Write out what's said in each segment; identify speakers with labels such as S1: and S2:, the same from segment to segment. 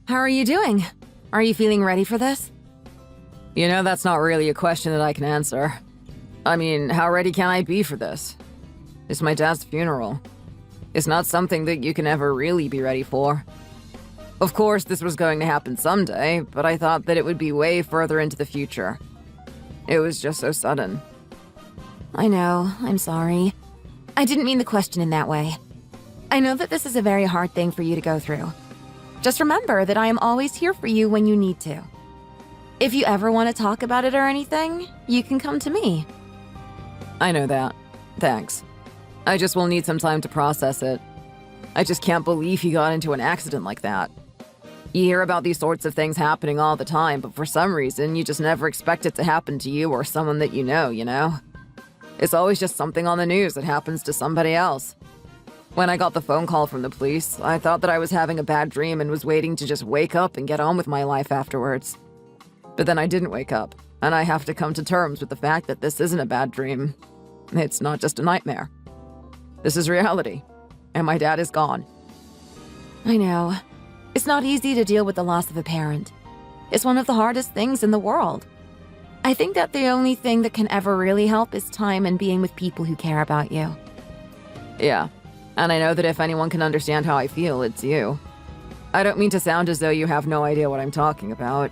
S1: How are you doing? Are you feeling ready for this?
S2: You know, that's not really a question that I can answer. I mean, how ready can I be for this? It's my dad's funeral. It's not something that you can ever really be ready for. Of course, this was going to happen someday, but I thought that it would be way further into the future. It was just so sudden.
S1: I know, I'm sorry. I didn't mean the question in that way. I know that this is a very hard thing for you to go through. Just remember that I am always here for you when you need to. If you ever want to talk about it or anything, you can come to me.
S2: I know that. Thanks. I just will need some time to process it. I just can't believe he got into an accident like that. You hear about these sorts of things happening all the time, but for some reason, you just never expect it to happen to you or someone that you know? It's always just something on the news that happens to somebody else. When I got the phone call from the police, I thought that I was having a bad dream and was waiting to just wake up and get on with my life afterwards. But then I didn't wake up, and I have to come to terms with the fact that this isn't a bad dream. It's not just a nightmare. This is reality, and my dad is gone.
S1: I know. It's not easy to deal with the loss of a parent. It's one of the hardest things in the world. I think that the only thing that can ever really help is time and being with people who care about you.
S2: Yeah, and I know that if anyone can understand how I feel, it's you. I don't mean to sound as though you have no idea what I'm talking about.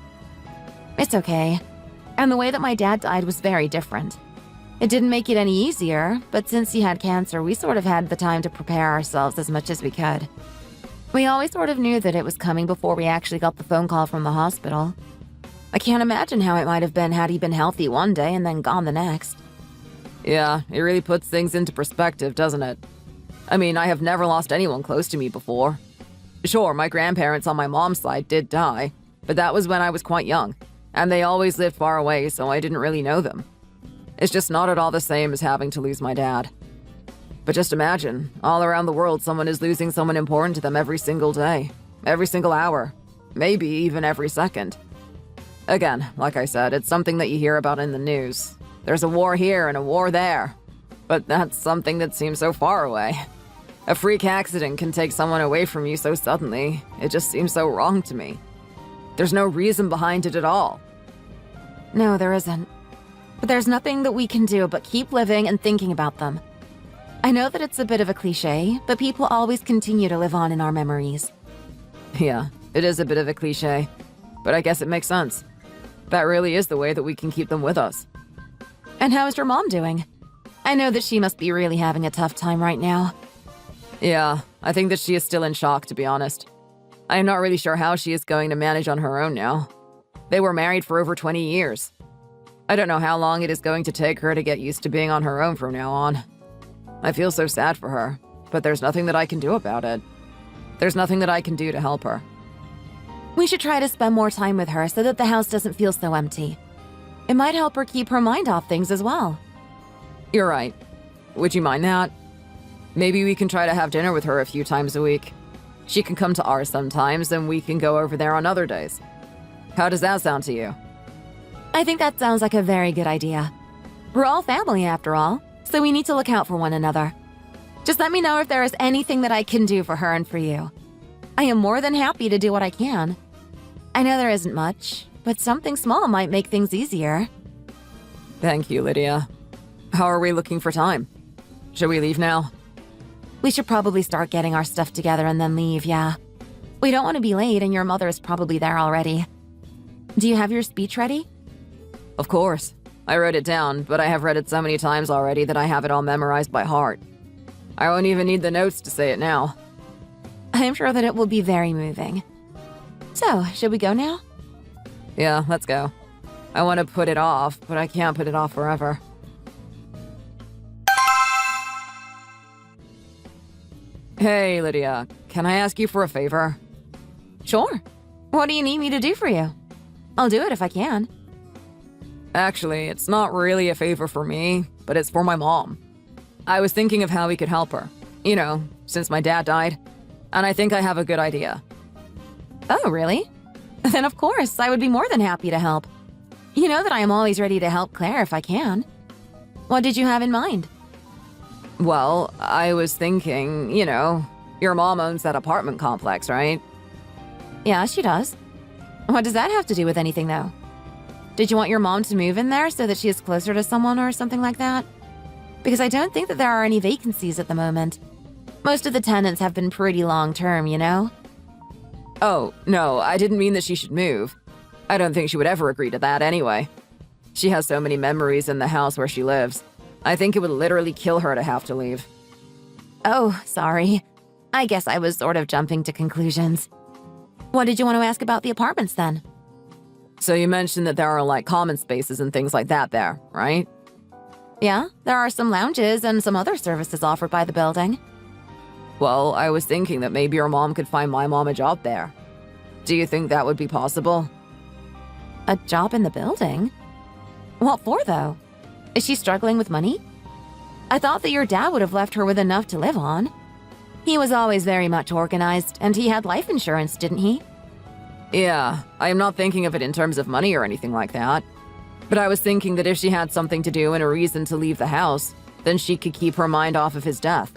S1: It's okay. And the way that my dad died was very different. It didn't make it any easier, but since he had cancer, we sort of had the time to prepare ourselves as much as we could. We always sort of knew that it was coming before we actually got the phone call from the hospital. I can't imagine how it might have been had he been healthy one day and then gone the next.
S2: Yeah, it really puts things into perspective, doesn't it? I mean, I have never lost anyone close to me before. Sure, my grandparents on my mom's side did die, but that was when I was quite young, and they always lived far away, so I didn't really know them. It's just not at all the same as having to lose my dad. But just imagine, all around the world someone is losing someone important to them every single day, every single hour, maybe even every second. Again, like I said, it's something that you hear about in the news. There's a war here and a war there. But that's something that seems so far away. A freak accident can take someone away from you so suddenly. It just seems so wrong to me. There's no reason behind it at all.
S1: No, there isn't. But there's nothing that we can do but keep living and thinking about them. I know that it's a bit of a cliche, but people always continue to live on in our memories.
S2: Yeah, it is a bit of a cliche, but I guess it makes sense. That really is the way that we can keep them with us.
S1: And how is your mom doing? I know that she must be really having a tough time right now.
S2: Yeah, I think that she is still in shock, to be honest. I am not really sure how she is going to manage on her own now. They were married for over 20 years. I don't know how long it is going to take her to get used to being on her own from now on. I feel so sad for her, but there's nothing that I can do about it. There's nothing that I can do to help her.
S1: We should try to spend more time with her so that the house doesn't feel so empty. It might help her keep her mind off things as well.
S2: You're right. Would you mind that? Maybe we can try to have dinner with her a few times a week. She can come to ours sometimes, and we can go over there on other days. How does that sound to you?
S1: I think that sounds like a very good idea. We're all family after all, so we need to look out for one another. Just let me know if there is anything that I can do for her and for you. I am more than happy to do what I can. I know there isn't much, but something small might make things easier.
S2: Thank you, Lydia. How are we looking for time? Should we leave now?
S1: We should probably start getting our stuff together and then leave, yeah. We don't want to be late and your mother is probably there already. Do you have your speech ready?
S2: Of course. I wrote it down, but I have read it so many times already that I have it all memorized by heart. I won't even need the notes to say it now.
S1: I'm sure that it will be very moving. So, should we go now?
S2: Yeah, let's go. I want to put it off, but I can't put it off forever. Hey, Lydia, can I ask you for a favor?
S1: Sure. What do you need me to do for you? I'll do it if I can.
S2: Actually, it's not really a favor for me, but it's for my mom. I was thinking of how we could help her. You know, since my dad died. And I think I have a good idea.
S1: Oh, really? Then of course, I would be more than happy to help. You know that I am always ready to help Claire if I can. What did you have in mind?
S2: Well, I was thinking, you know, your mom owns that apartment complex, right?
S1: Yeah, she does. What does that have to do with anything, though? Did you want your mom to move in there so that she is closer to someone or something like that? Because I don't think that there are any vacancies at the moment. Most of the tenants have been pretty long-term, you know?
S2: Oh, no, I didn't mean that she should move. I don't think she would ever agree to that anyway. She has so many memories in the house where she lives. I think it would literally kill her to have to leave.
S1: Oh, sorry. I guess I was sort of jumping to conclusions. What did you want to ask about the apartments then?
S2: So you mentioned that there are like common spaces and things like that there, right?
S1: Yeah, there are some lounges and some other services offered by the building.
S2: Well, I was thinking that maybe your mom could find my mom a job there. Do you think that would be possible?
S1: A job in the building? What for, though? Is she struggling with money? I thought that your dad would have left her with enough to live on. He was always very much organized, and he had life insurance, didn't he?
S2: Yeah, I am not thinking of it in terms of money or anything like that. But I was thinking that if she had something to do and a reason to leave the house, then she could keep her mind off of his death.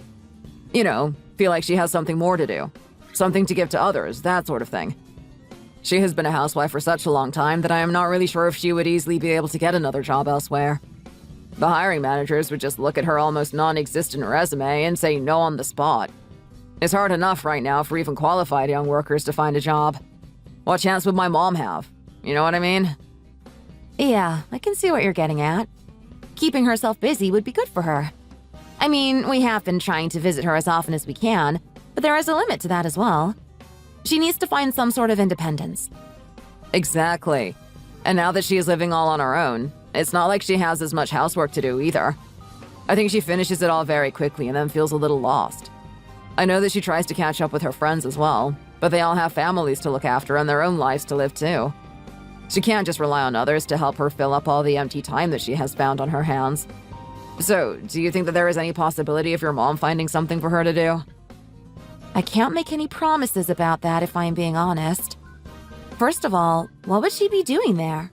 S2: You know, feel like she has something more to do. Something to give to others, that sort of thing. She has been a housewife for such a long time that I am not really sure if she would easily be able to get another job elsewhere. The hiring managers would just look at her almost non-existent resume and say no on the spot. It's hard enough right now for even qualified young workers to find a job. What chance would my mom have? You know what I mean?
S1: Yeah, I can see what you're getting at. Keeping herself busy would be good for her. I mean, we have been trying to visit her as often as we can, but there is a limit to that as well. She needs to find some sort of independence.
S2: Exactly. And now that she is living all on her own, it's not like she has as much housework to do either. I think she finishes it all very quickly and then feels a little lost. I know that she tries to catch up with her friends as well, but they all have families to look after and their own lives to live too. She can't just rely on others to help her fill up all the empty time that she has found on her hands. So, do you think that there is any possibility of your mom finding something for her to do?
S1: I can't make any promises about that if I'm being honest. First of all, what would she be doing there?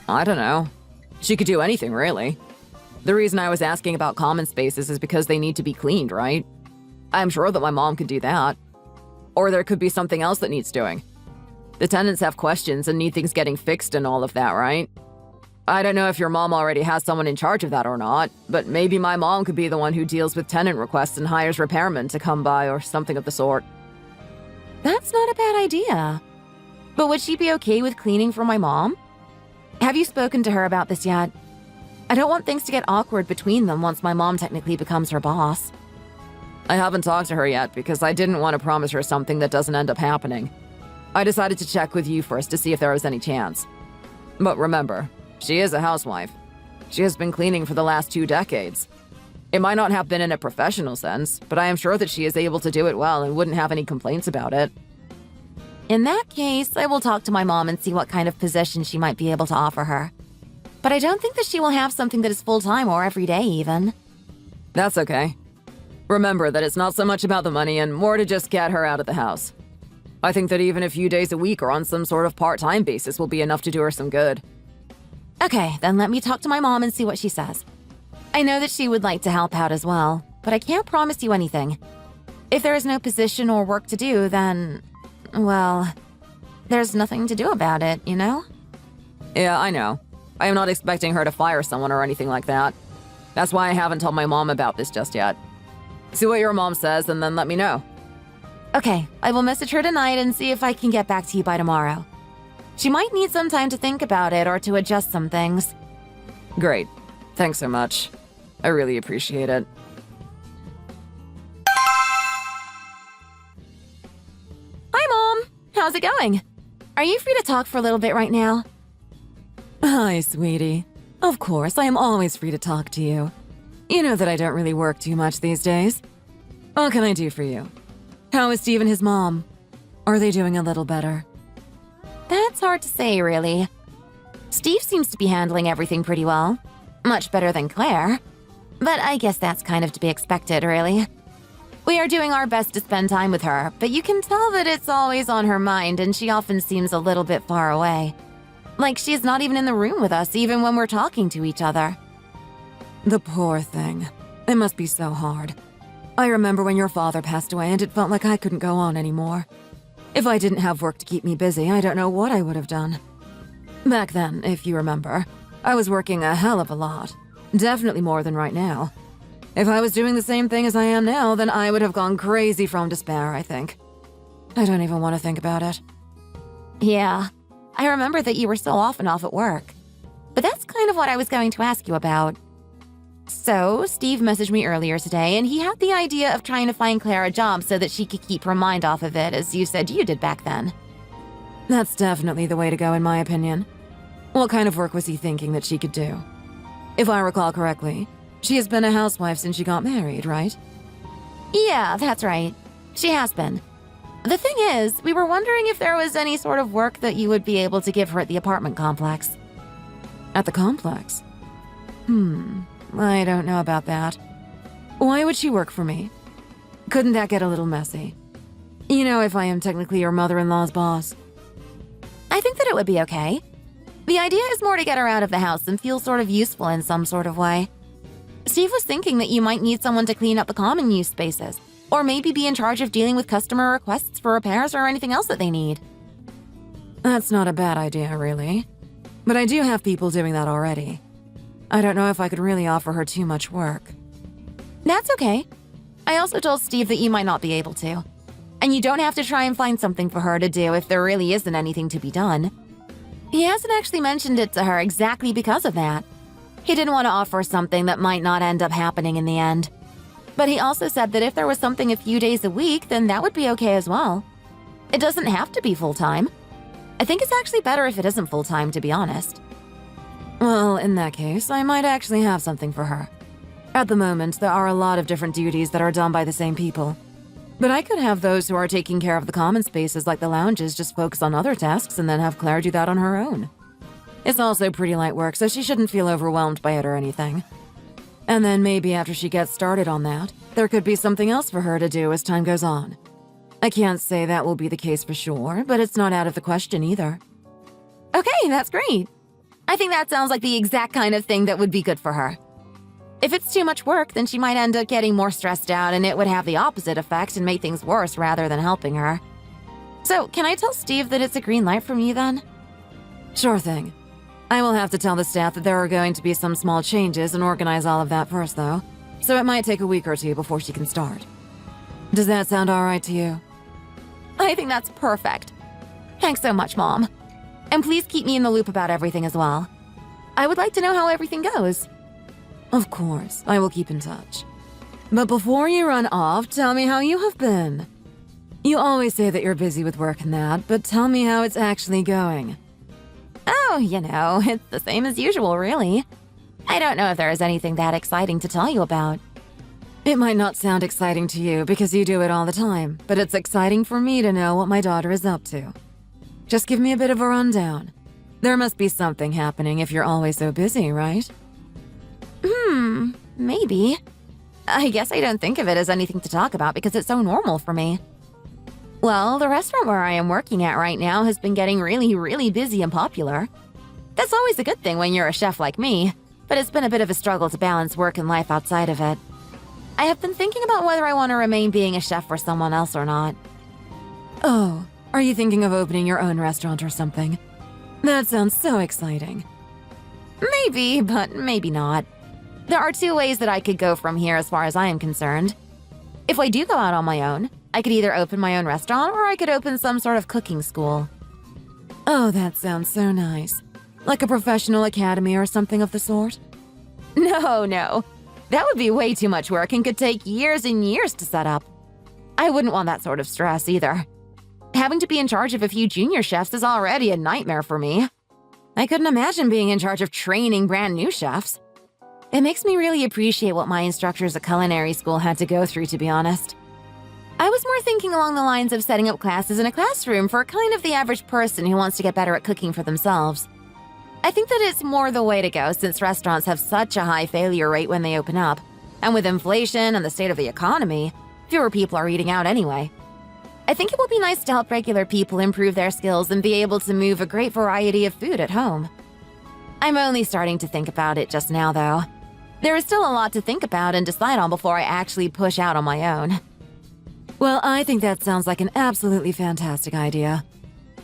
S2: I don't know. She could do anything, really. The reason I was asking about common spaces is because they need to be cleaned, right? I'm sure that my mom could do that. Or there could be something else that needs doing. The tenants have questions and need things getting fixed and all of that, right? I don't know if your mom already has someone in charge of that or not, but maybe my mom could be the one who deals with tenant requests and hires repairmen to come by or something of the sort.
S1: That's not a bad idea. But would she be okay with cleaning for my mom? Have you spoken to her about this yet? I don't want things to get awkward between them once my mom technically becomes her boss.
S2: I haven't talked to her yet because I didn't want to promise her something that doesn't end up happening. I decided to check with you first to see if there was any chance. But remember, she is a housewife. She has been cleaning for the last 2 decades. It might not have been in a professional sense, but I am sure that she is able to do it well and wouldn't have any complaints about it.
S1: In that case, I will talk to my mom and see what kind of position she might be able to offer her. But I don't think that she will have something that is full-time or every day even.
S2: That's okay. Remember that it's not so much about the money and more to just get her out of the house. I think that even a few days a week or on some sort of part-time basis will be enough to do her some good.
S1: Okay, then let me talk to my mom and see what she says. I know that she would like to help out as well, but I can't promise you anything. If there is no position or work to do, then, well, there's nothing to do about it, you know?
S2: Yeah, I know. I am not expecting her to fire someone or anything like that. That's why I haven't told my mom about this just yet. See what your mom says and then let me know.
S1: Okay, I will message her tonight and see if I can get back to you by tomorrow. She might need some time to think about it or to adjust some things.
S2: Great. Thanks so much. I really appreciate it.
S1: Hi, Mom. How's it going? Are you free to talk for a little bit right now?
S2: Hi, sweetie. Of course, I am always free to talk to you. You know that I don't really work too much these days. What can I do for you? How is Steve and his mom? Are they doing a little better?
S1: That's hard to say, really. Steve seems to be handling everything pretty well. Much better than Claire. But I guess that's kind of to be expected, really. We are doing our best to spend time with her, but you can tell that it's always on her mind and she often seems a little bit far away. Like she's not even in the room with us, even when we're talking to each other.
S2: The poor thing. It must be so hard. I remember when your father passed away and it felt like I couldn't go on anymore. If I didn't have work to keep me busy, I don't know what I would have done. Back then, if you remember, I was working a hell of a lot. Definitely more than right now. If I was doing the same thing as I am now, then I would have gone crazy from despair, I think. I don't even want to think about it.
S1: Yeah, I remember that you were so off and off at work. But that's kind of what I was going to ask you about. So, Steve messaged me earlier today, and he had the idea of trying to find Claire a job so that she could keep her mind off of it, as you said you did back then.
S2: That's definitely the way to go, in my opinion. What kind of work was he thinking that she could do? If I recall correctly, she has been a housewife since she got married, right?
S1: Yeah, that's right. She has been. The thing is, we were wondering if there was any sort of work that you would be able to give her at the apartment complex.
S2: At the complex? I don't know about that. Why would she work for me? Couldn't that get a little messy? You know, if I am technically your mother-in-law's boss.
S1: I think that it would be okay. The idea is more to get her out of the house and feel sort of useful in some sort of way. Steve was thinking that you might need someone to clean up the common use spaces, or maybe be in charge of dealing with customer requests for repairs or anything else that they need.
S2: That's not a bad idea, really. But I do have people doing that already. I don't know if I could really offer her too much work.
S1: That's okay. I also told Steve that you might not be able to. And you don't have to try and find something for her to do if there really isn't anything to be done. He hasn't actually mentioned it to her exactly because of that. He didn't want to offer something that might not end up happening in the end. But he also said that if there was something a few days a week, then that would be okay as well. It doesn't have to be full-time. I think it's actually better if it isn't full-time, to be honest.
S2: Well, in that case, I might actually have something for her. At the moment, there are a lot of different duties that are done by the same people. But I could have those who are taking care of the common spaces like the lounges just focus on other tasks and then have Claire do that on her own. It's also pretty light work, so she shouldn't feel overwhelmed by it or anything. And then maybe after she gets started on that, there could be something else for her to do as time goes on. I can't say that will be the case for sure, but it's not out of the question either.
S1: Okay, that's great. I think that sounds like the exact kind of thing that would be good for her. If it's too much work, then she might end up getting more stressed out, and it would have the opposite effect and make things worse rather than helping her. So, can I tell Steve that it's a green light from you then?
S2: Sure thing. I will have to tell the staff that there are going to be some small changes and organize all of that first, though, so it might take a week or two before she can start. Does that sound all right to you?
S1: I think that's perfect. Thanks so much, Mom. And please keep me in the loop about everything as well. I would like to know how everything goes.
S2: Of course, I will keep in touch. But before you run off, tell me how you have been. You always say that you're busy with work and that, but tell me how it's actually going.
S1: Oh, it's the same as usual, really. I don't know if there is anything that exciting to tell you about.
S2: It might not sound exciting to you because you do it all the time, but it's exciting for me to know what my daughter is up to. Just give me a bit of a rundown. There must be something happening if you're always so busy, right?
S1: Maybe. I guess I don't think of it as anything to talk about because it's so normal for me. Well, the restaurant where I am working at right now has been getting really, really busy and popular. That's always a good thing when you're a chef like me, but it's been a bit of a struggle to balance work and life outside of it. I have been thinking about whether I want to remain being a chef for someone else or not.
S2: Oh, are you thinking of opening your own restaurant or something? That sounds so exciting.
S1: Maybe, but maybe not. There are two ways that I could go from here as far as I am concerned. If I do go out on my own, I could either open my own restaurant or I could open some sort of cooking school.
S2: Oh, that sounds so nice. Like a professional academy or something of the sort?
S1: No. That would be way too much work and could take years and years to set up. I wouldn't want that sort of stress either. Having to be in charge of a few junior chefs is already a nightmare for me. I couldn't imagine being in charge of training brand new chefs. It makes me really appreciate what my instructors at culinary school had to go through, to be honest. I was more thinking along the lines of setting up classes in a classroom for kind of the average person who wants to get better at cooking for themselves. I think that it's more the way to go since restaurants have such a high failure rate when they open up. And with inflation and the state of the economy, fewer people are eating out anyway. I think it will be nice to help regular people improve their skills and be able to move a great variety of food at home. I'm only starting to think about it just now, though. There is still a lot to think about and decide on before I actually push out on my own. Well, I think that sounds like an absolutely fantastic idea.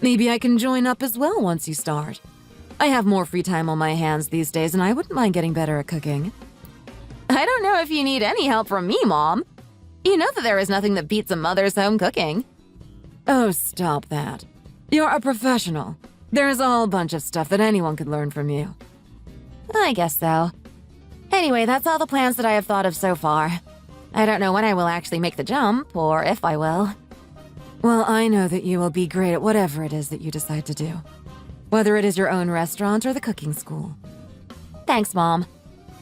S1: Maybe I can join up as well once you start. I have more free time on my hands these days, and I wouldn't mind getting better at cooking. I don't know if you need any help from me, Mom. You know that there is nothing that beats a mother's home cooking. Oh, stop that. You're a professional. There is a whole bunch of stuff that anyone could learn from you. I guess so. Anyway, that's all the plans that I have thought of so far. I don't know when I will actually make the jump, or if I will. Well, I know that you will be great at whatever it is that you decide to do. Whether it is your own restaurant or the cooking school. Thanks, Mom.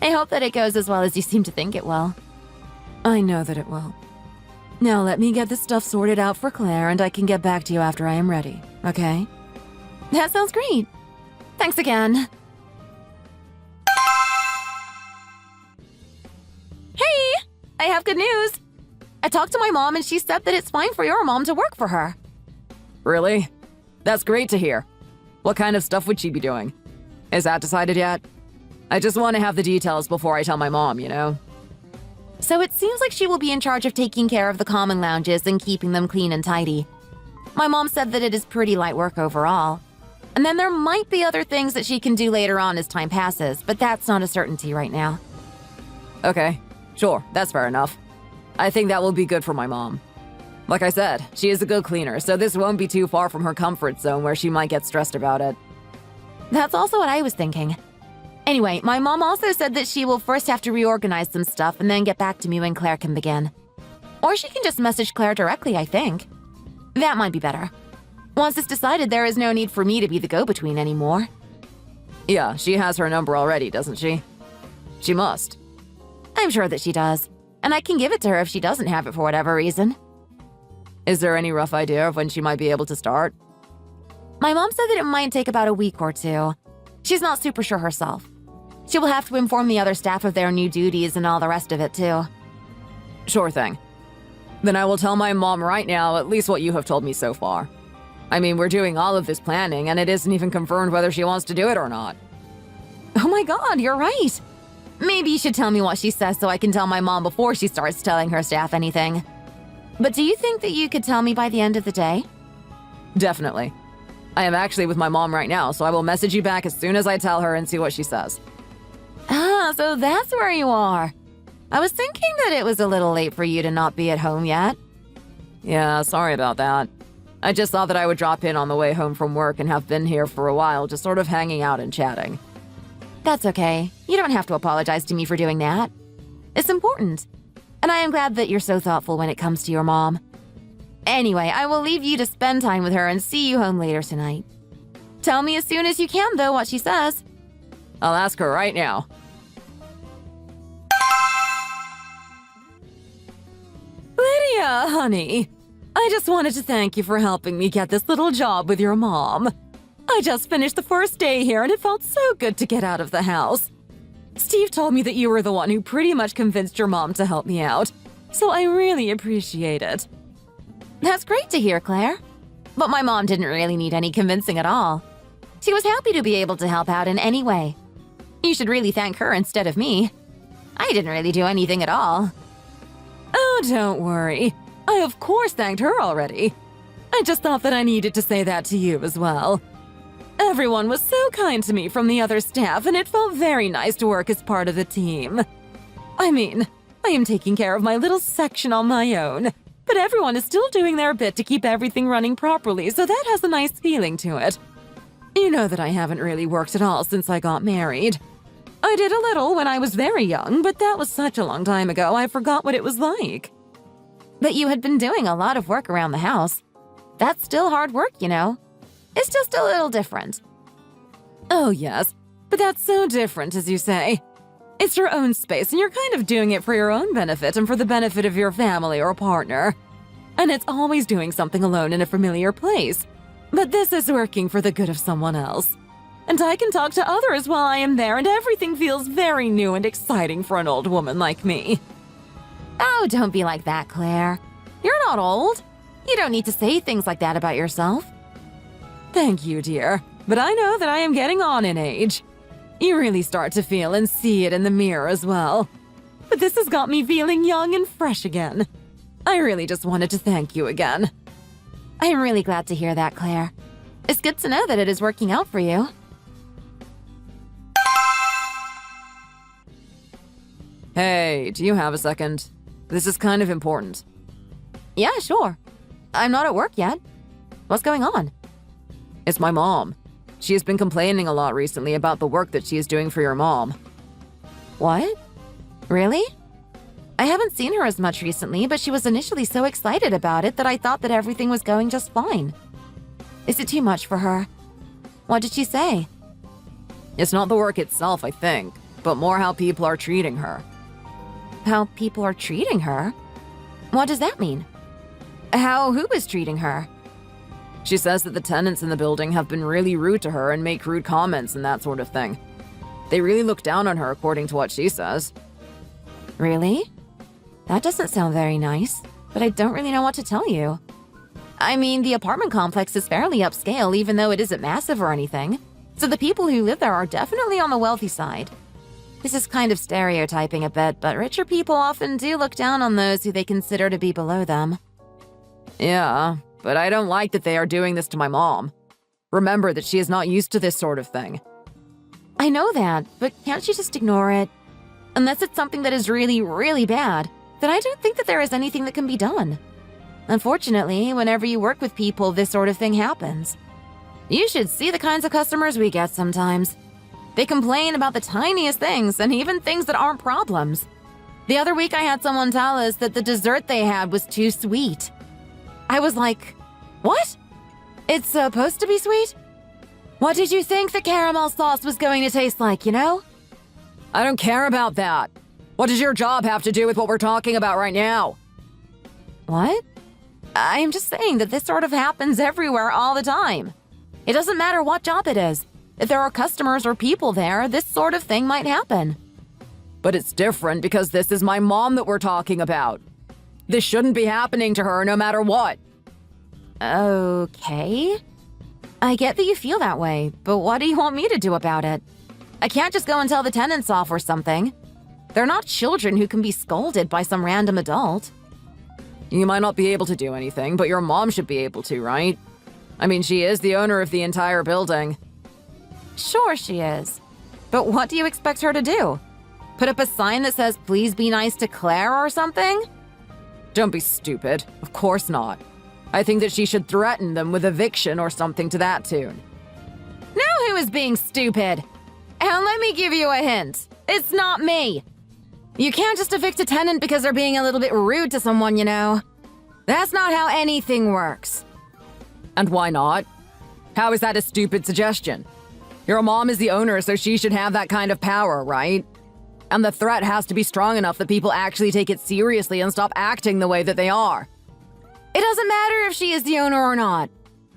S1: I hope that it goes as well as you seem to think it will. I know that it will. Now let me get this stuff sorted out for Claire, and I can get back to you after I am ready, okay? That sounds great. Thanks again. Hey! I have good news! I talked to my mom and she said that it's fine for your mom to work for her.
S2: Really? That's great to hear. What kind of stuff would she be doing? Is that decided yet? I just want to have the details before I tell my mom, you know?
S1: So it seems like she will be in charge of taking care of the common lounges and keeping them clean and tidy. My mom said that it is pretty light work overall. And then there might be other things that she can do later on as time passes, but that's not a certainty right now.
S2: Okay, sure, that's fair enough. I think that will be good for my mom. Like I said, she is a good cleaner, so this won't be too far from her comfort zone where she might get stressed about it.
S1: That's also what I was thinking. Anyway, my mom also said that she will first have to reorganize some stuff and then get back to me when Claire can begin. Or she can just message Claire directly, I think. That might be better. Once it's decided, there is no need for me to be the go-between anymore.
S2: Yeah, she has her number already, doesn't she? She must.
S1: I'm sure that she does. And I can give it to her if she doesn't have it for whatever reason.
S2: Is there any rough idea of when she might be able to start?
S1: My mom said that it might take about a week or two. She's not super sure herself. She will have to inform the other staff of their new duties and all the rest of it, too.
S2: Sure thing. Then I will tell my mom right now at least what you have told me so far. I mean, we're doing all of this planning, and it isn't even confirmed whether she wants to do it or not.
S1: Oh my god, you're right! Maybe you should tell me what she says so I can tell my mom before she starts telling her staff anything. But do you think that you could tell me by the end of the day?
S2: Definitely. I am actually with my mom right now, so I will message you back as soon as I tell her and see what she says.
S1: Ah, so that's where you are. I was thinking that it was a little late for you to not be at home yet.
S2: Yeah, sorry about that. I just thought that I would drop in on the way home from work and have been here for a while, just sort of hanging out and chatting.
S1: That's okay. You don't have to apologize to me for doing that. It's important. And I am glad that you're so thoughtful when it comes to your mom. Anyway, I will leave you to spend time with her and see you home later tonight. Tell me as soon as you can, though, what she says.
S2: I'll ask her right now.
S1: Lydia, honey. I just wanted to thank you for helping me get this little job with your mom. I just finished the first day here and it felt so good to get out of the house. Steve told me that you were the one who pretty much convinced your mom to help me out, so I really appreciate it. That's great to hear, Claire. But my mom didn't really need any convincing at all. She was happy to be able to help out in any way. You should really thank her instead of me. I didn't really do anything at all. Oh, don't worry. I of course thanked her already. I just thought that I needed to say that to you as well. Everyone was so kind to me from the other staff, and it felt very nice to work as part of the team. I mean, I am taking care of my little section on my own, but everyone is still doing their bit to keep everything running properly, so that has a nice feeling to it. You know that I haven't really worked at all since I got married. I did a little when I was very young, but that was such a long time ago I forgot what it was like. But you had been doing a lot of work around the house. That's still hard work, you know. It's just a little different. Oh, yes, but that's so different, as you say. It's your own space, and you're kind of doing it for your own benefit and for the benefit of your family or partner. And it's always doing something alone in a familiar place. But this is working for the good of someone else. And I can talk to others while I am there, and everything feels very new and exciting for an old woman like me. Oh, don't be like that, Claire. You're not old. You don't need to say things like that about yourself. Thank you, dear. But I know that I am getting on in age. You really start to feel and see it in the mirror as well. But this has got me feeling young and fresh again.
S2: I really just wanted to thank you again.
S1: I'm really glad to hear that, Claire. It's good to know that it is working out for you.
S2: Hey, do you have a second? This is kind of important.
S1: Yeah, sure. I'm not at work yet. What's going on?
S2: It's my mom. She has been complaining a lot recently about the work that she is doing for your mom.
S1: What? Really? I haven't seen her as much recently, but she was initially so excited about it that I thought that everything was going just fine. Is it too much for her? What did she say?
S2: It's not the work itself, I think, but more how people are treating her.
S1: How people are treating her? What does that mean? Who is treating her?
S2: She says that the tenants in the building have been really rude to her and make rude comments and that sort of thing. They really look down on her according to what she says.
S1: Really? That doesn't sound very nice, but I don't really know what to tell you. I mean, the apartment complex is fairly upscale even though it isn't massive or anything, so the people who live there are definitely on the wealthy side. This is kind of stereotyping a bit, but richer people often do look down on those who they consider to be below them.
S2: Yeah, but I don't like that they are doing this to my mom. Remember that she is not used to this sort of thing.
S1: I know that, but can't you just ignore it? Unless it's something that is really, really bad, then I don't think that there is anything that can be done. Unfortunately, whenever you work with people, this sort of thing happens. You should see the kinds of customers we get sometimes. They complain about the tiniest things and even things that aren't problems. The other week I had someone tell us that the dessert they had was too sweet. I was like, what? It's supposed to be sweet? What did you think the caramel sauce was going to taste like, you know?
S2: I don't care about that. What does your job have to do with what we're talking about right now?
S1: What? I'm just saying that this sort of happens everywhere all the time. It doesn't matter what job it is. If there are customers or people there, this sort of thing might happen.
S2: But it's different because this is my mom that we're talking about. This shouldn't be happening to her no matter what.
S1: Okay. I get that you feel that way, but what do you want me to do about it? I can't just go and tell the tenants off or something. They're not children who can be scolded by some random adult.
S2: You might not be able to do anything, but your mom should be able to, right? I mean, she is the owner of the entire building.
S1: Sure she is. But what do you expect her to do? Put up a sign that says, "Please be nice to Claire" or something?
S2: Don't be stupid. Of course not. I think that she should threaten them with eviction or something to that tune.
S1: Now who is being stupid? And let me give you a hint. It's not me. You can't just evict a tenant because they're being a little bit rude to someone, you know. That's not how anything works.
S2: And why not? How is that a stupid suggestion? Your mom is the owner, so she should have that kind of power, right? And the threat has to be strong enough that people actually take it seriously and stop acting the way that they are.
S1: It doesn't matter if she is the owner or not.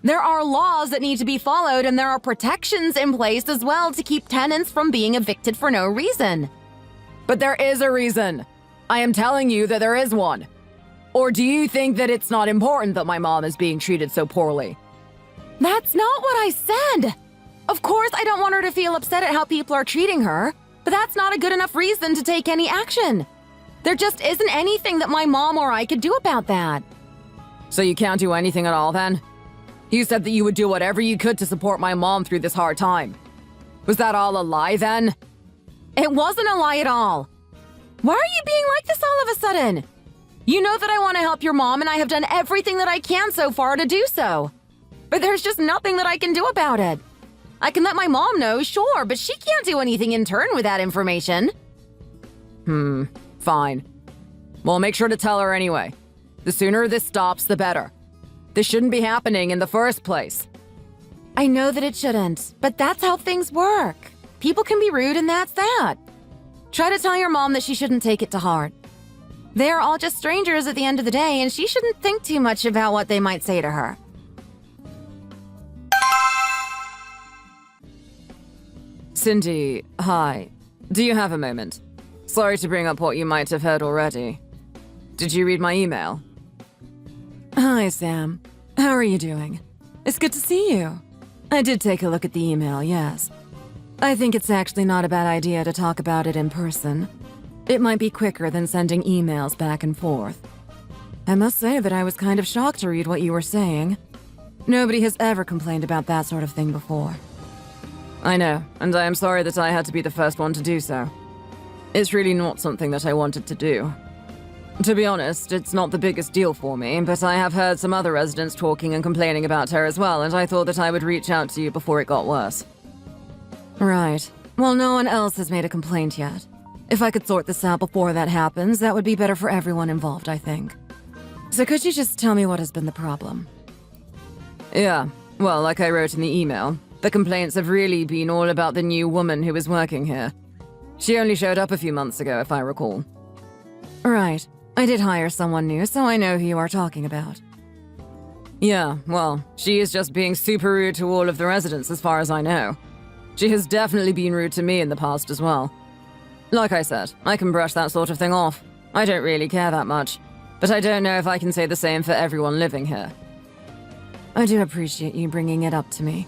S1: There are laws that need to be followed, and there are protections in place as well to keep tenants from being evicted for no reason.
S2: But there is a reason. I am telling you that there is one. Or do you think that it's not important that my mom is being treated so poorly?
S1: That's not what I said. Of course, I don't want her to feel upset at how people are treating her, but that's not a good enough reason to take any action. There just isn't anything that my mom or I could do about that.
S2: So you can't do anything at all then? You said that you would do whatever you could to support my mom through this hard time. Was that all a lie then?
S1: It wasn't a lie at all. Why are you being like this all of a sudden? You know that I want to help your mom, and I have done everything that I can so far to do so. But there's just nothing that I can do about it. I can let my mom know, sure, but she can't do anything in turn with that information.
S2: Fine. Well, make sure to tell her anyway. The sooner this stops, the better. This shouldn't be happening in the first place.
S1: I know that it shouldn't, but that's how things work. People can be rude, and that's that. Try to tell your mom that she shouldn't take it to heart. They are all just strangers at the end of the day, and she shouldn't think too much about what they might say to her.
S2: Cindy, hi. Do you have a moment? Sorry to bring up what you might have heard already. Did you read my email?
S1: Hi, Sam. How are you doing? It's good to see you. I did take a look at the email, yes. I think it's actually not a bad idea to talk about it in person. It might be quicker than sending emails back and forth. I must say that I was kind of shocked to read what you were saying. Nobody has ever complained about that sort of thing before.
S2: I know, and I am sorry that I had to be the first one to do so. It's really not something that I wanted to do. To be honest, it's not the biggest deal for me, but I have heard some other residents talking and complaining about her as well, and I thought that I would reach out to you before it got worse.
S1: Right. Well, no one else has made a complaint yet. If I could sort this out before that happens, that would be better for everyone involved, I think. So could you just tell me what has been the problem?
S2: Yeah, well, like I wrote in the email, the complaints have really been all about the new woman who is working here. She only showed up a few months ago, if I recall.
S1: Right. I did hire someone new, so I know who you are talking about.
S2: Yeah, well, she is just being super rude to all of the residents as far as I know. She has definitely been rude to me in the past as well. Like I said, I can brush that sort of thing off. I don't really care that much. But I don't know if I can say the same for everyone living here.
S1: I do appreciate you bringing it up to me.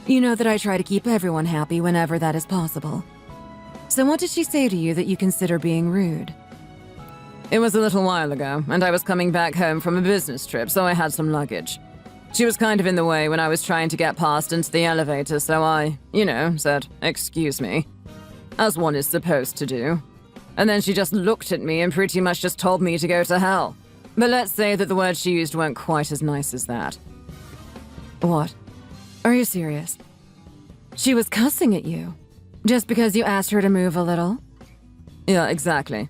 S1: You know that I try to keep everyone happy whenever that is possible. So what did she say to you that you consider being rude?
S2: It was a little while ago, and I was coming back home from a business trip, so I had some luggage. She was kind of in the way when I was trying to get past into the elevator, so I, said, "Excuse me," as one is supposed to do. And then she just looked at me and pretty much just told me to go to hell. But let's say that the words she used weren't quite as nice as that.
S1: What? Are you serious? She was cussing at you? Just because you asked her to move a little?
S2: Yeah, exactly.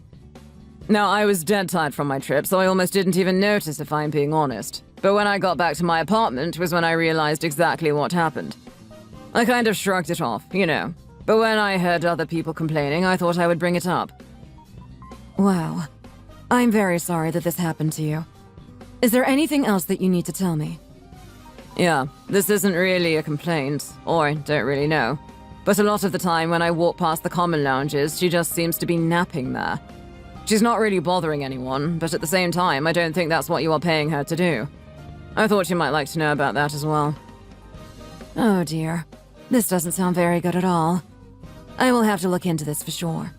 S2: Now, I was dead tired from my trip, so I almost didn't even notice, if I'm being honest. But when I got back to my apartment was when I realized exactly what happened. I kind of shrugged it off, But when I heard other people complaining, I thought I would bring it up.
S1: Wow. I'm very sorry that this happened to you. Is there anything else that you need to tell me?
S2: Yeah, this isn't really a complaint, or I don't really know. But a lot of the time when I walk past the common lounges, she just seems to be napping there. She's not really bothering anyone, but at the same time, I don't think that's what you are paying her to do. I thought you might like to know about that as well.
S1: Oh dear. This doesn't sound very good at all. I will have to look into this for sure.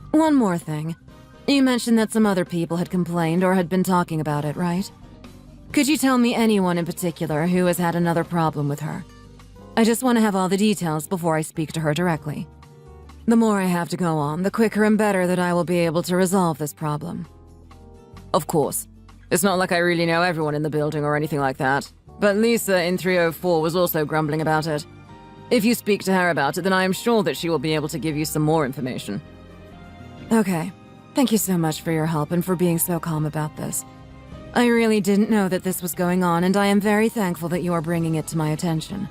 S1: One more thing. You mentioned that some other people had complained or had been talking about it, right? Could you tell me anyone in particular who has had another problem with her? I just want to have all the details before I speak to her directly. The more I have to go on, the quicker and better that I will be able to resolve this problem.
S2: Of course. It's not like I really know everyone in the building or anything like that. But Lisa in 304 was also grumbling about it. If you speak to her about it, then I am sure that she will be able to give you some more information.
S1: Okay. Thank you so much for your help and for being so calm about this. I really didn't know that this was going on, and I am very thankful that you are bringing it to my attention.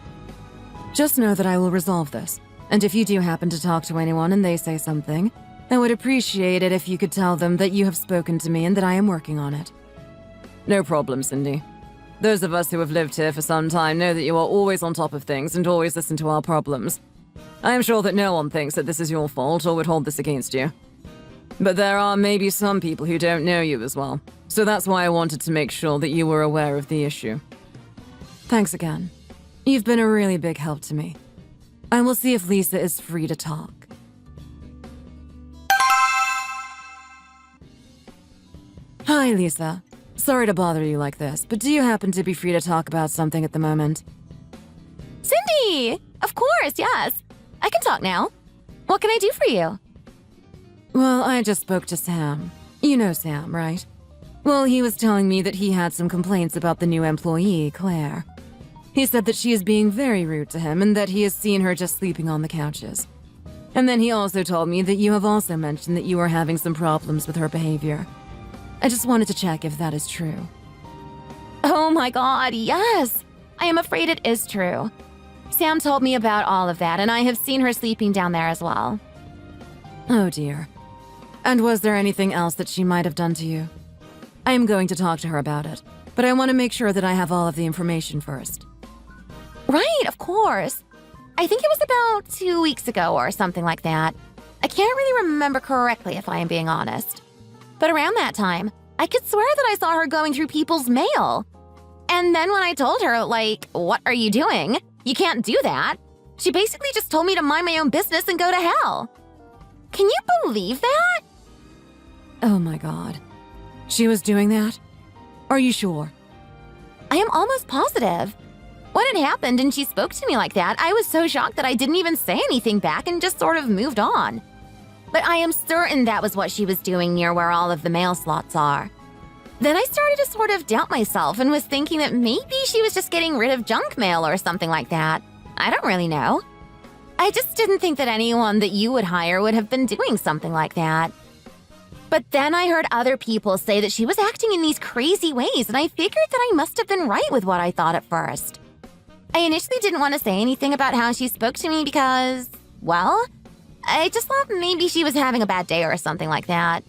S1: Just know that I will resolve this, and if you do happen to talk to anyone and they say something, I would appreciate it if you could tell them that you have spoken to me and that I am working on it.
S2: No problem, Cindy. Those of us who have lived here for some time know that you are always on top of things and always listen to our problems. I am sure that no one thinks that this is your fault or would hold this against you. But there are maybe some people who don't know you as well, so that's why I wanted to make sure that you were aware of the issue.
S1: Thanks again. You've been a really big help to me. I will see if Lisa is free to talk. Hi, Lisa. Sorry to bother you like this, but do you happen to be free to talk about something at the moment?
S3: Cindy! Of course, yes. I can talk now. What can I do for you?
S1: Well, I just spoke to Sam. You know Sam, right? Well, he was telling me that he had some complaints about the new employee, Claire. He said that she is being very rude to him and that he has seen her just sleeping on the couches. And then he also told me that you have also mentioned that you are having some problems with her behavior. I just wanted to check if that is true.
S3: Oh my god, yes! I am afraid it is true. Sam told me about all of that, and I have seen her sleeping down there as well.
S1: Oh dear. And was there anything else that she might have done to you? I am going to talk to her about it, but I want to make sure that I have all of the information first.
S3: Right, of course. I think it was about 2 weeks ago or something like that. I can't really remember correctly if I am being honest. But around that time, I could swear that I saw her going through people's mail. And then when I told her, what are you doing? You can't do that. She basically just told me to mind my own business and go to hell. Can you believe that?
S1: Oh my god. She was doing that?
S2: Are you sure?
S3: I am almost positive. When it happened and she spoke to me like that, I was so shocked that I didn't even say anything back and just sort of moved on. But I am certain that was what she was doing near where all of the mail slots are. Then I started to sort of doubt myself and was thinking that maybe she was just getting rid of junk mail or something like that. I don't really know. I just didn't think that anyone that you would hire would have been doing something like that. But then I heard other people say that she was acting in these crazy ways, and I figured that I must have been right with what I thought at first. I initially didn't want to say anything about how she spoke to me because, well, I just thought maybe she was having a bad day or something like that.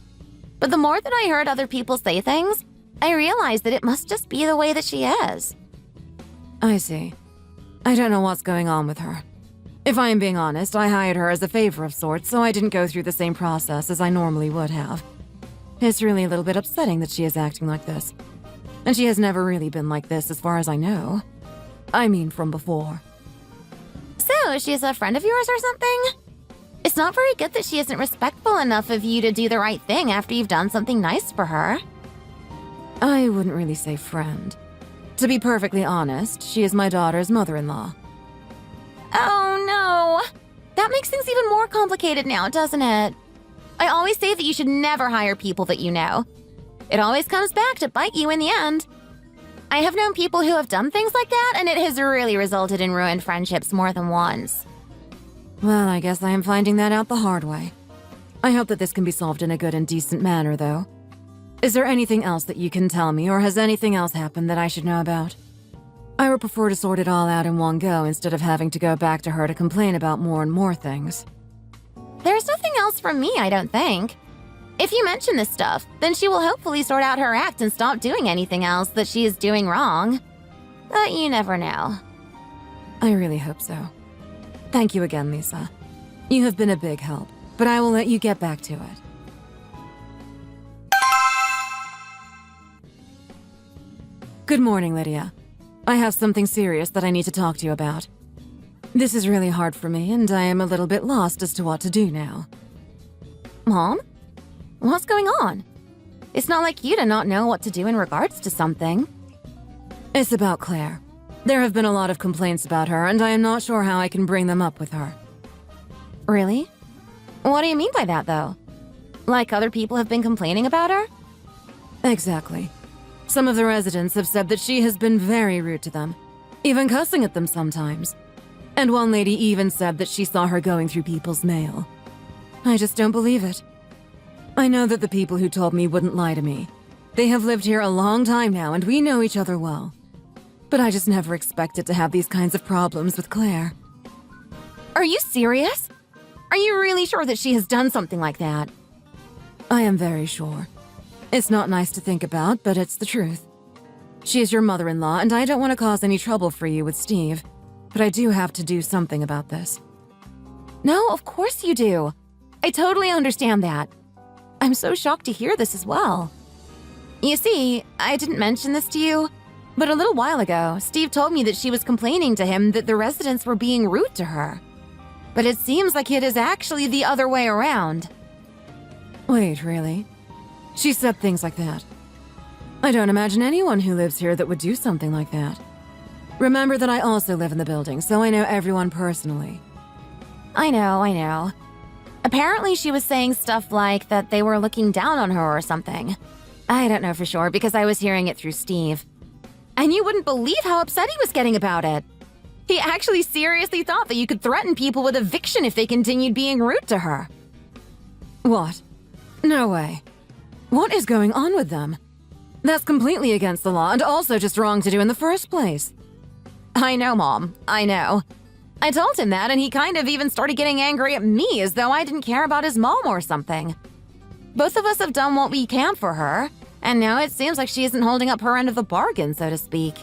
S3: But the more that I heard other people say things, I realized that it must just be the way that she is.
S2: I see. I don't know what's going on with her. If I am being honest, I hired her as a favor of sorts, so I didn't go through the same process as I normally would have. It's really a little bit upsetting that she is acting like this. And she has never really been like this as far as I know. I mean, from before.
S3: So, she's a friend of yours or something? It's not very good that she isn't respectful enough of you to do the right thing after you've done something nice for her.
S2: I wouldn't really say friend. To be perfectly honest, she is my daughter's mother-in-law.
S3: Oh no! That makes things even more complicated now, doesn't it? I always say that you should never hire people that you know. It always comes back to bite you in the end. I have known people who have done things like that, and it has really resulted in ruined friendships more than once.
S2: Well, I guess I am finding that out the hard way. I hope that this can be solved in a good and decent manner, though. Is there anything else that you can tell me, or has anything else happened that I should know about? I would prefer to sort it all out in one go instead of having to go back to her to complain about more and more things.
S3: There's nothing else from me, I don't think. If you mention this stuff, then she will hopefully sort out her act and stop doing anything else that she is doing wrong. But you never know.
S2: I really hope so. Thank you again, Lisa. You have been a big help, but I will let you get back to it. Good morning, Lydia. I have something serious that I need to talk to you about. This is really hard for me, and I am a little bit lost as to what to do now.
S3: Mom? What's going on? It's not like you to not know what to do in regards to something.
S2: It's about Claire. There have been a lot of complaints about her, and I am not sure how I can bring them up with her.
S3: Really? What do you mean by that, though? Like other people have been complaining about her?
S2: Exactly. Some of the residents have said that she has been very rude to them, even cussing at them sometimes. And one lady even said that she saw her going through people's mail. I just don't believe it. I know that the people who told me wouldn't lie to me. They have lived here a long time now, and we know each other well. But I just never expected to have these kinds of problems with Claire.
S3: Are you serious? Are you really sure that she has done something like that?
S2: I am very sure. It's not nice to think about, but it's the truth. She is your mother-in-law, and I don't want to cause any trouble for you with Steve, but I do have to do something about this.
S3: No, of course you do. I totally understand that. I'm so shocked to hear this as well. You see, I didn't mention this to you, but a little while ago, Steve told me that she was complaining to him that the residents were being rude to her. But it seems like it is actually the other way around.
S2: Wait, really? She said things like that. I don't imagine anyone who lives here that would do something like that. Remember that I also live in the building, so I know everyone personally.
S3: I know. Apparently she was saying stuff like that they were looking down on her or something. I don't know for sure because I was hearing it through Steve. And you wouldn't believe how upset he was getting about it. He actually seriously thought that you could threaten people with eviction if they continued being rude to her.
S2: What? No way. What is going on with them? That's completely against the law and also just wrong to do in the first place.
S3: I know, Mom. I know. I told him that, and he kind of even started getting angry at me as though I didn't care about his mom or something. Both of us have done what we can for her, and now it seems like she isn't holding up her end of the bargain, so to speak.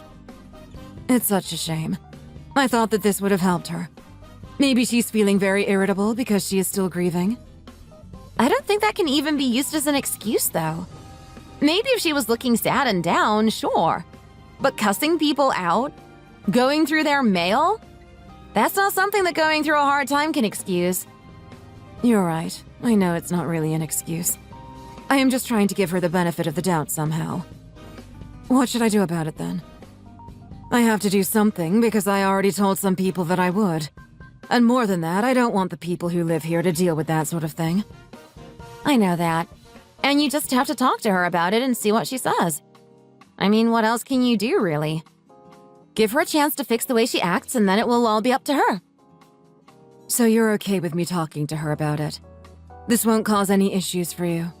S2: It's such a shame. I thought that this would have helped her. Maybe she's feeling very irritable because she is still grieving.
S3: I don't think that can even be used as an excuse, though. Maybe if she was looking sad and down, sure. But cussing people out? Going through their mail? That's not something that going through a hard time can excuse.
S2: You're right. I know it's not really an excuse. I am just trying to give her the benefit of the doubt somehow. What should I do about it then? I have to do something because I already told some people that I would. And more than that, I don't want the people who live here to deal with that sort of thing.
S3: I know that. And you just have to talk to her about it and see what she says. I mean, what else can you do, really? Give her a chance to fix the way she acts, and then it will all be up to her.
S2: So you're okay with me talking to her about it? This won't cause any issues for you?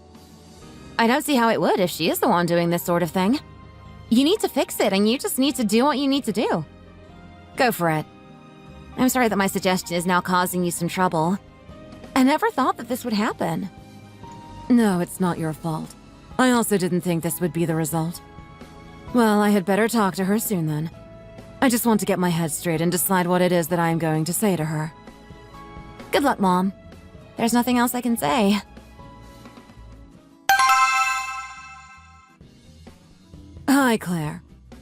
S3: I don't see how it would if she is the one doing this sort of thing. You need to fix it, and you just need to do what you need to do. Go for it. I'm sorry that my suggestion is now causing you some trouble. I never thought that this would happen.
S2: No, it's not your fault. I also didn't think this would be the result. Well, I had better talk to her soon then. I just want to get my head straight and decide what it is that I am going to say to her.
S3: Good luck, Mom. There's nothing else I can say.
S2: Hi, Claire.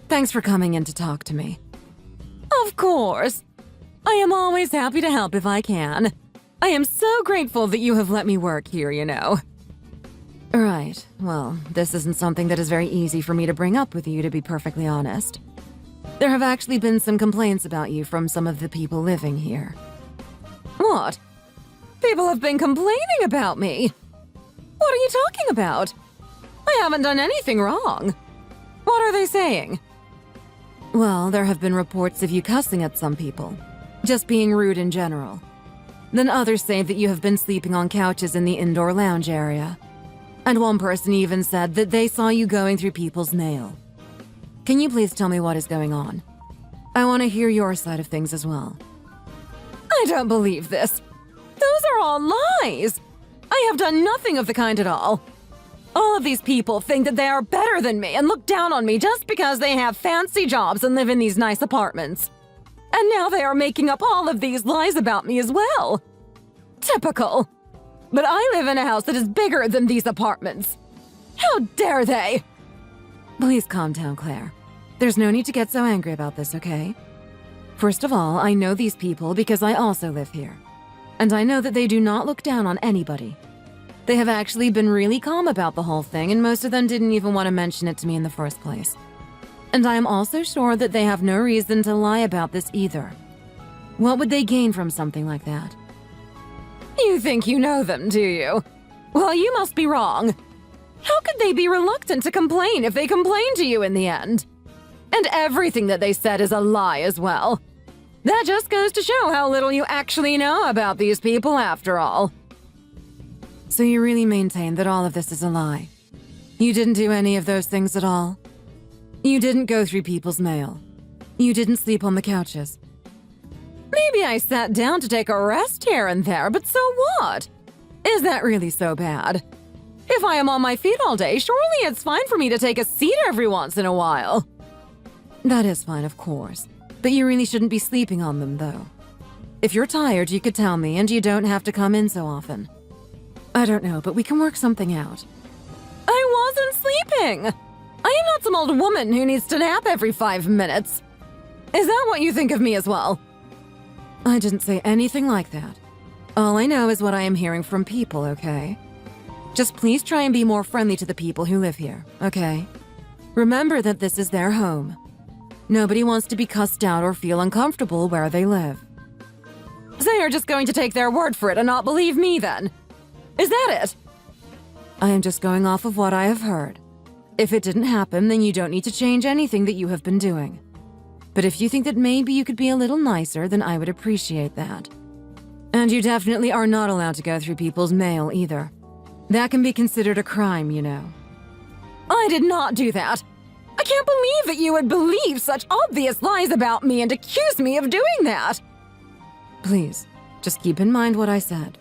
S2: Thanks for coming in to talk to me.
S1: Of course. I am always happy to help if I can. I am so grateful that you have let me work here, you know.
S2: Right. Well, this isn't something that is very easy for me to bring up with you, to be perfectly honest. There have actually been some complaints about you from some of the people living here.
S1: What? People have been complaining about me. What are you talking about? I haven't done anything wrong. What are they saying?
S2: Well, there have been reports of you cussing at some people, just being rude in general. Then others say that you have been sleeping on couches in the indoor lounge area. And one person even said that they saw you going through people's mail. Can you please tell me what is going on? I want to hear your side of things as well.
S1: I don't believe this. Those are all lies. I have done nothing of the kind at all. All of these people think that they are better than me and look down on me just because they have fancy jobs and live in these nice apartments. And now they are making up all of these lies about me as well. Typical. But I live in a house that is bigger than these apartments. How dare they?
S2: Please calm down, Claire. There's no need to get so angry about this, okay? First of all, I know these people because I also live here. And I know that they do not look down on anybody. They have actually been really calm about the whole thing, and most of them didn't even want to mention it to me in the first place. And I am also sure that they have no reason to lie about this either. What would they gain from something like that?
S1: You think you know them, do you? Well, you must be wrong. How could they be reluctant to complain if they complain to you in the end? And everything that they said is a lie as well. That just goes to show how little you actually know about these people after all.
S2: So you really maintain that all of this is a lie? You didn't do any of those things at all? You didn't go through people's mail? You didn't sleep on the couches?
S1: Maybe I sat down to take a rest here and there, but so what? Is that really so bad? If I am on my feet all day, surely it's fine for me to take a seat every once in a while.
S2: That is fine, of course. But you really shouldn't be sleeping on them, though. If you're tired, you could tell me, and you don't have to come in so often. I don't know, but we can work something out.
S1: I wasn't sleeping! I am not some old woman who needs to nap every 5 minutes. Is that what you think of me as well?
S2: I didn't say anything like that. All I know is what I am hearing from people, okay? Just please try and be more friendly to the people who live here, okay? Remember that this is their home. Nobody wants to be cussed out or feel uncomfortable where they live.
S1: So you're just going to take their word for it and not believe me then? Is that it?
S2: I am just going off of what I have heard. If it didn't happen, then you don't need to change anything that you have been doing. But if you think that maybe you could be a little nicer, then I would appreciate that. And you definitely are not allowed to go through people's mail either. That can be considered a crime, you know.
S1: I did not do that. I can't believe that you would believe such obvious lies about me and accuse me of doing that.
S2: Please, just keep in mind what I said.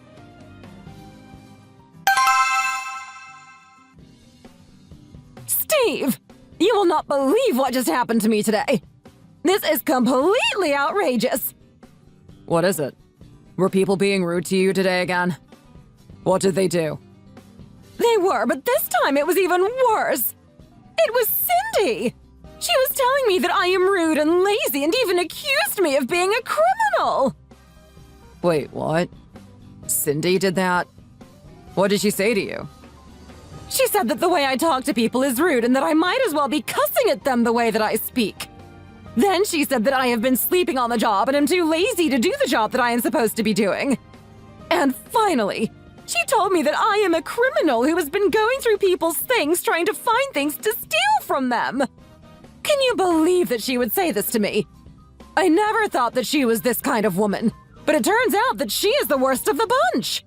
S1: Steve, you will not believe what just happened to me today. This is completely outrageous.
S2: What is it? Were people being rude to you today again? What did they do?
S1: They were, but this time it was even worse. It was Cindy. She was telling me that I am rude and lazy and even accused me of being a criminal.
S2: Wait, what? Cindy did that? What did she say to you? She said that the way I talk to people is rude and that I might as well be cussing at them the way that I speak. Then she said that I have been sleeping on the job and am too lazy to do the job that I am supposed to be doing. And finally, she told me that I am a criminal who has been going through people's things trying to find things to steal from them. Can you believe that she would say this to me? I never thought that she was this kind of woman, but it turns out that she is the worst of the bunch.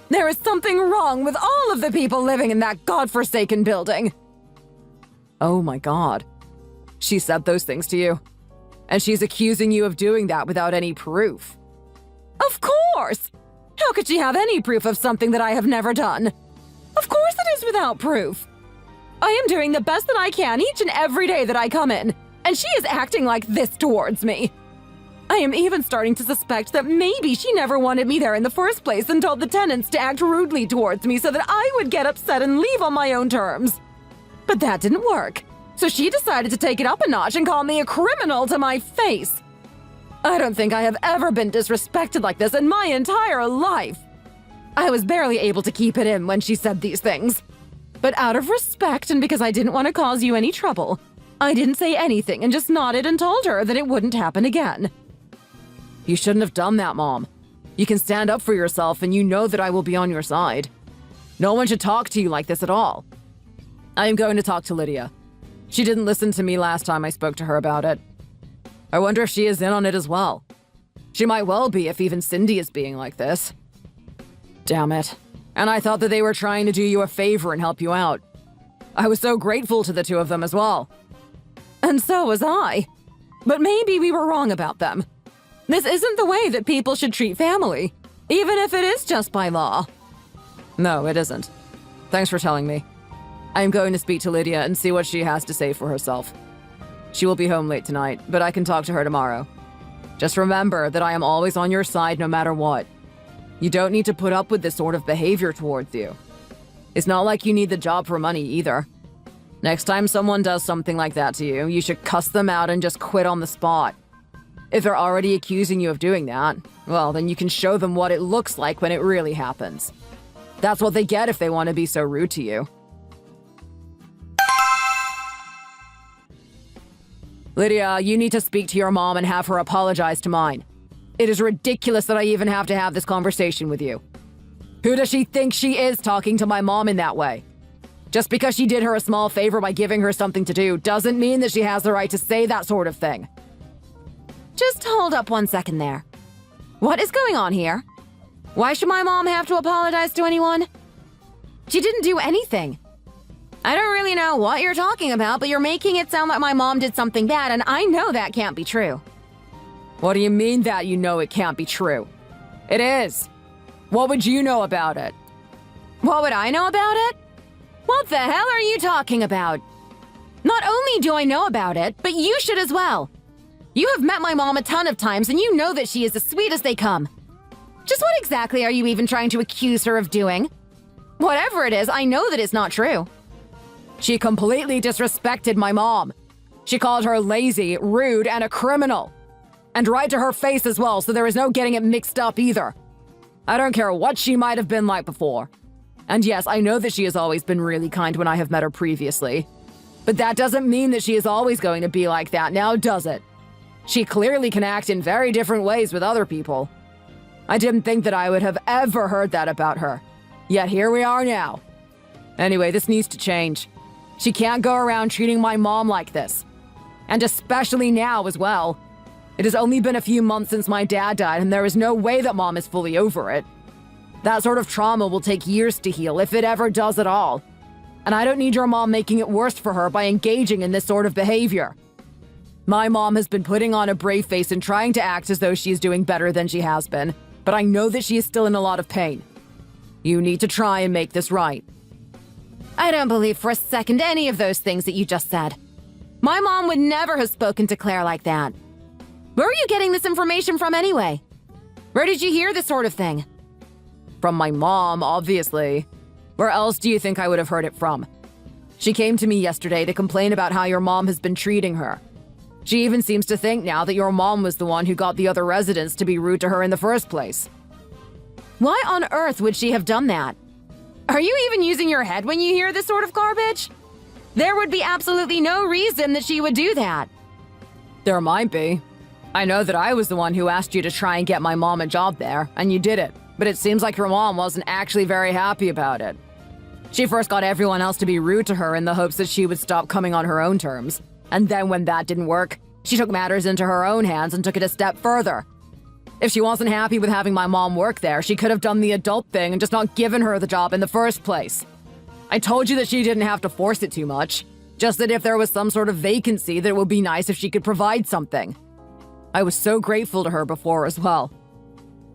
S2: There is something wrong with all of the people living in that godforsaken building. Oh my God. She said those things to you, and she's accusing you of doing that without any proof. Of course! How could she have any proof of something that I have never done? Of course it is without proof. I am doing the best that I can each and every day that I come in, and she is acting like this towards me. I am even starting to suspect that maybe she never wanted me there in the first place and told the tenants to act rudely towards me so that I would get upset and leave on my own terms. But that didn't work. So she decided to take it up a notch and call me a criminal to my face. I don't think I have ever been disrespected like this in my entire life. I was barely able to keep it in when she said these things. But out of respect and because I didn't want to cause you any trouble, I didn't say anything and just nodded and told her that it wouldn't happen again. You shouldn't have done that, Mom. You can stand up for yourself and you know that I will be on your side. No one should talk to you like this at all. I am going to talk to Lydia. She didn't listen to me last time I spoke to her about it. I wonder if she is in on it as well. She might well be if even Cindy is being like this. Damn it. And I thought that they were trying to do you a favor and help you out. I was so grateful to the two of them as well. And so was I. But maybe we were wrong about them. This isn't the way that people should treat family, even if it is just by law. No, it isn't. Thanks for telling me. I am going to speak to Lydia and see what she has to say for herself. She will be home late tonight, but I can talk to her tomorrow. Just remember that I am always on your side no matter what. You don't need to put up with this sort of behavior towards you. It's not like you need the job for money either. Next time someone does something like that to you, you should cuss them out and just quit on the spot. If they're already accusing you of doing that, well, then you can show them what it looks like when it really happens. That's what they get if they want to be so rude to you. Lydia, you need to speak to your mom and have her apologize to mine. It is ridiculous that I even have to have this conversation with you. Who does she think she is talking to my mom in that way? Just because she did her a small favor by giving her something to do doesn't mean that she has the right to say that sort of thing.
S1: Just hold up 1 second there. What is going on here? Why should my mom have to apologize to anyone? She didn't do anything. I don't really know what you're talking about, but you're making it sound like my mom did something bad, and I know that can't be true.
S2: What do you mean that you know it can't be true? It is. What would you know about it?
S1: What would I know about it? What the hell are you talking about? Not only do I know about it, but you should as well. You have met my mom a ton of times, and you know that she is as sweet as they come. Just what exactly are you even trying to accuse her of doing? Whatever it is, I know that it's not true.
S2: She completely disrespected my mom. She called her lazy, rude, and a criminal. And right to her face as well, so there is no getting it mixed up either. I don't care what she might have been like before. And yes, I know that she has always been really kind when I have met her previously. But that doesn't mean that she is always going to be like that, now does it? She clearly can act in very different ways with other people. I didn't think that I would have ever heard that about her. Yet here we are now. Anyway, this needs to change. She can't go around treating my mom like this. And especially now as well. It has only been a few months since my dad died, and there is no way that Mom is fully over it. That sort of trauma will take years to heal, if it ever does at all. And I don't need your mom making it worse for her by engaging in this sort of behavior. My mom has been putting on a brave face and trying to act as though she is doing better than she has been, but I know that she is still in a lot of pain. You need to try and make this right.
S1: I don't believe for a second any of those things that you just said. My mom would never have spoken to Claire like that. Where are you getting this information from anyway? Where did you hear this sort of thing?
S2: From my mom, obviously. Where else do you think I would have heard it from? She came to me yesterday to complain about how your mom has been treating her. She even seems to think now that your mom was the one who got the other residents to be rude to her in the first place.
S1: Why on earth would she have done that? Are you even using your head when you hear this sort of garbage? There would be absolutely no reason that she would do that.
S2: There might be. I know that I was the one who asked you to try and get my mom a job there, and you did it. But it seems like your mom wasn't actually very happy about it. She first got everyone else to be rude to her in the hopes that she would stop coming on her own terms. And then when that didn't work, she took matters into her own hands and took it a step further. If she wasn't happy with having my mom work there, she could have done the adult thing and just not given her the job in the first place. I told you that she didn't have to force it too much. Just that if there was some sort of vacancy, that it would be nice if she could provide something. I was so grateful to her before as well.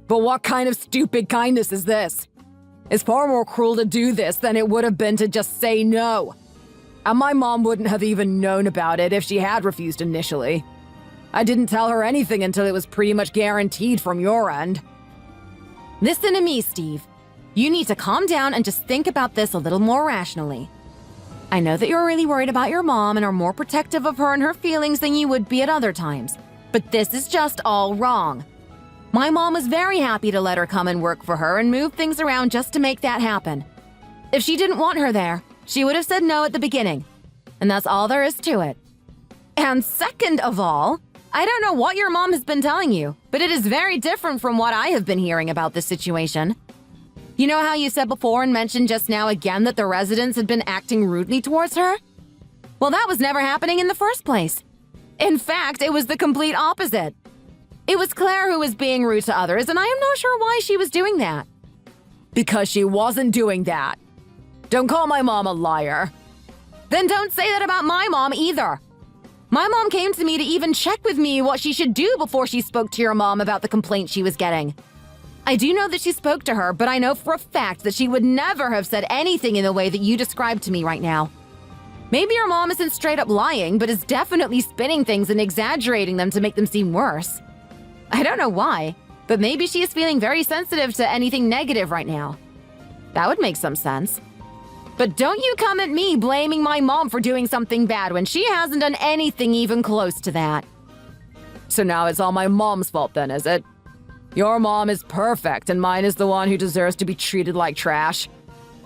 S2: But what kind of stupid kindness is this? It's far more cruel to do this than it would have been to just say no. And my mom wouldn't have even known about it if she had refused initially. I didn't tell her anything until it was pretty much guaranteed from your end.
S1: Listen to me, Steve. You need to calm down and just think about this a little more rationally. I know that you're really worried about your mom and are more protective of her and her feelings than you would be at other times. But this is just all wrong. My mom was very happy to let her come and work for her and move things around just to make that happen. If she didn't want her there, she would have said no at the beginning. And that's all there is to it. And second of all, I don't know what your mom has been telling you, but it is very different from what I have been hearing about this situation. You know how you said before and mentioned just now again that the residents had been acting rudely towards her? Well, that was never happening in the first place. In fact, it was the complete opposite. It was Claire who was being rude to others, and I am not sure why she was doing that.
S2: Because she wasn't doing that. Don't call my mom a liar.
S1: Then don't say that about my mom either. My mom came to me to even check with me what she should do before she spoke to your mom about the complaint she was getting. I do know that she spoke to her, but I know for a fact that she would never have said anything in the way that you described to me right now. Maybe your mom isn't straight up lying, but is definitely spinning things and exaggerating them to make them seem worse. I don't know why, but maybe she is feeling very sensitive to anything negative right now. That would make some sense. But don't you come at me blaming my mom for doing something bad when she hasn't done anything even close to that.
S2: So now it's all my mom's fault then, is it? Your mom is perfect and mine is the one who deserves to be treated like trash.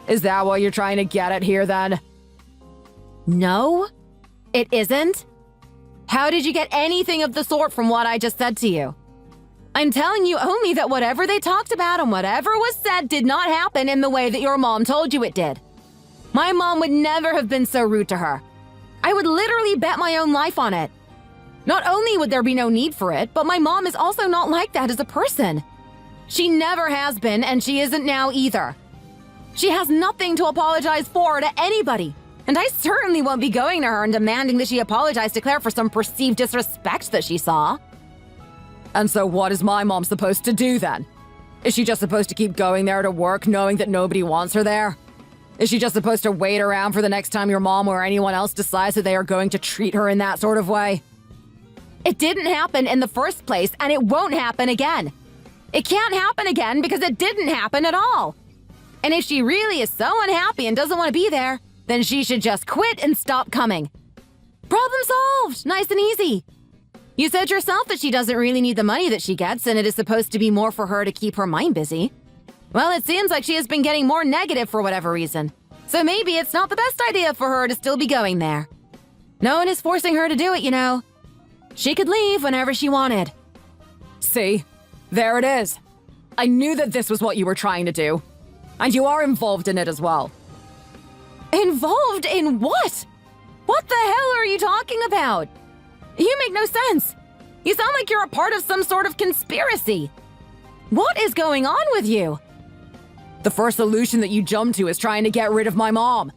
S2: Is that what you're trying to get at here then?
S1: No, it isn't. How did you get anything of the sort from what I just said to you? I'm telling you only that whatever they talked about and whatever was said did not happen in the way that your mom told you it did. My mom would never have been so rude to her. I would literally bet my own life on it. Not only would there be no need for it, but my mom is also not like that as a person. She never has been, and she isn't now either. She has nothing to apologize for to anybody, and I certainly won't be going to her and demanding that she apologize to Claire for some perceived disrespect that she saw.
S2: And so what is my mom supposed to do then? Is she just supposed to keep going there to work knowing that nobody wants her there? Is she just supposed to wait around for the next time your mom or anyone else decides that they are going to treat her in that sort of way?
S1: It didn't happen in the first place, and it won't happen again. It can't happen again because it didn't happen at all. And if she really is so unhappy and doesn't want to be there, then she should just quit and stop coming. Problem solved! Nice and easy. You said yourself that she doesn't really need the money that she gets, and it is supposed to be more for her to keep her mind busy. Well, it seems like she has been getting more negative for whatever reason. So maybe it's not the best idea for her to still be going there. No one is forcing her to do it, you know. She could leave whenever she wanted.
S2: See? There it is. I knew that this was what you were trying to do. And you are involved in it as well.
S1: Involved in what? What the hell are you talking about? You make no sense. You sound like you're a part of some sort of conspiracy. What is going on with you?
S2: The first solution that you jump to is trying to get rid of my mom.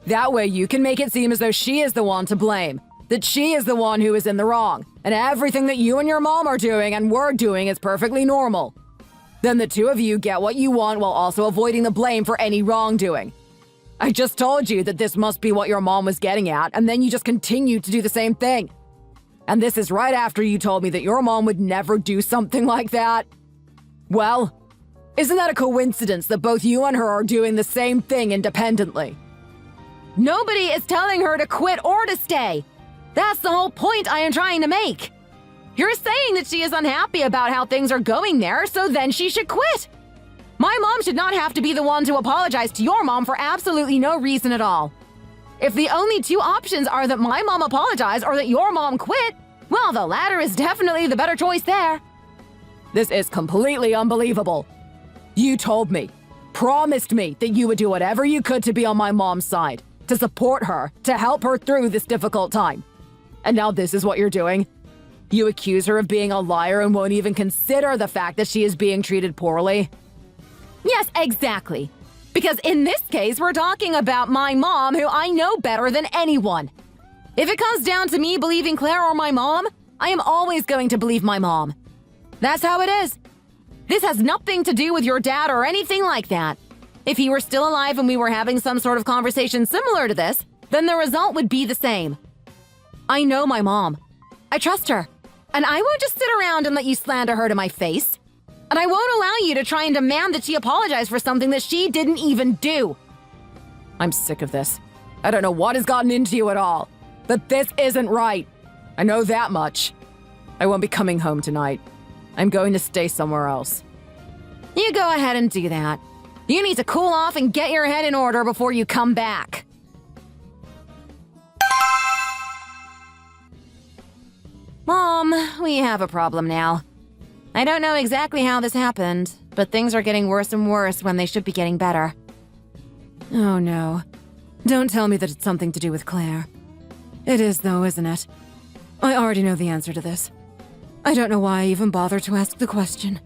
S2: That way you can make it seem as though she is the one to blame, that she is the one who is in the wrong, and everything that you and your mom are doing and were doing is perfectly normal. Then the two of you get what you want while also avoiding the blame for any wrongdoing. I just told you that this must be what your mom was getting at, and then you just continued to do the same thing. And this is right after you told me that your mom would never do something like that. Well, isn't that a coincidence that both you and her are doing the same thing independently?
S1: Nobody is telling her to quit or to stay. That's the whole point I am trying to make. You're saying that she is unhappy about how things are going there, so then she should quit. My mom should not have to be the one to apologize to your mom for absolutely no reason at all. If the only two options are that my mom apologized or that your mom quit, well, the latter is definitely the better choice there.
S2: This is completely unbelievable. You told me, promised me that you would do whatever you could to be on my mom's side, to support her, to help her through this difficult time. And now this is what you're doing? You accuse her of being a liar and won't even consider the fact that she is being treated poorly?
S1: Yes, exactly. Because in this case, we're talking about my mom, who I know better than anyone. If it comes down to me believing Claire or my mom, I am always going to believe my mom. That's how it is. This has nothing to do with your dad or anything like that. If he were still alive and we were having some sort of conversation similar to this, then the result would be the same. I know my mom. I trust her. And I won't just sit around and let you slander her to my face. And I won't allow you to try and demand that she apologize for something that she didn't even do.
S2: I'm sick of this. I don't know what has gotten into you at all, but this isn't right. I know that much. I won't be coming home tonight. I'm going to stay somewhere else.
S1: You go ahead and do that. You need to cool off and get your head in order before you come back. Mom, we have a problem now. I don't know exactly how this happened, but things are getting worse and worse when they should be getting better.
S4: Oh no. Don't tell me that it's something to do with Claire. It is though, isn't it? I already know the answer to this. I don't know why I even bother to ask the question.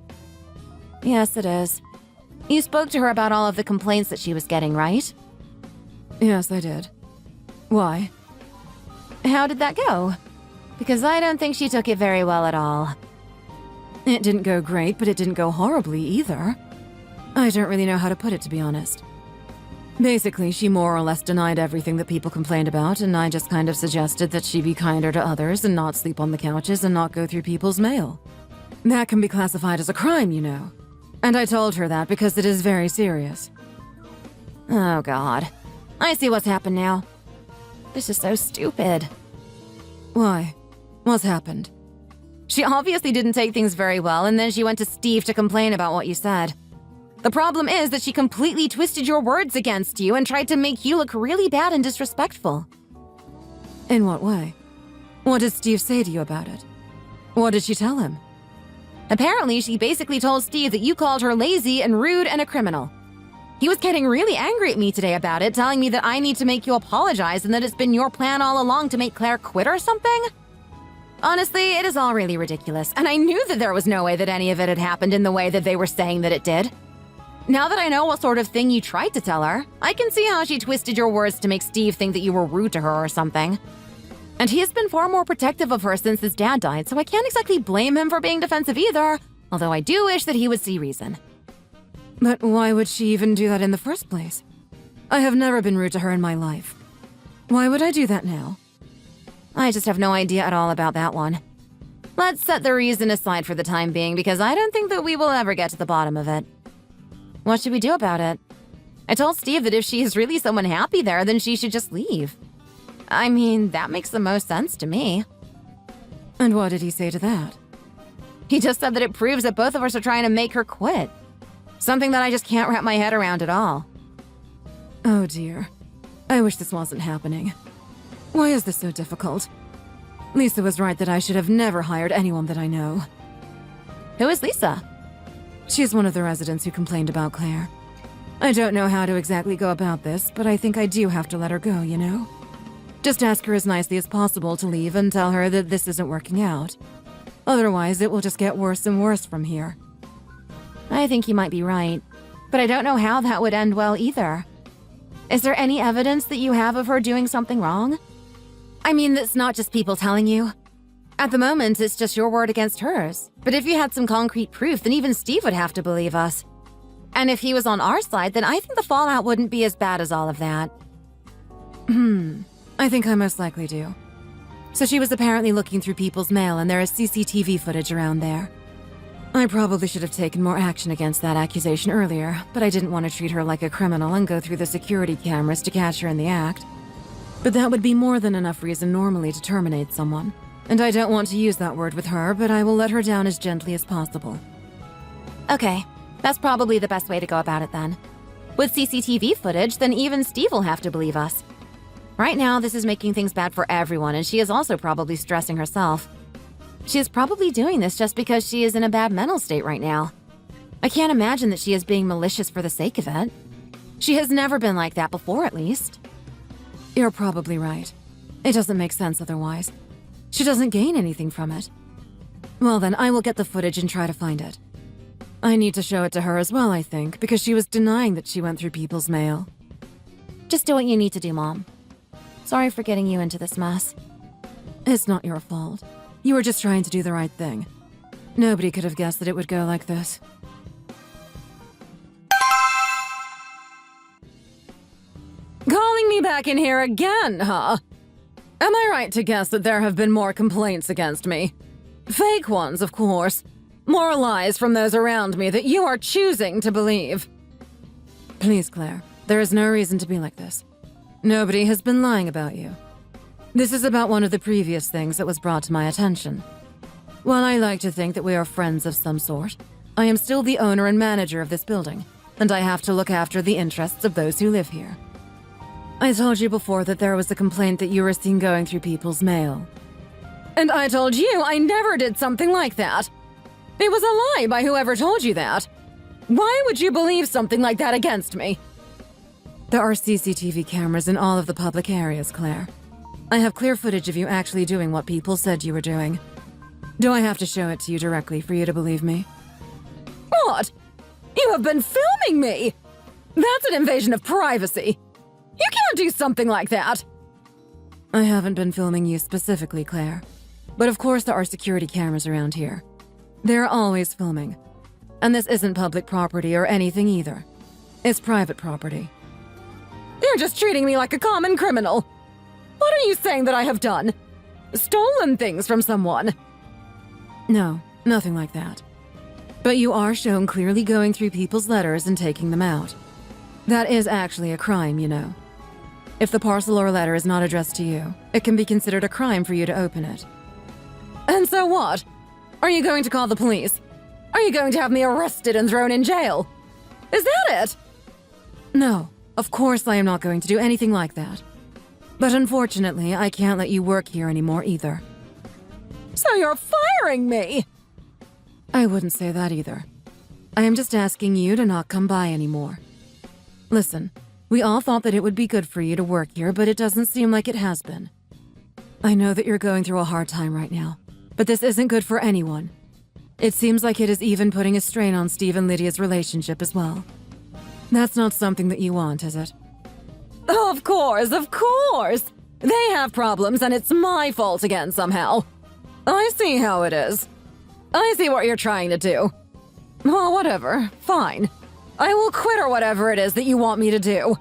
S1: Yes, it is. You spoke to her about all of the complaints that she was getting, right?
S4: Yes, I did. Why?
S1: How did that go? Because I don't think she took it very well at all.
S4: It didn't go great, but it didn't go horribly either. I don't really know how to put it, to be honest. Basically, she more or less denied everything that people complained about, and I just kind of suggested that she be kinder to others and not sleep on the couches and not go through people's mail. That can be classified as a crime, you know. And I told her that because it is very serious.
S1: Oh, God. I see what's happened now. This is so stupid.
S4: Why? What's happened?
S1: She obviously didn't take things very well, and then she went to Steve to complain about what you said. The problem is that she completely twisted your words against you and tried to make you look really bad and disrespectful.
S4: In what way? What did Steve say to you about it? What did she tell him?
S1: Apparently, she basically told Steve that you called her lazy and rude and a criminal. He was getting really angry at me today about it, telling me that I need to make you apologize and that it's been your plan all along to make Claire quit or something. Honestly, it is all really ridiculous, and I knew that there was no way that any of it had happened in the way that they were saying that it did. Now that I know what sort of thing you tried to tell her, I can see how she twisted your words to make Steve think that you were rude to her or something. And he has been far more protective of her since his dad died, so I can't exactly blame him for being defensive either, although I do wish that he would see reason.
S4: But why would she even do that in the first place? I have never been rude to her in my life. Why would I do that now?
S1: I just have no idea at all about that one. Let's set the reason aside for the time being, because I don't think that we will ever get to the bottom of it. What should we do about it? I told Steve that if she is really so unhappy there, then she should just leave. I mean, that makes the most sense to me.
S4: And what did he say to that?
S1: He just said that it proves that both of us are trying to make her quit. Something that I just can't wrap my head around at all.
S4: Oh dear. I wish this wasn't happening. Why is this so difficult? Lisa was right that I should have never hired anyone that I know.
S1: Who is Lisa?
S4: She's one of the residents who complained about Claire. I don't know how to exactly go about this, but I think I do have to let her go, you know? Just ask her as nicely as possible to leave and tell her that this isn't working out. Otherwise, it will just get worse and worse from here.
S1: I think you might be right, but I don't know how that would end well either. Is there any evidence that you have of her doing something wrong? I mean, that's not just people telling you. At the moment, it's just your word against hers. But if you had some concrete proof, then even Steve would have to believe us. And if he was on our side, then I think the fallout wouldn't be as bad as all of that.
S4: I think I most likely do. So she was apparently looking through people's mail and there is CCTV footage around there. I probably should have taken more action against that accusation earlier, but I didn't want to treat her like a criminal and go through the security cameras to catch her in the act. But that would be more than enough reason normally to terminate someone. And I don't want to use that word with her, but I will let her down as gently as possible.
S1: Okay,
S3: That's probably the best way to go about it then. With CCTV footage, then even Steve will have to believe us. Right now, this is making things bad for everyone, and she is also probably stressing herself. She is probably doing this just because she is in a bad mental state right now. I can't imagine that she is being malicious for the sake of it. She has never been like that before, at least.
S4: You're probably right. It doesn't make sense otherwise. She doesn't gain anything from it. Well then, I will get the footage and try to find it. I need to show it to her as well, I think, because she was denying that she went through people's mail.
S3: Just do what you need to do, Mom. Sorry for getting you into this mess.
S4: It's not your fault. You were just trying to do the right thing. Nobody could have guessed that it would go like this. Calling me back in here again, huh? Am I right to guess that there have been more complaints against me? Fake ones, of course. More lies from those around me that you are choosing to believe. Please, Claire, there is no reason to be like this. Nobody has been lying about you. This is about one of the previous things that was brought to my attention. While I like to think that we are friends of some sort, I am still the owner and manager of this building, and I have to look after the interests of those who live here. I told you before that there was a complaint that you were seen going through people's mail. And I told you I never did something like that. It was a lie by whoever told you that. Why would you believe something like that against me? There are CCTV cameras in all of the public areas, Claire. I have clear footage of you actually doing what people said you were doing. Do I have to show it to you directly for you to believe me? What? You have been filming me! That's an invasion of privacy. You can't do something like that! I haven't been filming you specifically, Claire. But of course there are security cameras around here. They're always filming. And this isn't public property or anything either. It's private property. You're just treating me like a common criminal. What are you saying that I have done? Stolen things from someone? No, nothing like that. But you are shown clearly going through people's letters and taking them out. That is actually a crime, you know. If the parcel or letter is not addressed to you, it can be considered a crime for you to open it. And so what? Are you going to call the police? Are you going to have me arrested and thrown in jail? Is that it? No, of course I am not going to do anything like that. But unfortunately, I can't let you work here anymore either. So you're firing me? I wouldn't say that either. I am just asking you to not come by anymore. Listen, we all thought that it would be good for you to work here, but it doesn't seem like it has been. I know that you're going through a hard time right now, but this isn't good for anyone. It seems like it is even putting a strain on Steve and Lydia's relationship as well. That's not something that you want, is it? Of course, of course! They have problems and it's my fault again somehow. I see how it is. I see what you're trying to do. Well, whatever. Fine. I will quit or whatever it is that you want me to do.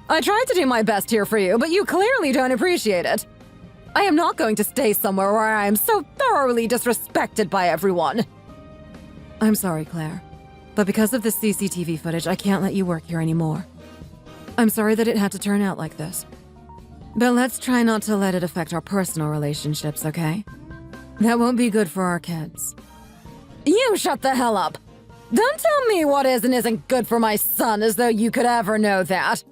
S4: I tried to do my best here for you, but you clearly don't appreciate it. I am not going to stay somewhere where I am so thoroughly disrespected by everyone. I'm sorry, Claire, but because of the CCTV footage, I can't let you work here anymore. I'm sorry that it had to turn out like this. But let's try not to let it affect our personal relationships, okay? That won't be good for our kids. You shut the hell up! Don't tell me what is and isn't good for my son as though you could ever know that.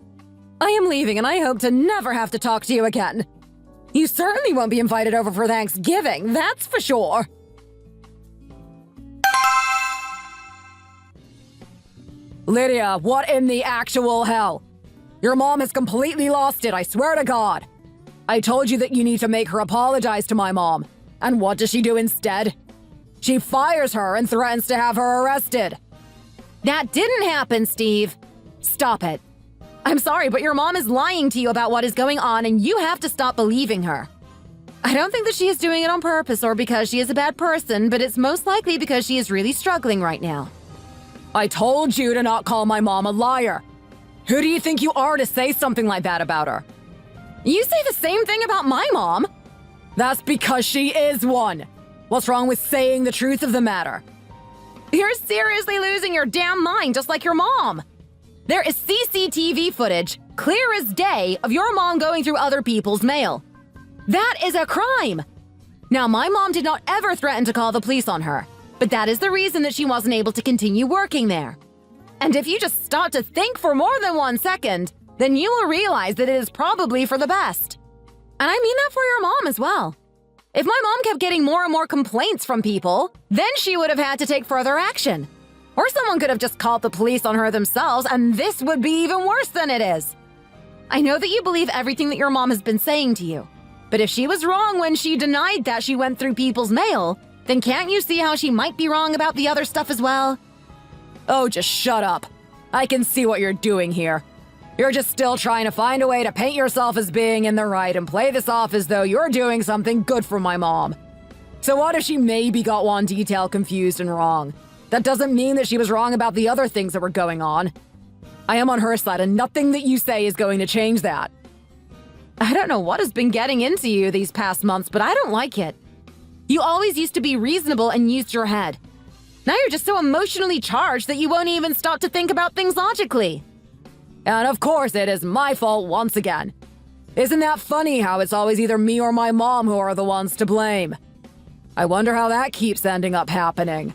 S4: I am leaving and I hope to never have to talk to you again. You certainly won't be invited over for Thanksgiving, that's for sure. Lydia, what in the actual hell? Your mom has completely lost it, I swear to God. I told you that you need to make her apologize to my mom. And what does she do instead? She fires her and threatens to have her arrested.
S3: That didn't happen, Steve. Stop it. I'm sorry, but your mom is lying to you about what is going on, and you have to stop believing her. I don't think that she is doing it on purpose or because she is a bad person, but it's most likely because she is really struggling right now.
S2: I told you to not call my mom a liar. Who do you think you are to say something like that about her?
S3: You say the same thing about my mom.
S2: That's because she is one. What's wrong with saying the truth of the matter?
S3: You're seriously losing your damn mind, just like your mom. There is CCTV footage, clear as day, of your mom going through other people's mail. That is a crime. Now, my mom did not ever threaten to call the police on her, but that is the reason that she wasn't able to continue working there.
S1: And if you just stop to think for more than 1 second, then you will realize that it is probably for the best. And I mean that for your mom as well. If my mom kept getting more and more complaints from people, then she would have had to take further action. Or someone could have just called the police on her themselves, and this would be even worse than it is. I know that you believe everything that your mom has been saying to you, but if she was wrong when she denied that she went through people's mail, then can't you see how she might be wrong about the other stuff as well?
S2: Oh, just shut up. I can see what you're doing here. You're just still trying to find a way to paint yourself as being in the right and play this off as though you're doing something good for my mom. So what if she maybe got one detail confused and wrong? That doesn't mean that she was wrong about the other things that were going on. I am on her side, and nothing that you say is going to change that.
S1: I don't know what has been getting into you these past months, but I don't like it. You always used to be reasonable and used your head. Now you're just so emotionally charged that you won't even stop to think about things logically.
S2: And of course, it is my fault once again. Isn't that funny how it's always either me or my mom who are the ones to blame? I wonder how that keeps ending up happening.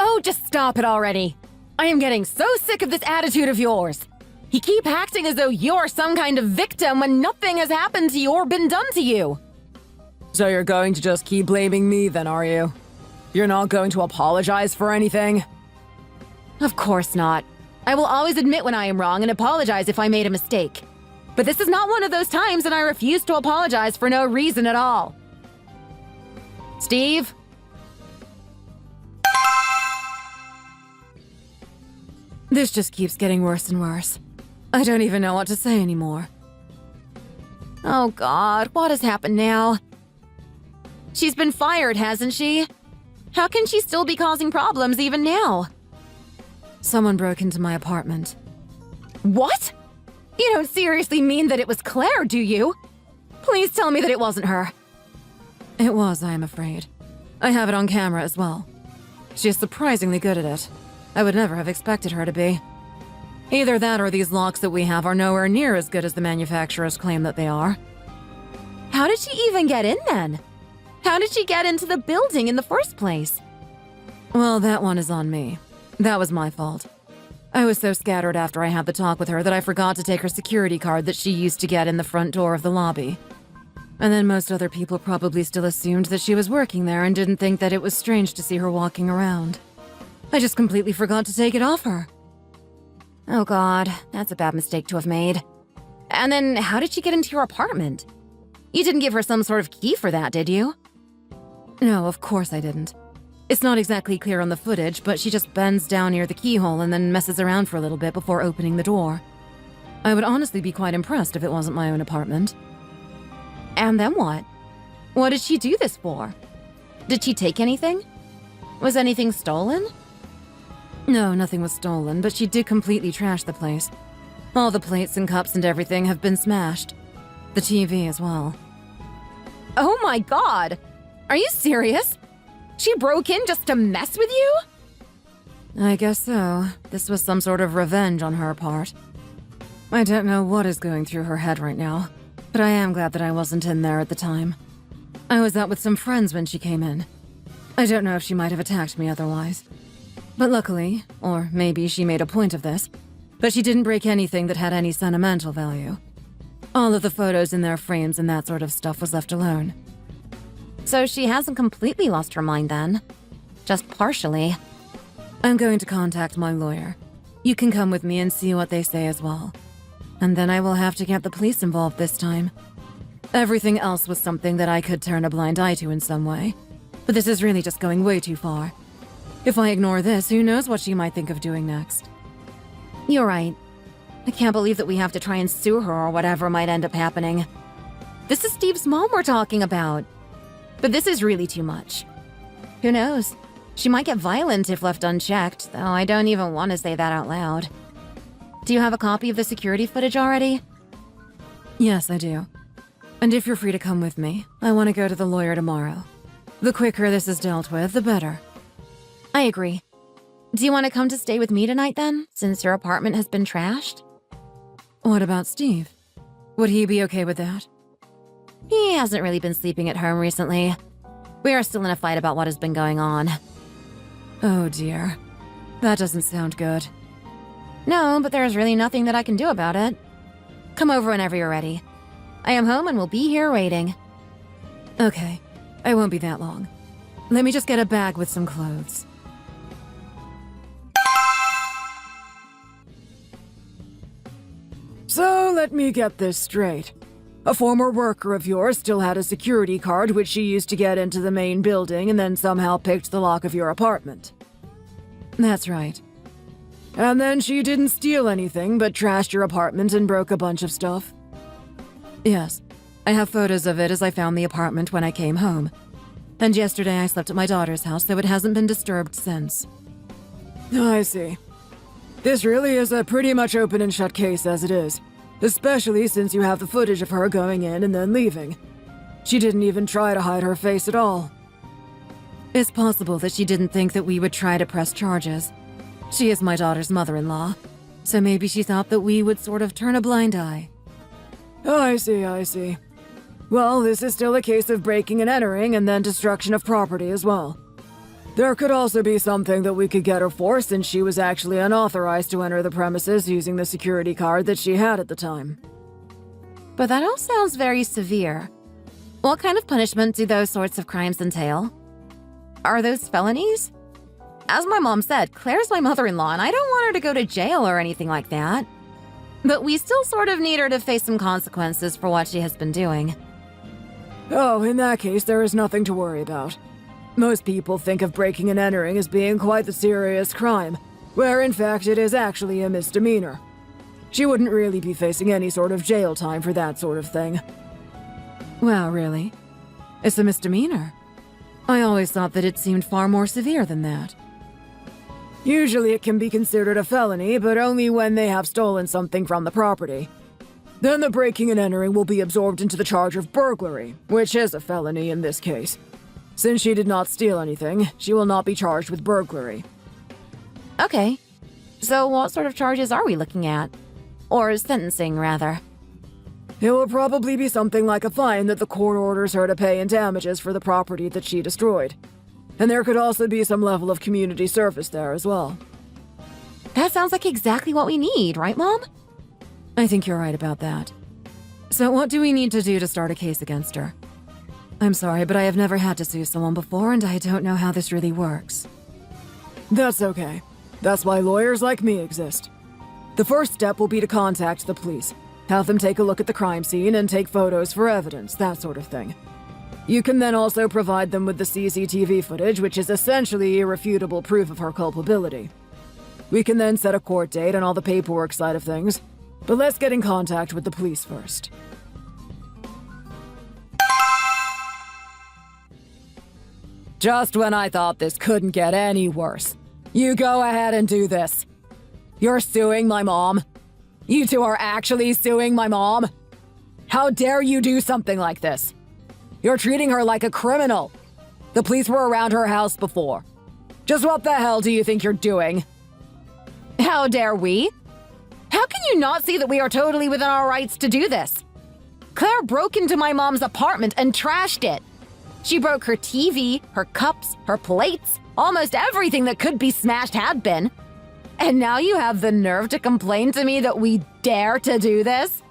S1: Oh, just stop it already. I am getting so sick of this attitude of yours. You keep acting as though you're some kind of victim when nothing has happened to you or been done to you.
S2: So you're going to just keep blaming me then, are you? You're not going to apologize for anything?
S1: Of course not. I will always admit when I am wrong and apologize if I made a mistake. But this is not one of those times, and I refuse to apologize for no reason at all. Steve?
S4: This just keeps getting worse and worse. I don't even know what to say anymore.
S1: Oh God, what has happened now? She's been fired, hasn't she? How can she still be causing problems even now?
S4: Someone broke into my apartment.
S1: What? You don't seriously mean that it was Claire, do you? Please tell me that it wasn't her.
S4: It was, I am afraid. I have it on camera as well. She is surprisingly good at it. I would never have expected her to be. Either that or these locks that we have are nowhere near as good as the manufacturers claim that they are.
S1: How did she even get in then? How did she get into the building in the first place?
S4: Well, that one is on me. That was my fault. I was so scattered after I had the talk with her that I forgot to take her security card that she used to get in the front door of the lobby. And then most other people probably still assumed that she was working there and didn't think that it was strange to see her walking around. I just completely forgot to take it off her.
S1: Oh God, that's a bad mistake to have made. And then how did she get into your apartment? You didn't give her some sort of key for that, did you?
S4: No, of course I didn't. It's not exactly clear on the footage, but she just bends down near the keyhole and then messes around for a little bit before opening the door. I would honestly be quite impressed if it wasn't my own apartment.
S1: And then what? What did she do this for? Did she take anything? Was anything stolen?
S4: No, nothing was stolen, but she did completely trash the place. All the plates and cups and everything have been smashed. The TV as well.
S1: Oh my God! Are you serious? She broke in just to mess with you?
S4: I guess so. This was some sort of revenge on her part. I don't know what is going through her head right now, but I am glad that I wasn't in there at the time. I was out with some friends when she came in. I don't know if she might have attacked me otherwise. But luckily, or maybe she made a point of this, but she didn't break anything that had any sentimental value. All of the photos in their frames and that sort of stuff was left alone.
S1: So she hasn't completely lost her mind then. Just partially.
S4: I'm going to contact my lawyer. You can come with me and see what they say as well. And then I will have to get the police involved this time. Everything else was something that I could turn a blind eye to in some way. But this is really just going way too far. If I ignore this, who knows what she might think of doing next.
S1: You're right. I can't believe that we have to try and sue her or whatever might end up happening. This is Steve's mom we're talking about. But this is really too much. Who knows? She might get violent if left unchecked, though I don't even want to say that out loud. Do you have a copy of the security footage already?
S4: Yes, I do. And if you're free to come with me, I want to go to the lawyer tomorrow. The quicker this is dealt with, the better.
S1: I agree. Do you want to come to stay with me tonight then, since your apartment has been trashed?
S4: What about Steve? Would he be okay with that?
S1: He hasn't really been sleeping at home recently. We are still in a fight about what has been going on.
S4: Oh dear. That doesn't sound good.
S3: No, but there's really nothing that I can do about it. Come over whenever you're ready. I am home and will be here waiting.
S4: Okay, I won't be that long. Let me just get a bag with some clothes. So, let me get this straight. A former worker of yours still had a security card which she used to get into the main building and then somehow picked the lock of your apartment. That's right. And then she didn't steal anything but trashed your apartment and broke a bunch of stuff? Yes. I have photos of it as I found the apartment when I came home. And yesterday I slept at my daughter's house, so it hasn't been disturbed since. I see. This really is a pretty much open and shut case as it is, especially since you have the footage of her going in and then leaving. She didn't even try to hide her face at all. It's possible that she didn't think that we would try to press charges. She is my daughter's mother-in-law, so maybe she thought that we would sort of turn a blind eye. I see. Well, this is still a case of breaking and entering and then destruction of property as well. There could also be something that we could get her for since she was actually unauthorized to enter the premises using the security card that she had at the time.
S3: But that all sounds very severe. What kind of punishment do those sorts of crimes entail? Are those felonies? As my mom said, Claire's my mother-in-law and I don't want her to go to jail or anything like that. But we still sort of need her to face some consequences for what she has been doing.
S4: Oh, in that case, there is nothing to worry about. Most people think of breaking and entering as being quite the serious crime, where in fact it is actually a misdemeanor. She wouldn't really be facing any sort of jail time for that sort of thing. Wow, really? It's a misdemeanor? I always thought that it seemed far more severe than that. Usually it can be considered a felony, but only when they have stolen something from the property. Then the breaking and entering will be absorbed into the charge of burglary, which is a felony in this case. Since she did not steal anything, she will not be charged with burglary.
S3: Okay. So what sort of charges are we looking at? Or sentencing, rather?
S4: It will probably be something like a fine that the court orders her to pay in damages for the property that she destroyed. And there could also be some level of community service there as well.
S3: That sounds like exactly what we need, right, Mom?
S4: I think you're right about that. So what do we need to do to start a case against her? I'm sorry, but I have never had to sue someone before, and I don't know how this really works. That's okay. That's why lawyers like me exist. The first step will be to contact the police, have them take a look at the crime scene and take photos for evidence, that sort of thing. You can then also provide them with the CCTV footage, which is essentially irrefutable proof of her culpability. We can then set a court date and all the paperwork side of things, but let's get in contact with the police first. Just when I thought this couldn't get any worse. You go ahead and do this. You're suing my mom. You two are actually suing my mom. How dare you do something like this? You're treating her like a criminal. The police were around her house before. Just what the hell do you think you're doing?
S3: How dare we? How can you not see that we are totally within our rights to do this? Claire broke into my mom's apartment and trashed it. She broke her TV, her cups, her plates, almost everything that could be smashed had been. And now you have the nerve to complain to me that we dare to do this?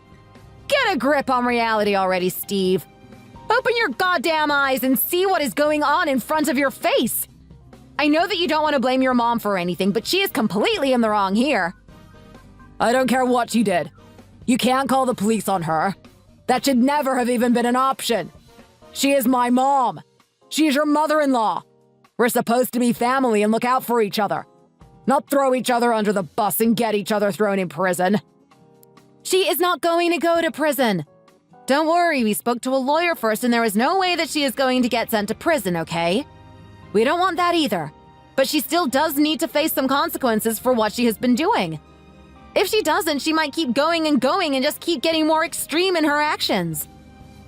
S3: Get a grip on reality already, Steve. Open your goddamn eyes and see what is going on in front of your face. I know that you don't want to blame your mom for anything, but she is completely in the wrong here.
S4: I don't care what you did. You can't call the police on her. That should never have even been an option. She is my mom. She is your mother-in-law. We're supposed to be family and look out for each other. Not throw each other under the bus and get each other thrown in prison.
S3: She is not going to go to prison. Don't worry, we spoke to a lawyer first and there is no way that she is going to get sent to prison, okay? We don't want that either. But she still does need to face some consequences for what she has been doing. If she doesn't, she might keep going and just keep getting more extreme in her actions.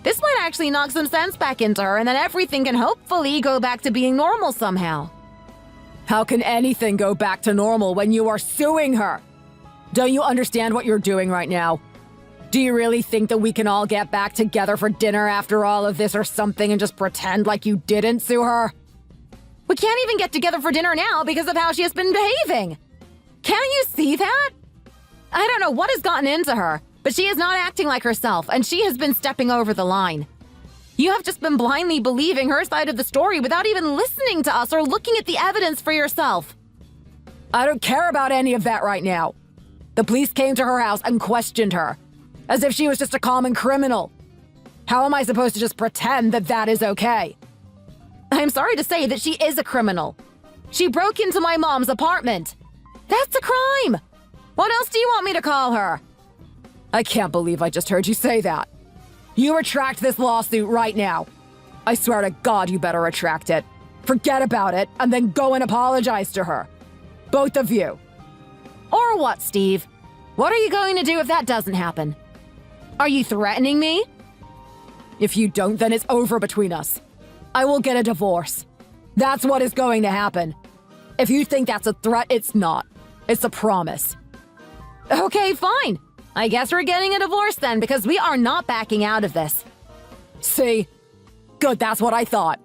S3: This might actually knock some sense back into her and then everything can hopefully go back to being normal somehow.
S4: How can anything go back to normal when you are suing her? Don't you understand what you're doing right now? Do you really think that we can all get back together for dinner after all of this or something and just pretend like you didn't sue her?
S1: We can't even get together for dinner now because of how she has been behaving. Can't you see that? I don't know what has gotten into her, but she is not acting like herself, and she has been stepping over the line. You have just been blindly believing her side of the story without even listening to us or looking at the evidence for yourself.
S2: I don't care about any of that right now. The police came to her house and questioned her, as if she was just a common criminal. How am I supposed to just pretend that that is okay?
S1: I'm sorry to say that she is a criminal. She broke into my mom's apartment. That's a crime. What else do you want me to call her?
S2: I can't believe I just heard you say that. You retract this lawsuit right now. I swear to God you better retract it. Forget about it, and then go and apologize to her. Both of you.
S1: Or what, Steve? What are you going to do if that doesn't happen? Are you threatening me?
S2: If you don't, then it's over between us. I will get a divorce. That's what is going to happen. If you think that's a threat, it's not. It's a promise.
S1: Okay, fine. I guess we're getting a divorce then, because we are not backing out of this.
S2: See? Good, that's what I thought.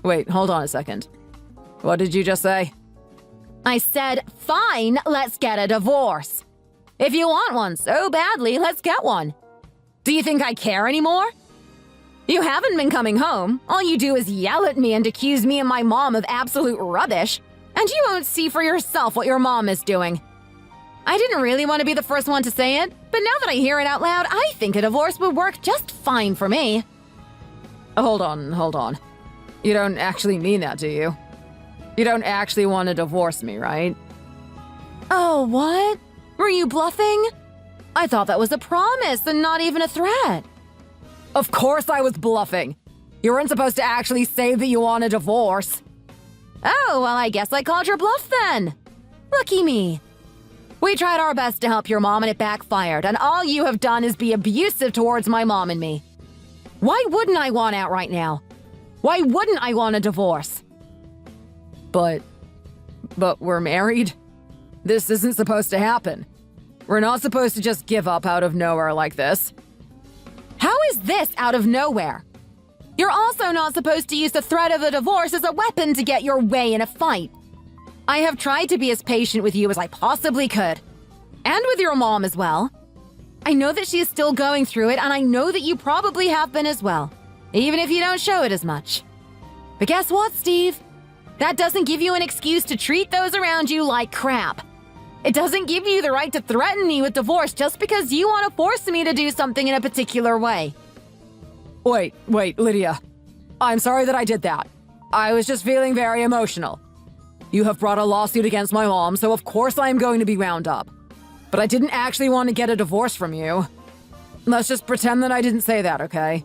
S2: Wait, hold on a second. What did you just say?
S1: I said, fine, let's get a divorce. If you want one so badly, let's get one. Do you think I care anymore? You haven't been coming home. All you do is yell at me and accuse me and my mom of absolute rubbish. And you won't see for yourself what your mom is doing. I didn't really want to be the first one to say it, but now that I hear it out loud, I think a divorce would work just fine for me.
S2: Hold on. You don't actually mean that, do you? You don't actually want to divorce me, right?
S1: Oh, what? Were you bluffing? I thought that was a promise and not even a threat.
S2: Of course I was bluffing. You weren't supposed to actually say that you want a divorce.
S1: Oh, well, I guess I called your bluff then. Lucky me. We tried our best to help your mom and it backfired, and all you have done is be abusive towards my mom and me. Why wouldn't I want out right now? Why wouldn't I want a divorce?
S2: But we're married? This isn't supposed to happen. We're not supposed to just give up out of nowhere like this.
S1: How is this out of nowhere? You're also not supposed to use the threat of a divorce as a weapon to get your way in a fight. I have tried to be as patient with you as I possibly could. And with your mom as well. I know that she is still going through it, and I know that you probably have been as well, even if you don't show it as much. But guess what, Steve? That doesn't give you an excuse to treat those around you like crap. It doesn't give you the right to threaten me with divorce just because you want to force me to do something in a particular way.
S2: Wait, Lydia. I'm sorry that I did that. I was just feeling very emotional. You have brought a lawsuit against my mom, so of course I am going to be wound up. But I didn't actually want to get a divorce from you. Let's just pretend that I didn't say that, okay?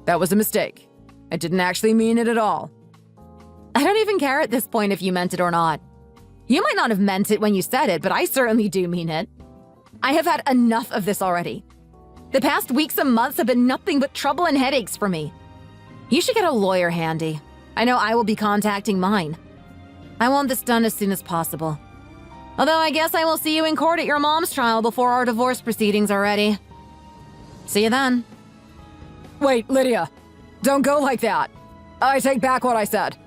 S2: That was a mistake. I didn't actually mean it at all.
S1: I don't even care at this point if you meant it or not. You might not have meant it when you said it, but I certainly do mean it. I have had enough of this already. The past weeks and months have been nothing but trouble and headaches for me. You should get a lawyer handy. I know I will be contacting mine. I want this done as soon as possible. Although I guess I will see you in court at your mom's trial before our divorce proceedings are ready. See you then.
S2: Wait, Lydia. Don't go like that. I take back what I said.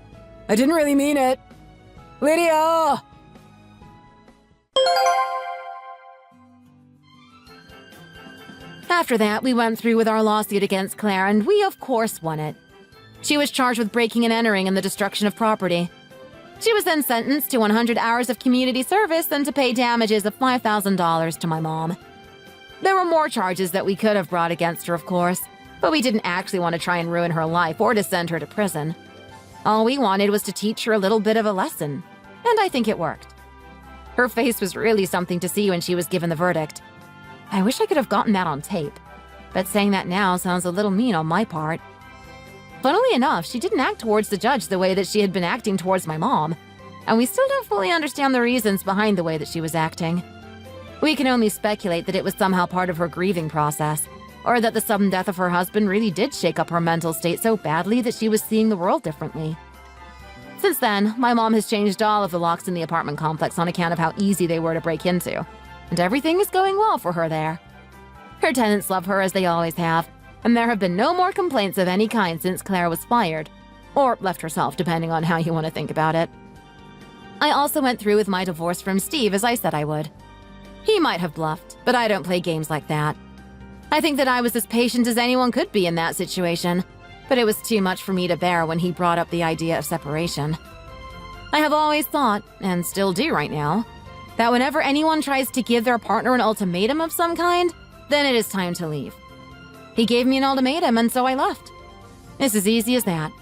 S2: I didn't really mean it. Lydia!
S1: After that, we went through with our lawsuit against Claire, and we of course won it. She was charged with breaking and entering and the destruction of property. She was then sentenced to 100 hours of community service and to pay damages of $5,000 to my mom. There were more charges that we could have brought against her, of course, but we didn't actually want to try and ruin her life or to send her to prison. All we wanted was to teach her a little bit of a lesson, and I think it worked. Her face was really something to see when she was given the verdict. I wish I could have gotten that on tape, but saying that now sounds a little mean on my part. Funnily enough, she didn't act towards the judge the way that she had been acting towards my mom, and we still don't fully understand the reasons behind the way that she was acting. We can only speculate that it was somehow part of her grieving process, or that the sudden death of her husband really did shake up her mental state so badly that she was seeing the world differently. Since then, my mom has changed all of the locks in the apartment complex on account of how easy they were to break into, and everything is going well for her there. Her tenants love her as they always have, and there have been no more complaints of any kind since Claire was fired, Or left herself, depending on how you want to think about it. I also went through with my divorce from Steve as I said I would. He might have bluffed, but I don't play games like that. I think that I was as patient as anyone could be in that situation, but it was too much for me to bear when he brought up the idea of separation. I have always thought, and still do right now, that whenever anyone tries to give their partner an ultimatum of some kind, then it is time to leave. He gave me an ultimatum, and so I left. It's as easy as that.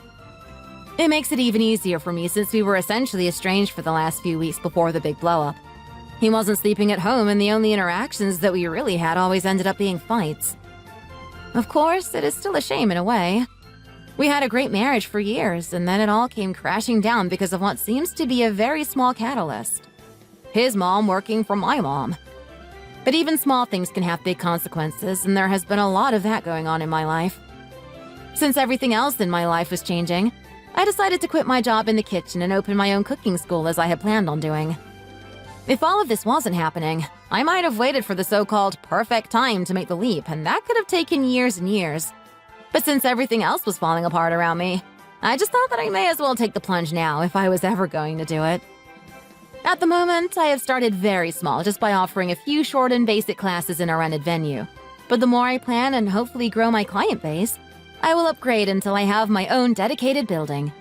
S1: It makes it even easier for me since we were essentially estranged for the last few weeks before the big blow-up. He wasn't sleeping at home, and the only interactions that we really had always ended up being fights. Of course, it is still a shame in a way. We had a great marriage for years, and then it all came crashing down because of what seems to be a very small catalyst. His mom working for my mom. But even small things can have big consequences, and there has been a lot of that going on in my life. Since everything else in my life was changing, I decided to quit my job in the kitchen and open my own cooking school as I had planned on doing. If all of this wasn't happening, I might have waited for the so-called perfect time to make the leap, and that could have taken years and years. But since everything else was falling apart around me, I just thought that I may as well take the plunge now if I was ever going to do it. At the moment, I have started very small just by offering a few short and basic classes in a rented venue. But the more I plan and hopefully grow my client base, I will upgrade until I have my own dedicated building.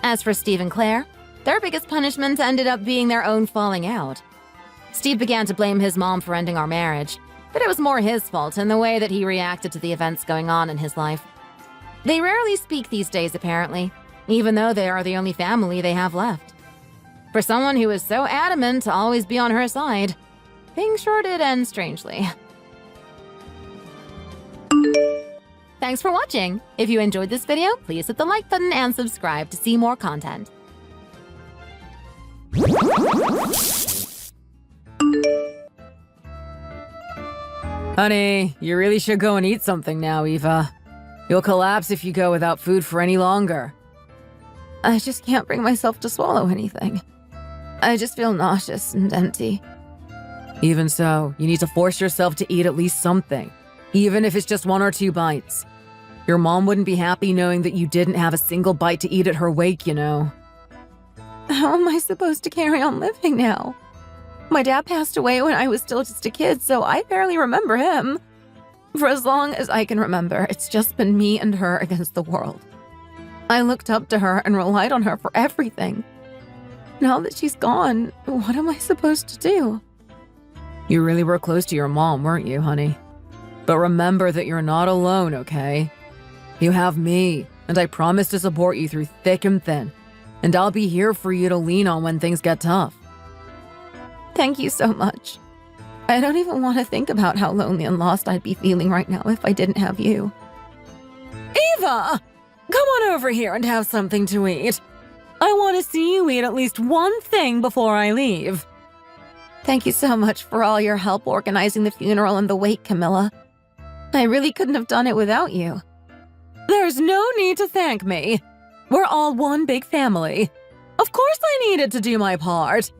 S1: As for Steve and Claire, their biggest punishment ended up being their own falling out. Steve began to blame his mom for ending our marriage, but it was more his fault in the way that he reacted to the events going on in his life. They rarely speak these days, apparently, even though they are the only family they have left. For someone who is so adamant to always be on her side, things sure did end strangely. Thanks for watching! If you enjoyed this video, please hit the like button and subscribe to see more content.
S2: Honey, you really should go and eat something now, Eva. You'll collapse if you go without food for any longer.
S1: I just can't bring myself to swallow anything. I just feel nauseous and empty.
S2: Even so, you need to force yourself to eat at least something, even if it's just 1 or 2 bites. Your mom wouldn't be happy knowing that you didn't have a single bite to eat at her wake, you know.
S1: How am I supposed to carry on living now? My dad passed away when I was still just a kid, so I barely remember him. For as long as I can remember, it's just been me and her against the world. I looked up to her and relied on her for everything. Now that she's gone, what am I supposed to do?
S2: You really were close to your mom, weren't you, honey? But remember that you're not alone, okay? You have me, and I promise to support you through thick and thin. And I'll be here for you to lean on when things get tough.
S1: Thank you so much. I don't even want to think about how lonely and lost I'd be feeling right now if I didn't have you.
S2: Eva! Come on over here and have something to eat. I want to see you eat at least one thing before I leave.
S1: Thank you so much for all your help organizing the funeral and the wake, Camilla. I really couldn't have done it without you.
S2: There's no need to thank me. We're all one big family. Of course I needed to do my part.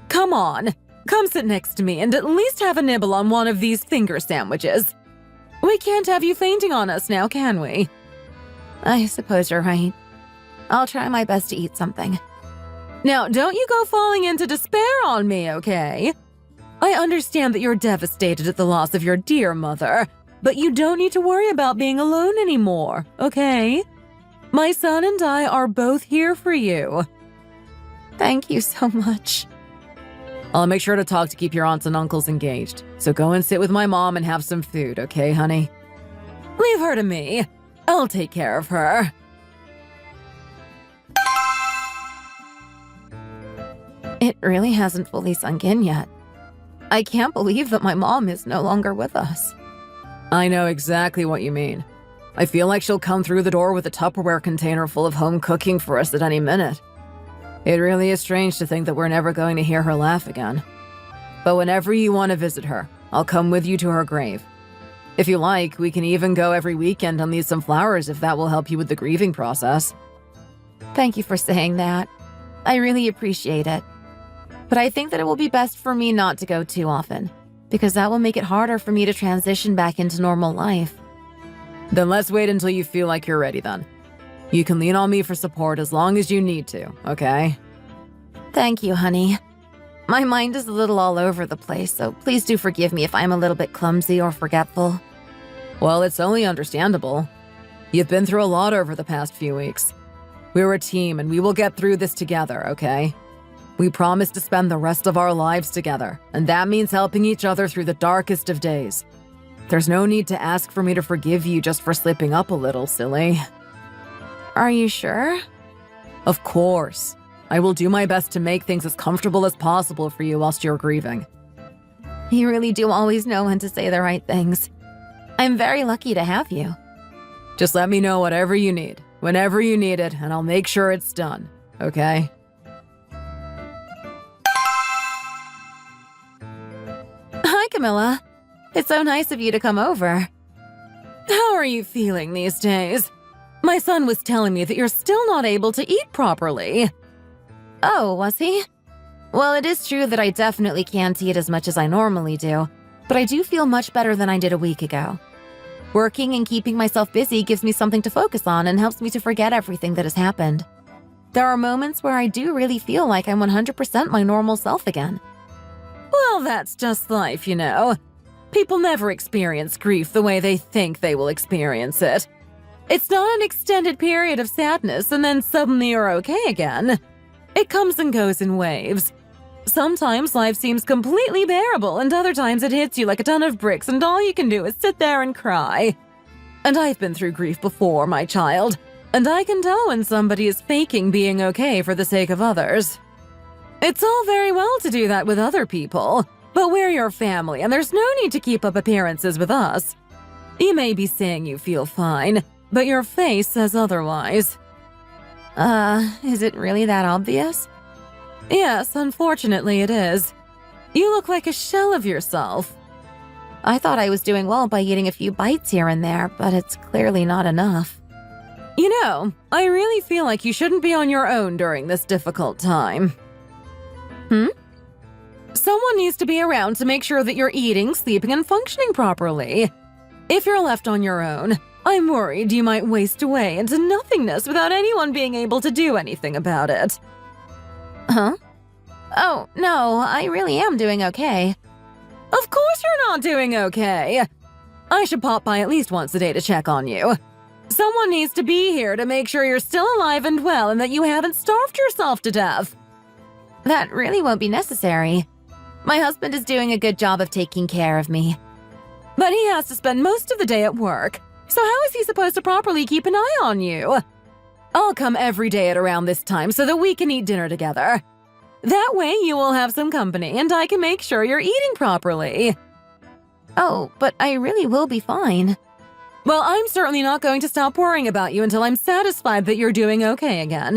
S2: Come on, come sit next to me and at least have a nibble on one of these finger sandwiches. We can't have you fainting on us now, can we?
S1: I suppose you're right. I'll try my best to eat something.
S2: Now, don't you go falling into despair on me, okay? I understand that you're devastated at the loss of your dear mother, but you don't need to worry about being alone anymore, okay? My son and I are both here for you.
S1: Thank you so much.
S2: I'll make sure to talk to keep your aunts and uncles engaged. So go and sit with my mom and have some food, okay, honey? Leave her to me. I'll take care of her.
S1: It really hasn't fully sunk in yet. I can't believe that my mom is no longer with us.
S2: I know exactly what you mean. I feel like she'll come through the door with a Tupperware container full of home cooking for us at any minute. It really is strange to think that we're never going to hear her laugh again. But whenever you want to visit her, I'll come with you to her grave. If you like, we can even go every weekend and leave some flowers if that will help you with the grieving process.
S1: Thank you for saying that. I really appreciate it. But I think that it will be best for me not to go too often, because that will make it harder for me to transition back into normal life.
S2: Then let's wait until you feel like you're ready then. You can lean on me for support as long as you need to, okay?
S1: Thank you, honey. My mind is a little all over the place, so please do forgive me if I'm a little bit clumsy or forgetful.
S2: Well, it's only understandable. You've been through a lot over the past few weeks. We're a team and we will get through this together, okay? We promise to spend the rest of our lives together, and that means helping each other through the darkest of days. There's no need to ask for me to forgive you just for slipping up a little, silly.
S1: Are you sure?
S2: Of course. I will do my best to make things as comfortable as possible for you whilst you're grieving.
S1: You really do always know when to say the right things. I'm very lucky to have you.
S2: Just let me know whatever you need, whenever you need it, and I'll make sure it's done, okay?
S1: Hi, Camilla. It's so nice of you to come over.
S2: How are you feeling these days? My son was telling me that you're still not able to eat properly.
S1: Oh, was he? Well, it is true that I definitely can't eat as much as I normally do, but I do feel much better than I did a week ago. Working and keeping myself busy gives me something to focus on and helps me to forget everything that has happened. There are moments where I do really feel like I'm 100% my normal self again.
S2: Well, that's just life, you know. People never experience grief the way they think they will experience it. It's not an extended period of sadness and then suddenly you're okay again. It comes and goes in waves. Sometimes life seems completely bearable and other times it hits you like a ton of bricks and all you can do is sit there and cry. And I've been through grief before, my child, and I can tell when somebody is faking being okay for the sake of others. It's all very well to do that with other people, but we're your family and there's no need to keep up appearances with us. You may be saying you feel fine, but your face says otherwise.
S1: Is it really that obvious?
S2: Yes, unfortunately it is. You look like a shell of yourself.
S1: I thought I was doing well by eating a few bites here and there, but it's clearly not enough.
S2: You know, I really feel like you shouldn't be on your own during this difficult time. Someone needs to be around to make sure that you're eating, sleeping, and functioning properly. If you're left on your own, I'm worried you might waste away into nothingness without anyone being able to do anything about it.
S1: Huh? Oh, no, I really am doing okay.
S2: Of course you're not doing okay. I should pop by at least once a day to check on you. Someone needs to be here to make sure you're still alive and well and that you haven't starved yourself to death.
S1: That really won't be necessary. My husband is doing a good job of taking care of me.
S2: But he has to spend most of the day at work, so how is he supposed to properly keep an eye on you? I'll come every day at around this time so that we can eat dinner together. That way you will have some company and I can make sure you're eating properly.
S1: Oh, but I really will be fine.
S2: Well, I'm certainly not going to stop worrying about you until I'm satisfied that you're doing okay again.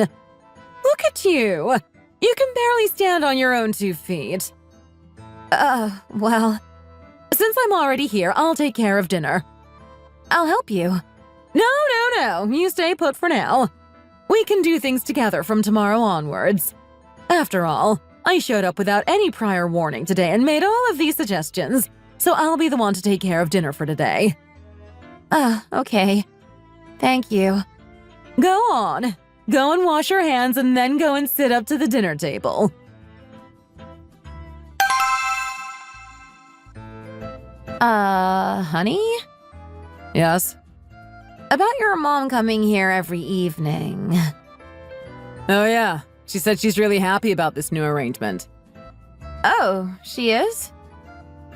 S2: Look at you! You can barely stand on your own 2 feet.
S1: Well,
S2: Since I'm already here, I'll take care of dinner.
S1: I'll help you.
S2: No, you stay put for now. We can do things together from tomorrow onwards. After all, I showed up without any prior warning today and made all of these suggestions, so I'll be the one to take care of dinner for today.
S1: Okay. Thank you.
S2: Go on. Go and wash your hands and then go and sit up to the dinner table.
S1: Honey?
S2: Yes?
S1: About your mom coming here every evening.
S2: Oh yeah, she said she's really happy about this new arrangement.
S1: Oh, she is?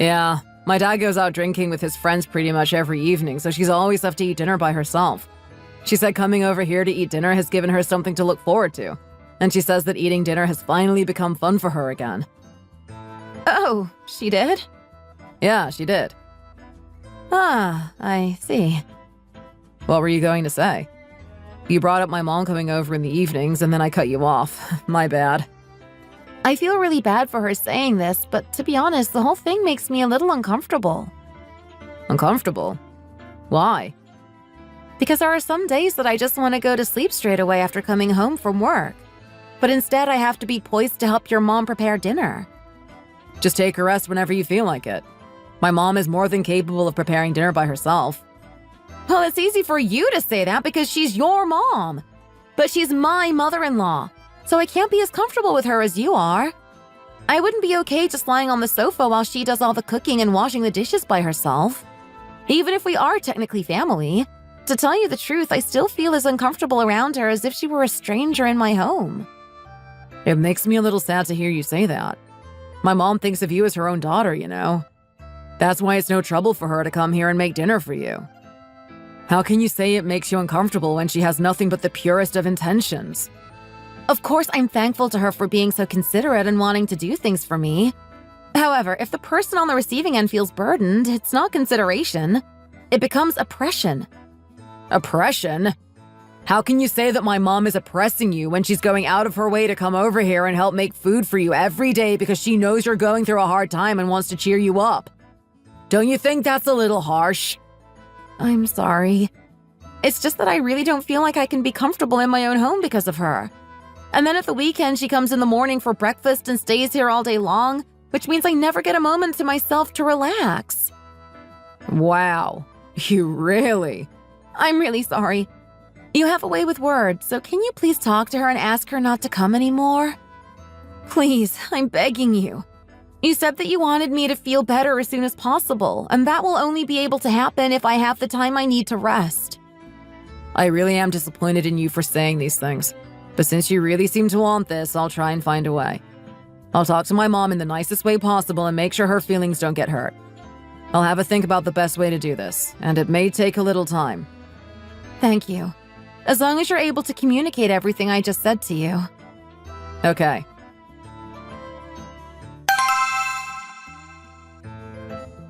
S2: Yeah, my dad goes out drinking with his friends pretty much every evening, so she's always left to eat dinner by herself. She said coming over here to eat dinner has given her something to look forward to. And she says that eating dinner has finally become fun for her again.
S1: Oh, she did?
S2: Yeah, she did.
S1: I see.
S2: What were you going to say? You brought up my mom coming over in the evenings and then I cut you off. My bad.
S1: I feel really bad for her saying this, but to be honest, the whole thing makes me a little uncomfortable.
S2: Uncomfortable? Why?
S1: Because there are some days that I just want to go to sleep straight away after coming home from work. But instead, I have to be poised to help your mom prepare dinner.
S2: Just take a rest whenever you feel like it. My mom is more than capable of preparing dinner by herself.
S1: Well, it's easy for you to say that because she's your mom. But she's my mother-in-law, so I can't be as comfortable with her as you are. I wouldn't be okay just lying on the sofa while she does all the cooking and washing the dishes by herself. Even if we are technically family, to tell you the truth, I still feel as uncomfortable around her as if she were a stranger in my home.
S2: It makes me a little sad to hear you say that. My mom thinks of you as her own daughter, you know. That's why it's no trouble for her to come here and make dinner for you. How can you say it makes you uncomfortable when she has nothing but the purest of intentions?
S1: Of course, I'm thankful to her for being so considerate and wanting to do things for me. However, if the person on the receiving end feels burdened, it's not consideration. It becomes oppression.
S2: Oppression? How can you say that my mom is oppressing you when she's going out of her way to come over here and help make food for you every day because she knows you're going through a hard time and wants to cheer you up? Don't you think that's a little harsh?
S1: I'm sorry. It's just that I really don't feel like I can be comfortable in my own home because of her. And then at the weekend, she comes in the morning for breakfast and stays here all day long, which means I never get a moment to myself to relax.
S2: Wow. You really?
S1: I'm really sorry. You have a way with words, so can you please talk to her and ask her not to come anymore? Please, I'm begging you. You said that you wanted me to feel better as soon as possible, and that will only be able to happen if I have the time I need to rest.
S2: I really am disappointed in you for saying these things. But since you really seem to want this, I'll try and find a way. I'll talk to my mom in the nicest way possible and make sure her feelings don't get hurt. I'll have a think about the best way to do this, and it may take a little time.
S1: Thank you. As long as you're able to communicate everything I just said to you.
S2: Okay.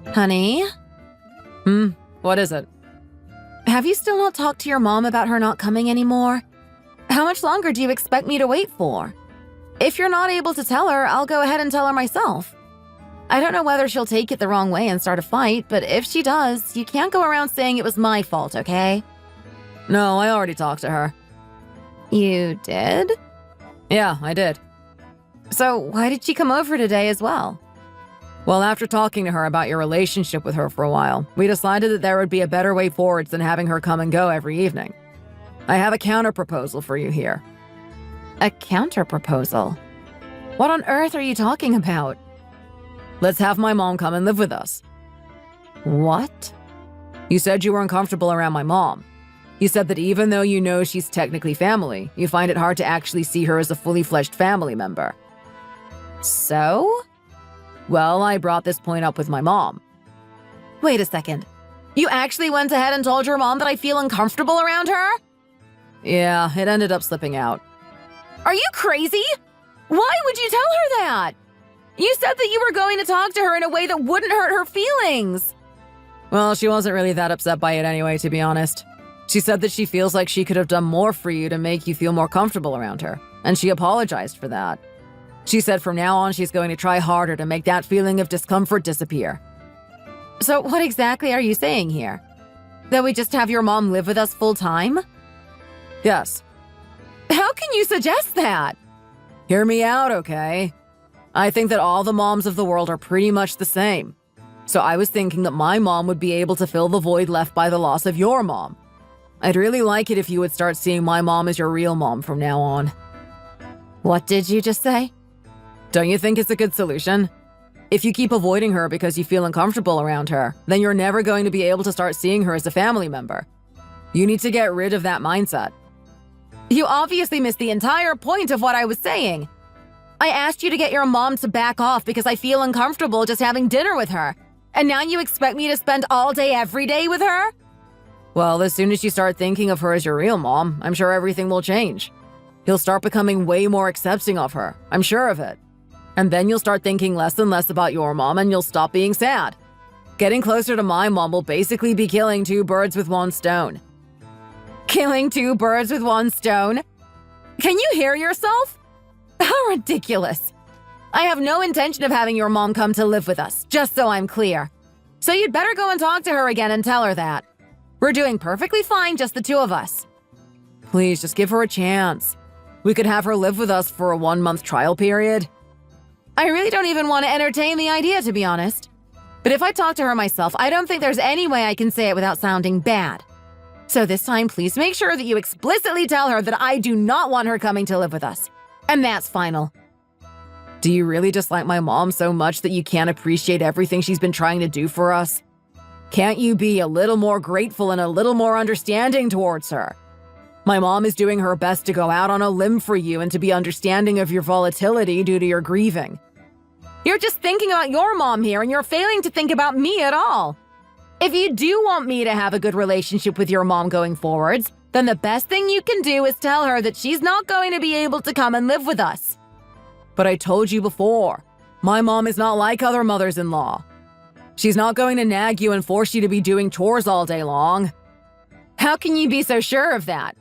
S1: Honey?
S2: What is it?
S1: Have you still not talked to your mom about her not coming anymore? How much longer do you expect me to wait for? If you're not able to tell her, I'll go ahead and tell her myself. I don't know whether she'll take it the wrong way and start a fight, but if she does, you can't go around saying it was my fault, okay?
S2: No, I already talked to her.
S1: You did?
S2: Yeah, I did.
S1: So why did she come over today as well?
S2: Well, after talking to her about your relationship with her for a while, we decided that there would be a better way forwards than having her come and go every evening. I have a counter-proposal for you here.
S1: A counter-proposal? What on earth are you talking about?
S2: Let's have my mom come and live with us.
S1: What?
S2: You said you were uncomfortable around my mom. You said that even though you know she's technically family, you find it hard to actually see her as a fully fledged family member.
S1: So?
S2: Well, I brought this point up with my mom.
S1: Wait a second. You actually went ahead and told your mom that I feel uncomfortable around her?
S2: Yeah, it ended up slipping out.
S1: Are you crazy? Why would you tell her that? You said that you were going to talk to her in a way that wouldn't hurt her feelings.
S2: Well, she wasn't really that upset by it anyway, to be honest. She said that she feels like she could have done more for you to make you feel more comfortable around her, and she apologized for that. She said from now on she's going to try harder to make that feeling of discomfort disappear.
S1: So what exactly are you saying here? That we just have your mom live with us full time?
S2: Yes.
S1: How can you suggest that?
S2: Hear me out, okay? I think that all the moms of the world are pretty much the same. So I was thinking that my mom would be able to fill the void left by the loss of your mom. I'd really like it if you would start seeing my mom as your real mom from now on.
S1: What did you just say?
S2: Don't you think it's a good solution? If you keep avoiding her because you feel uncomfortable around her, then you're never going to be able to start seeing her as a family member. You need to get rid of that mindset.
S1: You obviously missed the entire point of what I was saying. I asked you to get your mom to back off because I feel uncomfortable just having dinner with her. And now you expect me to spend all day every day with her?
S2: Well, as soon as you start thinking of her as your real mom, I'm sure everything will change. You'll start becoming way more accepting of her. I'm sure of it. And then you'll start thinking less and less about your mom and you'll stop being sad. Getting closer to my mom will basically be killing two birds with one stone.
S1: Killing two birds with one stone? Can you hear yourself? How ridiculous. I have no intention of having your mom come to live with us, just so I'm clear. So you'd better go and talk to her again and tell her that. We're doing perfectly fine, just the two of us.
S2: Please, just give her a chance. We could have her live with us for a 1-month trial period.
S1: I really don't even want to entertain the idea, to be honest. But if I talk to her myself, I don't think there's any way I can say it without sounding bad. So this time, please make sure that you explicitly tell her that I do not want her coming to live with us. And that's final.
S2: Do you really dislike my mom so much that you can't appreciate everything she's been trying to do for us? Can't you be a little more grateful and a little more understanding towards her? My mom is doing her best to go out on a limb for you and to be understanding of your volatility due to your grieving.
S1: You're just thinking about your mom here, and you're failing to think about me at all. If you do want me to have a good relationship with your mom going forwards, then the best thing you can do is tell her that she's not going to be able to come and live with us.
S2: But I told you before, my mom is not like other mothers-in-law. She's not going to nag you and force you to be doing chores all day long.
S1: How can you be so sure of that?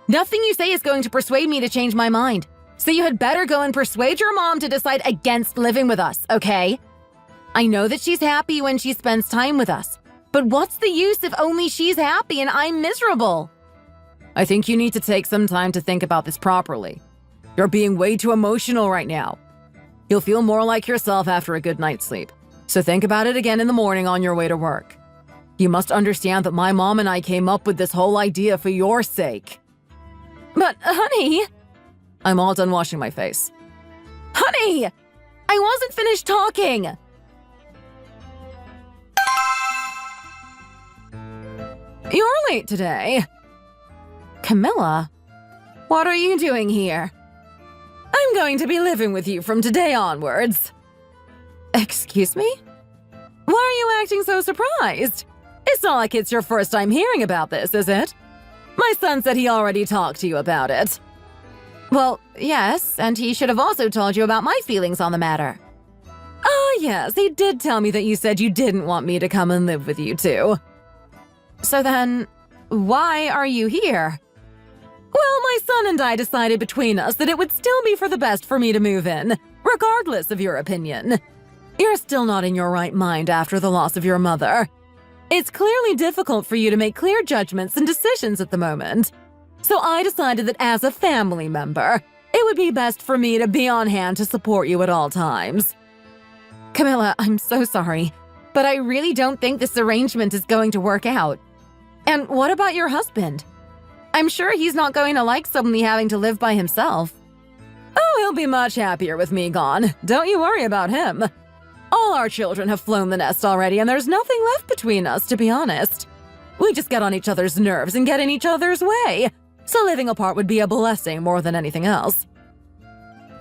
S1: Nothing you say is going to persuade me to change my mind. So you had better go and persuade your mom to decide against living with us, okay? I know that she's happy when she spends time with us. But what's the use if only she's happy and I'm miserable?
S2: I think you need to take some time to think about this properly. You're being way too emotional right now. You'll feel more like yourself after a good night's sleep. So think about it again in the morning on your way to work. You must understand that my mom and I came up with this whole idea for your sake.
S1: But, honey...
S2: I'm all done washing my face.
S1: Honey! I wasn't finished talking!
S2: You're late today.
S1: Camilla, what are you doing here?
S2: I'm going to be living with you from today onwards.
S1: Excuse me?
S2: Why are you acting so surprised? It's not like it's your first time hearing about this, is it? My son said he already talked to you about it.
S1: Well, yes, and he should have also told you about my feelings on the matter.
S2: Oh, yes, he did tell me that you said you didn't want me to come and live with you too.
S1: So then, why are you here?
S2: Well, my son and I decided between us that it would still be for the best for me to move in, regardless of your opinion. You're still not in your right mind after the loss of your mother. It's clearly difficult for you to make clear judgments and decisions at the moment. So I decided that as a family member, it would be best for me to be on hand to support you at all times.
S1: Camilla, I'm so sorry, but I really don't think this arrangement is going to work out. And what about your husband? I'm sure he's not going to like suddenly having to live by himself.
S2: Oh, he'll be much happier with me gone. Don't you worry about him. All our children have flown the nest already, and there's nothing left between us, to be honest. We just get on each other's nerves and get in each other's way. So living apart would be a blessing more than anything else.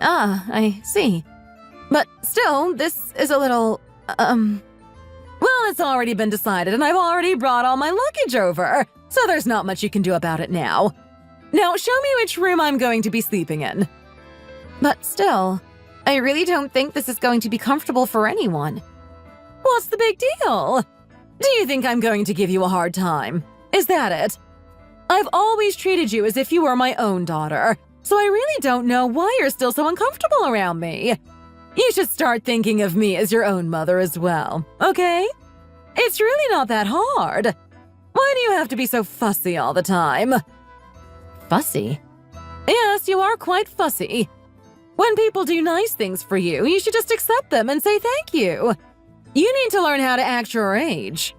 S1: Ah, I see. But still, this is a little,
S2: Well, it's already been decided, and I've already brought all my luggage over, so there's not much you can do about it now. Now, show me which room I'm going to be sleeping in.
S1: But still, I really don't think this is going to be comfortable for anyone.
S2: What's the big deal? Do you think I'm going to give you a hard time? Is that it? I've always treated you as if you were my own daughter, so I really don't know why you're still so uncomfortable around me. You should start thinking of me as your own mother as well, okay? It's really not that hard. Why do you have to be so fussy all the time?
S1: Fussy?
S2: Yes, you are quite fussy. When people do nice things for you, you should just accept them and say thank you. You need to learn how to act your age.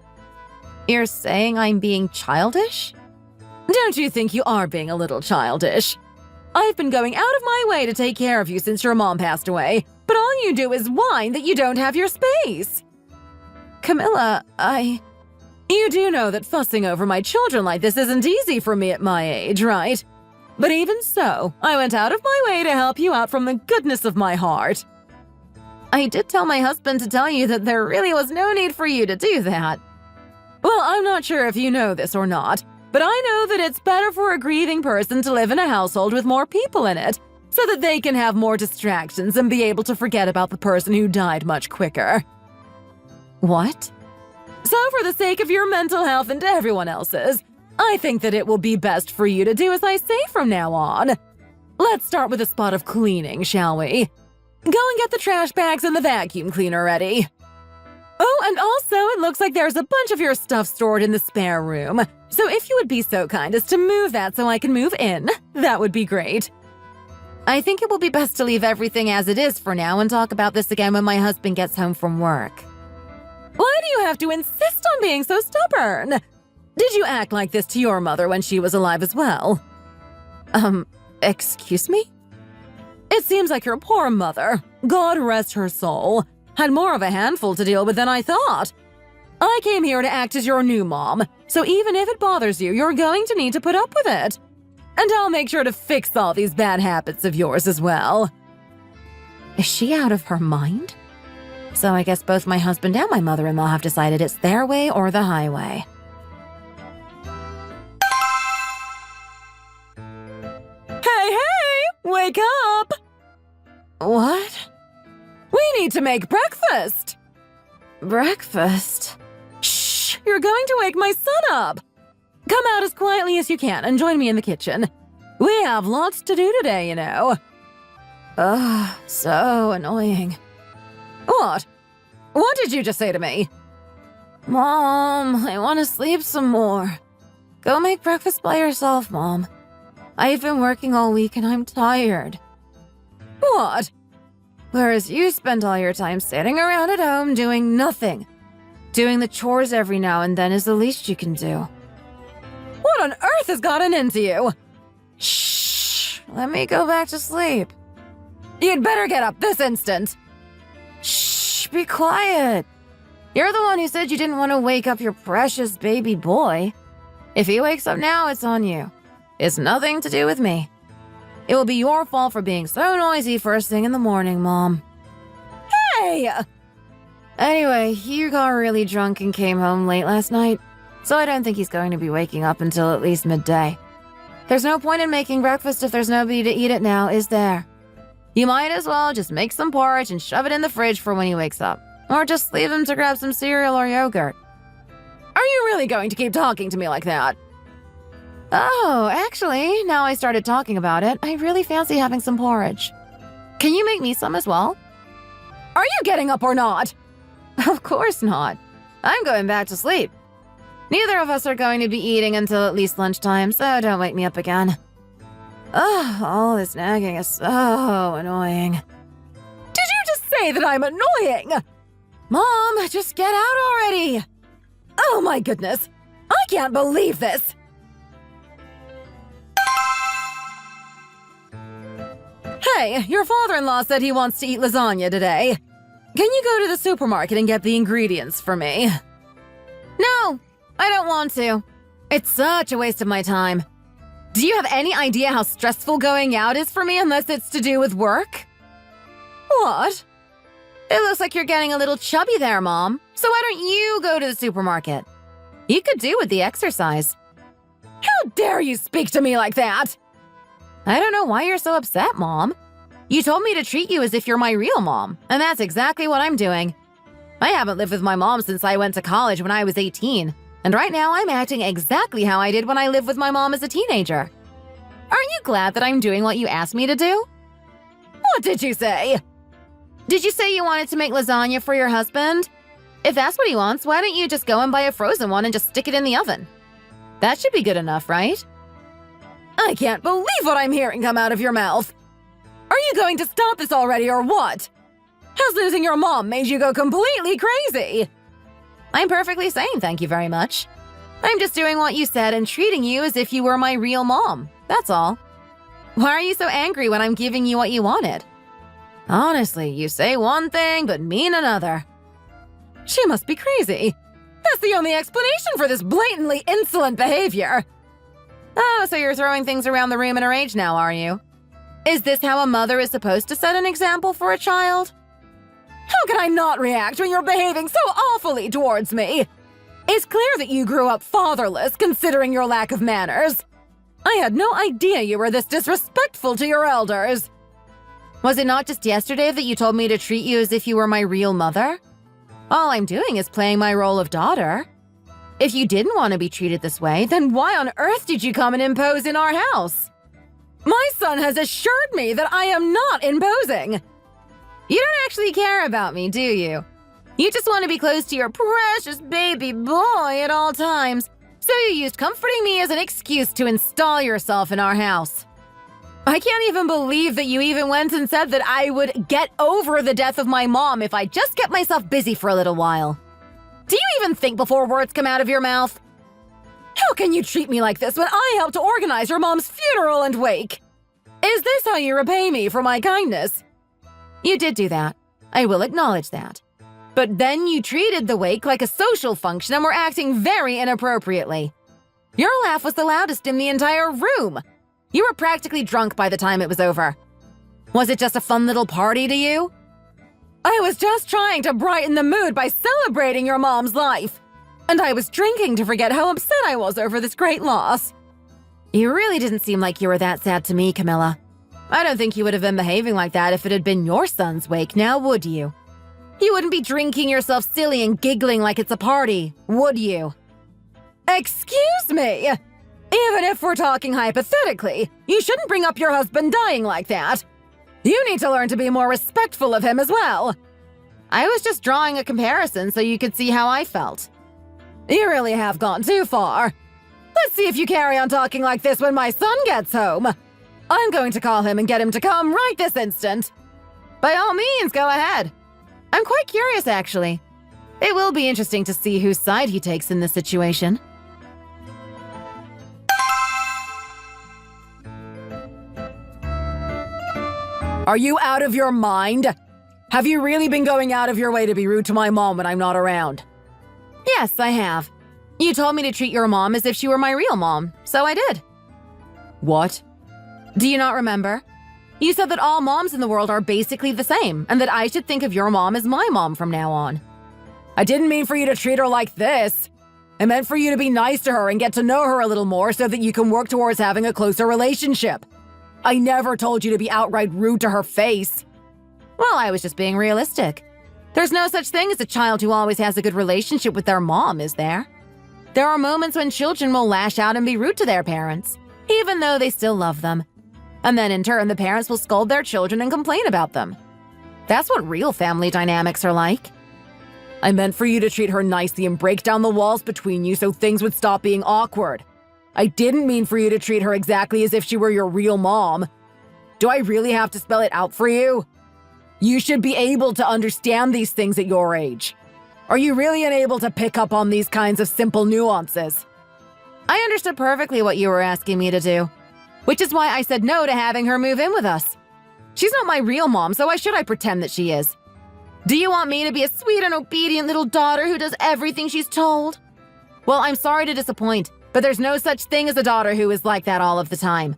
S1: You're saying I'm being childish?
S2: Don't you think you are being a little childish? I've been going out of my way to take care of you since your mom passed away, but all you do is whine that you don't have your space.
S1: Camilla,
S2: You do know that fussing over my children like this isn't easy for me at my age, right? But even so, I went out of my way to help you out from the goodness of my heart.
S1: I did tell my husband to tell you that there really was no need for you to do that.
S2: Well, I'm not sure if you know this or not, but I know that it's better for a grieving person to live in a household with more people in it, so that they can have more distractions and be able to forget about the person who died much quicker.
S1: What?
S2: So for the sake of your mental health and everyone else's, I think that it will be best for you to do as I say from now on. Let's start with a spot of cleaning, shall we? Go and get the trash bags and the vacuum cleaner ready. Oh, and also it looks like there's a bunch of your stuff stored in the spare room. So if you would be so kind as to move that so I can move in, that would be great.
S1: I think it will be best to leave everything as it is for now and talk about this again when my husband gets home from work.
S2: Why do you have to insist on being so stubborn? Did you act like this to your mother when she was alive as well? Excuse me? It seems like your poor mother, God rest her soul, had more of a handful to deal with than I thought. I came here to act as your new mom, so even if it bothers you, you're going to need to put up with it. And I'll make sure to fix all these bad habits of yours as well.
S1: Is she out of her mind? So I guess both my husband and my mother-in-law have decided it's their way or the highway.
S2: Hey, wake up!
S1: What?
S2: We need to make breakfast!
S1: Breakfast?
S2: Shh! You're going to wake my son up! Come out as quietly as you can and join me in the kitchen. We have lots to do today, you know.
S1: Ugh, so annoying.
S2: What? What did you just say to me?
S1: Mom, I want to sleep some more. Go make breakfast by yourself, Mom. I've been working all week and I'm tired.
S2: What?
S1: Whereas you spend all your time sitting around at home doing nothing. Doing the chores every now and then is the least you can do.
S2: What on earth has gotten into you?
S1: Shh, let me go back to sleep.
S2: You'd better get up this instant.
S1: Shh, be quiet. You're the one who said you didn't want to wake up your precious baby boy. If he wakes up now, it's on you. It's nothing to do with me. It will be your fault for being so noisy first thing in the morning, Mom.
S2: Hey!
S1: Anyway, he got really drunk and came home late last night, so I don't think he's going to be waking up until at least midday. There's no point in making breakfast if there's nobody to eat it now, is there? You might as well just make some porridge and shove it in the fridge for when he wakes up. Or just leave him to grab some cereal or yogurt.
S2: Are you really going to keep talking to me like that?
S1: Oh, actually, now I started talking about it, I really fancy having some porridge. Can you make me some as well?
S2: Are you getting up or not?
S1: Of course not. I'm going back to sleep. Neither of us are going to be eating until at least lunchtime, so don't wake me up again. Ugh, all this nagging is so annoying.
S2: Did you just say that I'm annoying?
S1: Mom, just get out already!
S2: Oh my goodness! I can't believe this! Hey, your father-in-law said he wants to eat lasagna today. Can you go to the supermarket and get the ingredients for me?
S1: No, I don't want to. It's such a waste of my time.
S2: Do you have any idea how stressful going out is for me unless it's to do with work? What?
S1: It looks like you're getting a little chubby there, Mom. So why don't you go to the supermarket? You could do with the exercise.
S2: How dare you speak to me like that?
S1: I don't know why you're so upset, Mom. You told me to treat you as if you're my real mom, and that's exactly what I'm doing. I haven't lived with my mom since I went to college when I was 18, and right now I'm acting exactly how I did when I lived with my mom as a teenager. Aren't you glad that I'm doing what you asked me to do?
S2: What did you say?
S1: Did you say you wanted to make lasagna for your husband? If that's what he wants, why don't you just go and buy a frozen one and just stick it in the oven? That should be good enough, right?
S2: I can't believe what I'm hearing come out of your mouth. Are you going to stop this already or what? Has losing your mom made you go completely crazy?
S1: I'm perfectly sane, thank you very much. I'm just doing what you said and treating you as if you were my real mom. That's all. Why are you so angry when I'm giving you what you wanted? Honestly, you say one thing but mean another.
S2: She must be crazy. That's the only explanation for this blatantly insolent behavior.
S1: Oh, so you're throwing things around the room in a rage now, are you? Is this how a mother is supposed to set an example for a child?
S2: How can I not react when you're behaving so awfully towards me? It's clear that you grew up fatherless, considering your lack of manners. I had no idea you were this disrespectful to your elders.
S1: Was it not just yesterday that you told me to treat you as if you were my real mother? All I'm doing is playing my role of daughter. If you didn't want to be treated this way, then why on earth did you come and impose in our house?
S2: My son has assured me that I am not imposing.
S1: You don't actually care about me, do you? You just want to be close to your precious baby boy at all times, so you used comforting me as an excuse to install yourself in our house. I can't even believe that you even went and said that I would get over the death of my mom if I just kept myself busy for a little while. Do you even think before words come out of your mouth?
S2: How can you treat me like this when I helped to organize your mom's funeral and wake? Is this how you repay me for my kindness?
S1: You did do that. I will acknowledge that. But then you treated the wake like a social function and were acting very inappropriately. Your laugh was the loudest in the entire room. You were practically drunk by the time it was over. Was it just a fun little party to you?
S2: I was just trying to brighten the mood by celebrating your mom's life. And I was drinking to forget how upset I was over this great loss.
S1: You really didn't seem like you were that sad to me, Camilla. I don't think you would have been behaving like that if it had been your son's wake, now would you? You wouldn't be drinking yourself silly and giggling like it's a party, would you?
S2: Excuse me! Even if we're talking hypothetically, you shouldn't bring up your husband dying like that. You need to learn to be more respectful of him as well.
S1: I was just drawing a comparison so you could see how I felt.
S2: You really have gone too far. Let's see if you carry on talking like this when my son gets home. I'm going to call him and get him to come right this instant.
S1: By all means, go ahead. I'm quite curious, actually. It will be interesting to see whose side he takes in this situation.
S2: Are you out of your mind? Have you really been going out of your way to be rude to my mom when I'm not around?
S1: Yes, I have. You told me to treat your mom as if she were my real mom, so I did.
S2: What?
S1: Do you not remember? You said that all moms in the world are basically the same, and that I should think of your mom as my mom from now on.
S2: I didn't mean for you to treat her like this. I meant for you to be nice to her and get to know her a little more so that you can work towards having a closer relationship. I never told you to be outright rude to her face.
S1: Well, I was just being realistic. There's no such thing as a child who always has a good relationship with their mom, is there? There are moments when children will lash out and be rude to their parents, even though they still love them. And then in turn, the parents will scold their children and complain about them. That's what real family dynamics are like.
S2: I meant for you to treat her nicely and break down the walls between you so things would stop being awkward. I didn't mean for you to treat her exactly as if she were your real mom. Do I really have to spell it out for you? You should be able to understand these things at your age. Are you really unable to pick up on these kinds of simple nuances?
S1: I understood perfectly what you were asking me to do, which is why I said no to having her move in with us. She's not my real mom, so why should I pretend that she is? Do you want me to be a sweet and obedient little daughter who does everything she's told? Well, I'm sorry to disappoint, but there's no such thing as a daughter who is like that all of the time.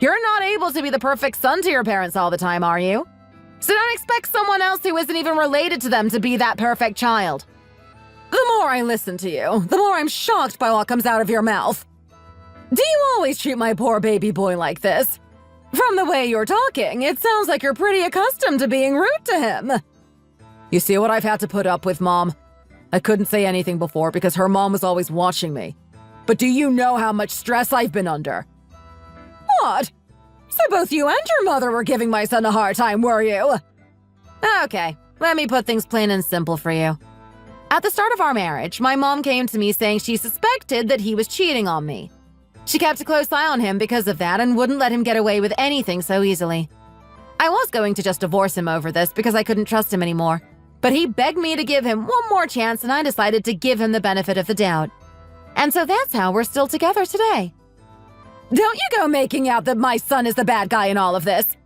S1: You're not able to be the perfect son to your parents all the time, are you? So don't expect someone else who isn't even related to them to be that perfect child.
S2: The more I listen to you, the more I'm shocked by what comes out of your mouth. Do you always treat my poor baby boy like this? From the way you're talking, it sounds like you're pretty accustomed to being rude to him. You see what I've had to put up with, Mom? I couldn't say anything before because her mom was always watching me. But do you know how much stress I've been under? What? So both you and your mother were giving my son a hard time, were you?
S1: Okay, let me put things plain and simple for you. At the start of our marriage, my mom came to me saying she suspected that he was cheating on me. She kept a close eye on him because of that and wouldn't let him get away with anything so easily. I was going to just divorce him over this because I couldn't trust him anymore, but he begged me to give him one more chance and I decided to give him the benefit of the doubt. And so that's how we're still together today.
S2: Don't you go making out that my son is the bad guy in all of this.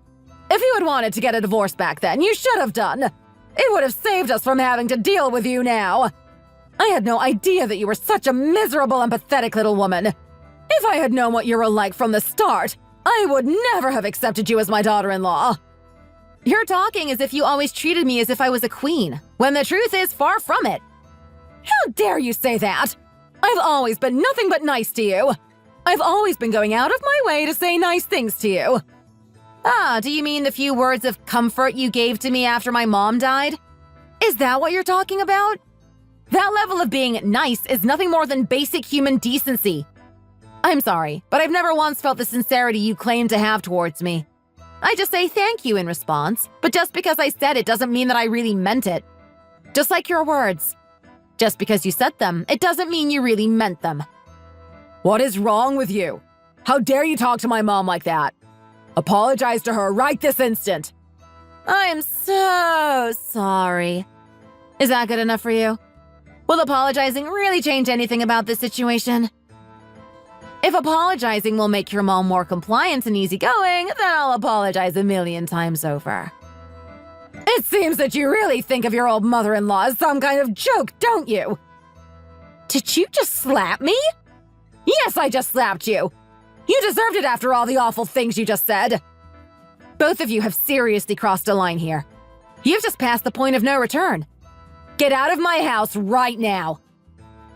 S2: If you had wanted to get a divorce back then, you should have done. It would have saved us from having to deal with you now. I had no idea that you were such a miserable and pathetic little woman. If I had known what you were like from the start, I would never have accepted you as my daughter-in-law.
S1: You're talking as if you always treated me as if I was a queen, when the truth is far from it.
S2: How dare you say that? I've always been nothing but nice to you. I've always been going out of my way to say nice things to you.
S1: Ah, do you mean the few words of comfort you gave to me after my mom died? Is that what you're talking about? That level of being nice is nothing more than basic human decency. I'm sorry, but I've never once felt the sincerity you claim to have towards me. I just say thank you in response, but just because I said it doesn't mean that I really meant it. Just like your words. Just because you said them, it doesn't mean you really meant them.
S2: What is wrong with you? How dare you talk to my mom like that? Apologize to her right this instant.
S1: I'm so sorry. Is that good enough for you? Will apologizing really change anything about this situation? If apologizing will make your mom more compliant and easygoing, then I'll apologize 1,000,000 times over. It seems that you really think of your old mother-in-law as some kind of joke, don't you? Did you just slap me? Yes, I just slapped you. You deserved it after all the awful things you just said. Both of you have seriously crossed a line here. You've just passed the point of no return. Get out of my house right now.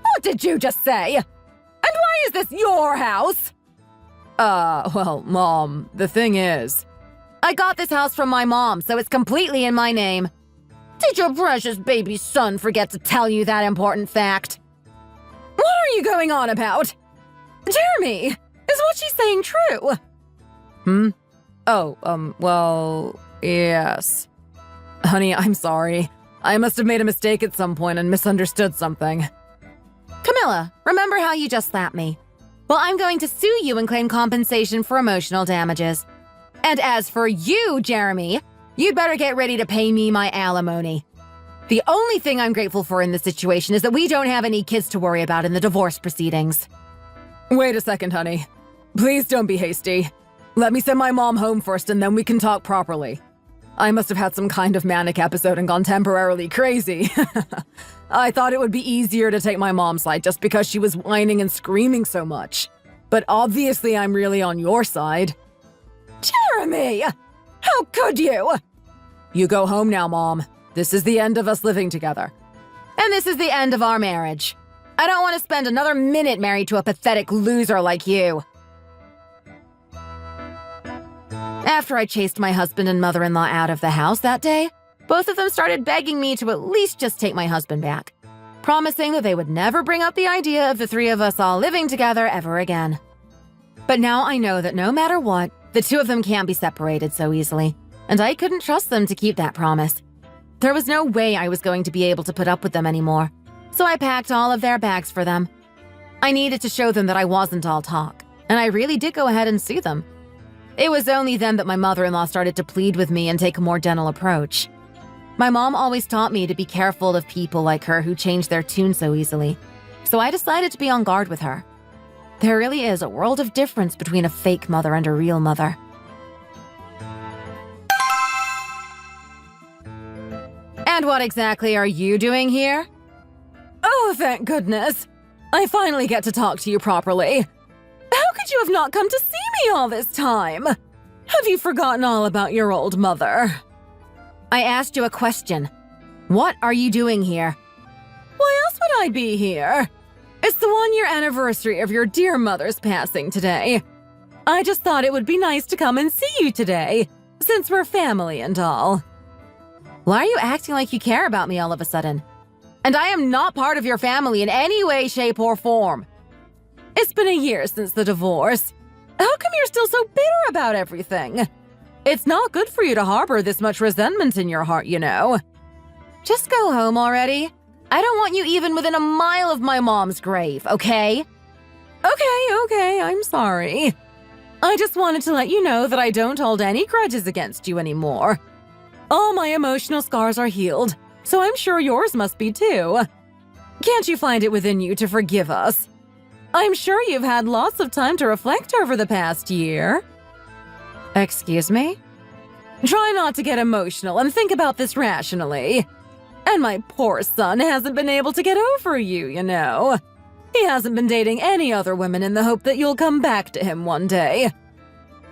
S1: What did you just say? And why is this your house?
S2: Well, Mom, the thing is,
S1: I got this house from my mom, so it's completely in my name. Did your precious baby son forget to tell you that important fact? What are you going on about? Jeremy, is what she's saying true?
S2: well, yes. Honey, I'm sorry. I must have made a mistake at some point and misunderstood something.
S1: Camilla, remember how you just slapped me? Well, I'm going to sue you and claim compensation for emotional damages. And as for you, Jeremy, you'd better get ready to pay me my alimony. The only thing I'm grateful for in this situation is that we don't have any kids to worry about in the divorce proceedings.
S2: Wait a second, honey. Please don't be hasty. Let me send my mom home first and then we can talk properly. I must have had some kind of manic episode and gone temporarily crazy. I thought it would be easier to take my mom's side just because she was whining and screaming so much. But obviously I'm really on your side.
S1: Jeremy! How could you?
S2: You go home now, Mom. This is the end of us living together.
S1: And this is the end of our marriage. I don't want to spend another minute married to a pathetic loser like you. After I chased my husband and mother-in-law out of the house that day, both of them started begging me to at least just take my husband back, promising that they would never bring up the idea of the three of us all living together ever again. But now I know that no matter what, the two of them can't be separated so easily, and I couldn't trust them to keep that promise. There was no way I was going to be able to put up with them anymore, so I packed all of their bags for them. I needed to show them that I wasn't all talk, and I really did go ahead and see them. It was only then that my mother-in-law started to plead with me and take a more gentle approach. My mom always taught me to be careful of people like her who change their tune so easily, so I decided to be on guard with her. There really is a world of difference between a fake mother and a real mother. And what exactly are you doing here?
S2: Oh, thank goodness. I finally get to talk to you properly. How could you have not come to see me all this time? Have you forgotten all about your old mother?
S1: I asked you a question. What are you doing here?
S2: Why else would I be here? It's the 1-year anniversary of your dear mother's passing today. I just thought it would be nice to come and see you today, since we're family and all.
S1: Why are you acting like you care about me all of a sudden? And I am not part of your family in any way, shape, or form.
S2: It's been a year since the divorce. How come you're still so bitter about everything? It's not good for you to harbor this much resentment in your heart, you know.
S1: Just go home already. I don't want you even within a mile of my mom's grave, okay?
S2: Okay, I'm sorry. I just wanted to let you know that I don't hold any grudges against you anymore. All my emotional scars are healed, so I'm sure yours must be too. Can't you find it within you to forgive us? I'm sure you've had lots of time to reflect over the past year.
S1: Excuse me?
S2: Try not to get emotional and think about this rationally. And my poor son hasn't been able to get over you, you know. He hasn't been dating any other women in the hope that you'll come back to him one day.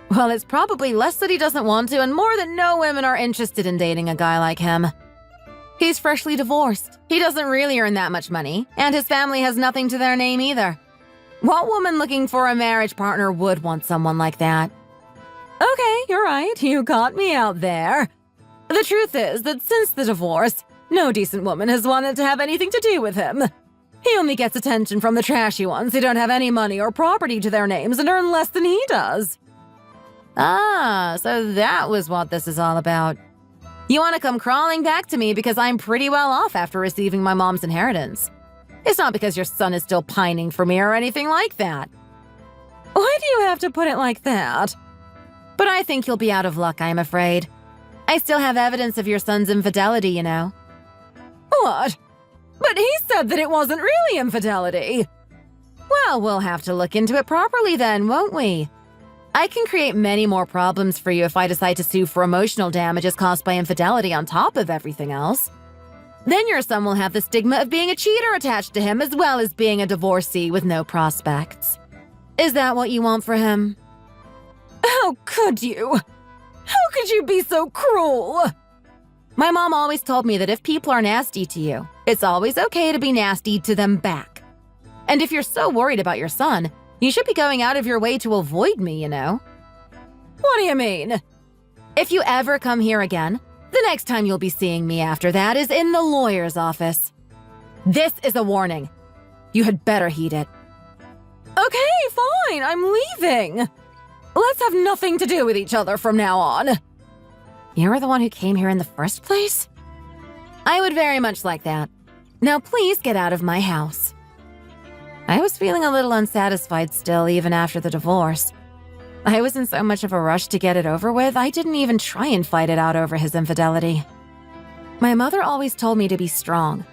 S1: Well, it's probably less that he doesn't want to and more that no women are interested in dating a guy like him. He's freshly divorced. He doesn't really earn that much money, and his family has nothing to their name either. What woman looking for a marriage partner would want someone like that?
S2: Okay, you're right. You got me out there. The truth is that since the divorce, no decent woman has wanted to have anything to do with him. He only gets attention from the trashy ones who don't have any money or property to their names and earn less than he does.
S1: Ah, so that was what this is all about. You want to come crawling back to me because I'm pretty well off after receiving my mom's inheritance. It's not because your son is still pining for me or anything like that.
S2: Why do you have to put it like that?
S1: But I think you'll be out of luck, I'm afraid. I still have evidence of your son's infidelity, you know.
S2: What? But he said that it wasn't really infidelity.
S1: Well, we'll have to look into it properly then, won't we? I can create many more problems for you if I decide to sue for emotional damages caused by infidelity on top of everything else. Then your son will have the stigma of being a cheater attached to him as well as being a divorcee with no prospects. Is that what you want for him? How could you? How could you be so cruel? My mom always told me that if people are nasty to you, it's always okay to be nasty to them back. And if you're so worried about your son, you should be going out of your way to avoid me, you know? What do you mean? If you ever come here again, the next time you'll be seeing me after that is in the lawyer's office. This is a warning. You had better heed it. Okay, fine, I'm leaving. Let's have nothing to do with each other from now on. You were the one who came here in the first place? I would very much like that. Now please get out of my house. I was feeling a little unsatisfied still, even after the divorce. I was in so much of a rush to get it over with, I didn't even try and fight it out over his infidelity. My mother always told me to be strong.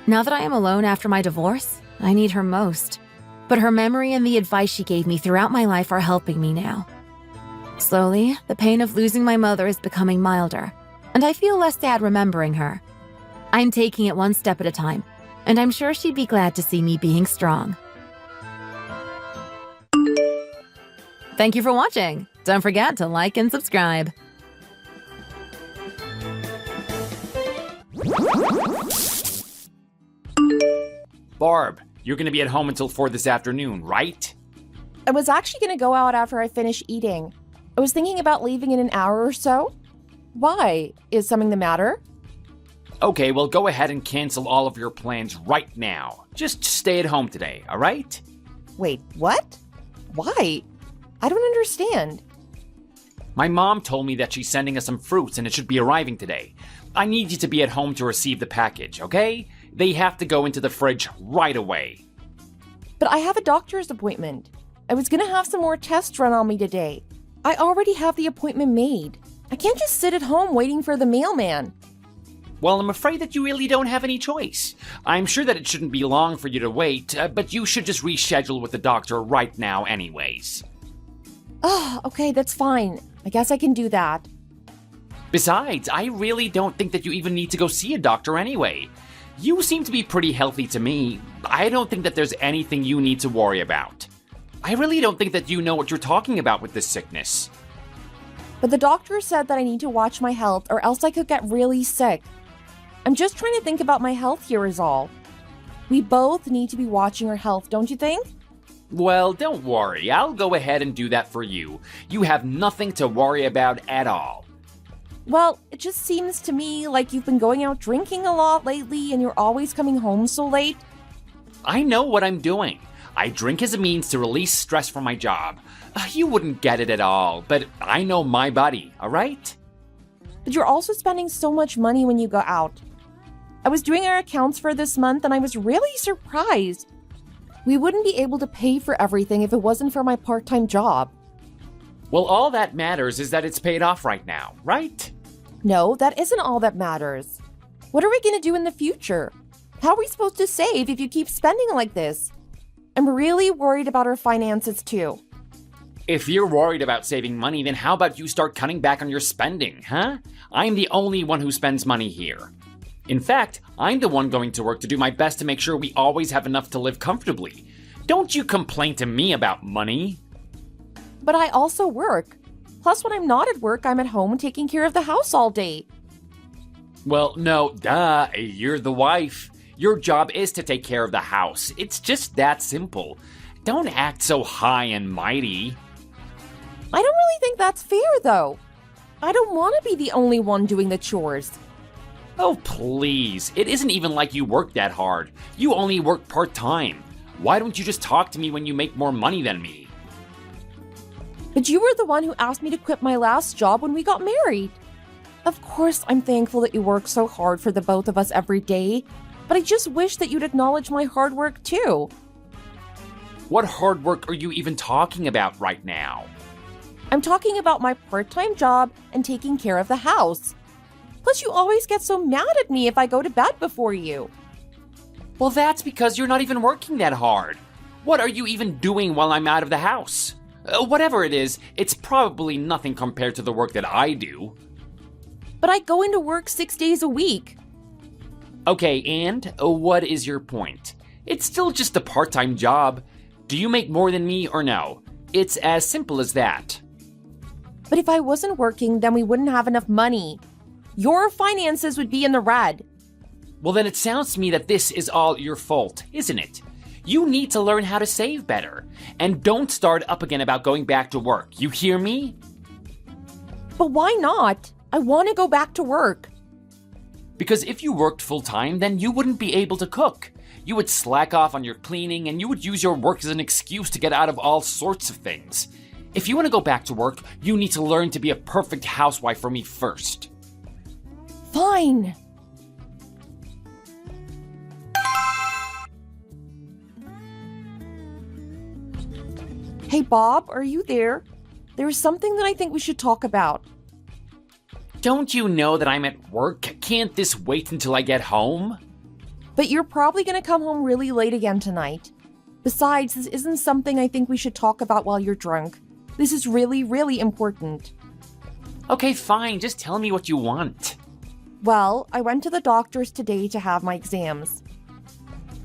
S1: Now that I am alone after my divorce, I need her most. But her memory and the advice she gave me throughout my life are helping me now. Slowly, the pain of losing my mother is becoming milder, and I feel less sad remembering her. I'm taking it one step at a time, and I'm sure she'd be glad to see me being strong. Thank you for watching. Don't forget to like and subscribe.
S5: Barb, you're gonna be at home until 4 this afternoon, right?
S6: I was actually going to go out after I finish eating. I was thinking about leaving in an hour or so. Why? Is something the matter?
S5: Okay, well go ahead and cancel all of your plans right now. Just stay at home today, alright?
S6: Wait, what? Why? I don't understand.
S5: My mom told me that she's sending us some fruits and it should be arriving today. I need you to be at home to receive the package, okay? They have to go into the fridge right away.
S6: But I have a doctor's appointment. I was going to have some more tests run on me today. I already have the appointment made. I can't just sit at home waiting for the mailman.
S5: Well, I'm afraid that you really don't have any choice. I'm sure that it shouldn't be long for you to wait, but you should just reschedule with the doctor right now anyways.
S6: Oh, okay, that's fine. I guess I can do that.
S5: Besides, I really don't think that you even need to go see a doctor anyway. You seem to be pretty healthy to me. I don't think that there's anything you need to worry about. I really don't think that you know what you're talking about with this sickness.
S6: But the doctor said that I need to watch my health or else I could get really sick. I'm just trying to think about my health here is all. We both need to be watching our health, don't you think?
S5: Well, don't worry. I'll go ahead and do that for you. You have nothing to worry about at all.
S6: Well, it just seems to me like you've been going out drinking a lot lately and you're always coming home so late.
S5: I know what I'm doing. I drink as a means to release stress from my job. You wouldn't get it at all, but I know my body, alright?
S6: But you're also spending so much money when you go out. I was doing our accounts for this month and I was really surprised. We wouldn't be able to pay for everything if it wasn't for my part-time job.
S5: Well, all that matters is that it's paid off right now, right?
S6: No, that isn't all that matters. What are we going to do in the future? How are we supposed to save if you keep spending like this? I'm really worried about our finances too.
S5: If you're worried about saving money, then how about you start cutting back on your spending, huh? I'm the only one who spends money here. In fact, I'm the one going to work to do my best to make sure we always have enough to live comfortably. Don't you complain to me about money.
S6: But I also work. Plus, when I'm not at work, I'm at home taking care of the house all day.
S5: Well, no, duh, you're the wife. Your job is to take care of the house. It's just that simple. Don't act so high and mighty.
S6: I don't really think that's fair, though. I don't want to be the only one doing the chores.
S5: Oh, please. It isn't even like you work that hard. You only work part-time. Why don't you just talk to me when you make more money than me?
S6: But you were the one who asked me to quit my last job when we got married. Of course, I'm thankful that you work so hard for the both of us every day, but I just wish that you'd acknowledge my hard work too.
S5: What hard work are you even talking about right now?
S6: I'm talking about my part-time job and taking care of the house. Plus, you always get so mad at me if I go to bed before you.
S5: Well, that's because you're not even working that hard. What are you even doing while I'm out of the house? Whatever it is, it's probably nothing compared to the work that I do.
S6: But I go into work 6 days a week.
S5: Okay, and what is your point? It's still just a part-time job. Do you make more than me or no? It's as simple as that.
S6: But if I wasn't working, then we wouldn't have enough money. Your finances would be in the red.
S5: Well, then it sounds to me that this is all your fault, isn't it? You need to learn how to save better. And don't start up again about going back to work. You hear me?
S6: But why not? I want to go back to work.
S5: Because if you worked full-time, then you wouldn't be able to cook. You would slack off on your cleaning, and you would use your work as an excuse to get out of all sorts of things. If you want to go back to work, you need to learn to be a perfect housewife for me first.
S6: Fine. Hey, Bob, are you there? There's something that I think we should talk about.
S5: Don't you know that I'm at work? Can't this wait until I get home?
S6: But you're probably going to come home really late again tonight. Besides, this isn't something I think we should talk about while you're drunk. This is really, really important.
S5: Okay, fine. Just tell me what you want.
S6: Well, I went to the doctor's today to have my exams.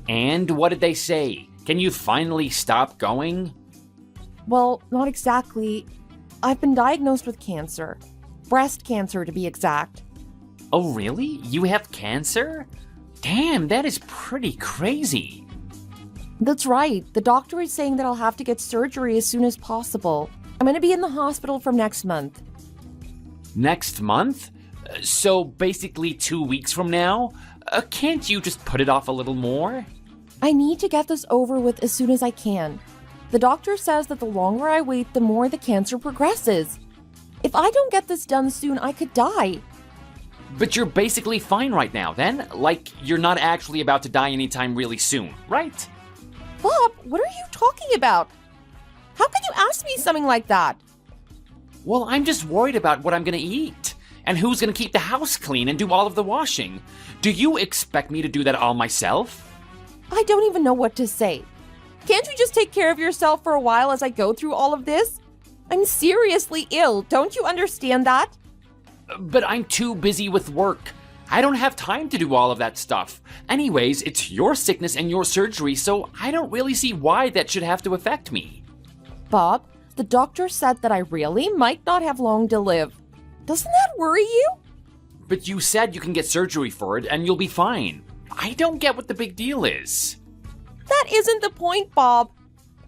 S5: And what did they say? Can you finally stop going?
S6: Well, not exactly. I've been diagnosed with cancer. Breast cancer, to be exact.
S5: Oh, really? You have cancer? Damn, that is pretty crazy.
S6: That's right. The doctor is saying that I'll have to get surgery as soon as possible. I'm going to be in the hospital from next month.
S5: Next month? So basically 2 weeks from now? Can't you just put it off a little more?
S6: I need to get this over with as soon as I can. The doctor says that the longer I wait, the more the cancer progresses. If I don't get this done soon, I could die.
S5: But you're basically fine right now, then? Like, you're not actually about to die anytime really soon, right?
S6: Bob, what are you talking about? How can you ask me something like that?
S5: Well, I'm just worried about what I'm gonna eat. And who's gonna keep the house clean and do all of the washing? Do you expect me to do that all myself?
S6: I don't even know what to say. Can't you just take care of yourself for a while as I go through all of this? I'm seriously ill. Don't you understand that?
S5: But I'm too busy with work. I don't have time to do all of that stuff. Anyways, it's your sickness and your surgery, so I don't really see why that should have to affect me.
S6: Bob, the doctor said that I really might not have long to live. Doesn't that worry you?
S5: But you said you can get surgery for it and you'll be fine. I don't get what the big deal is.
S6: That isn't the point, Bob.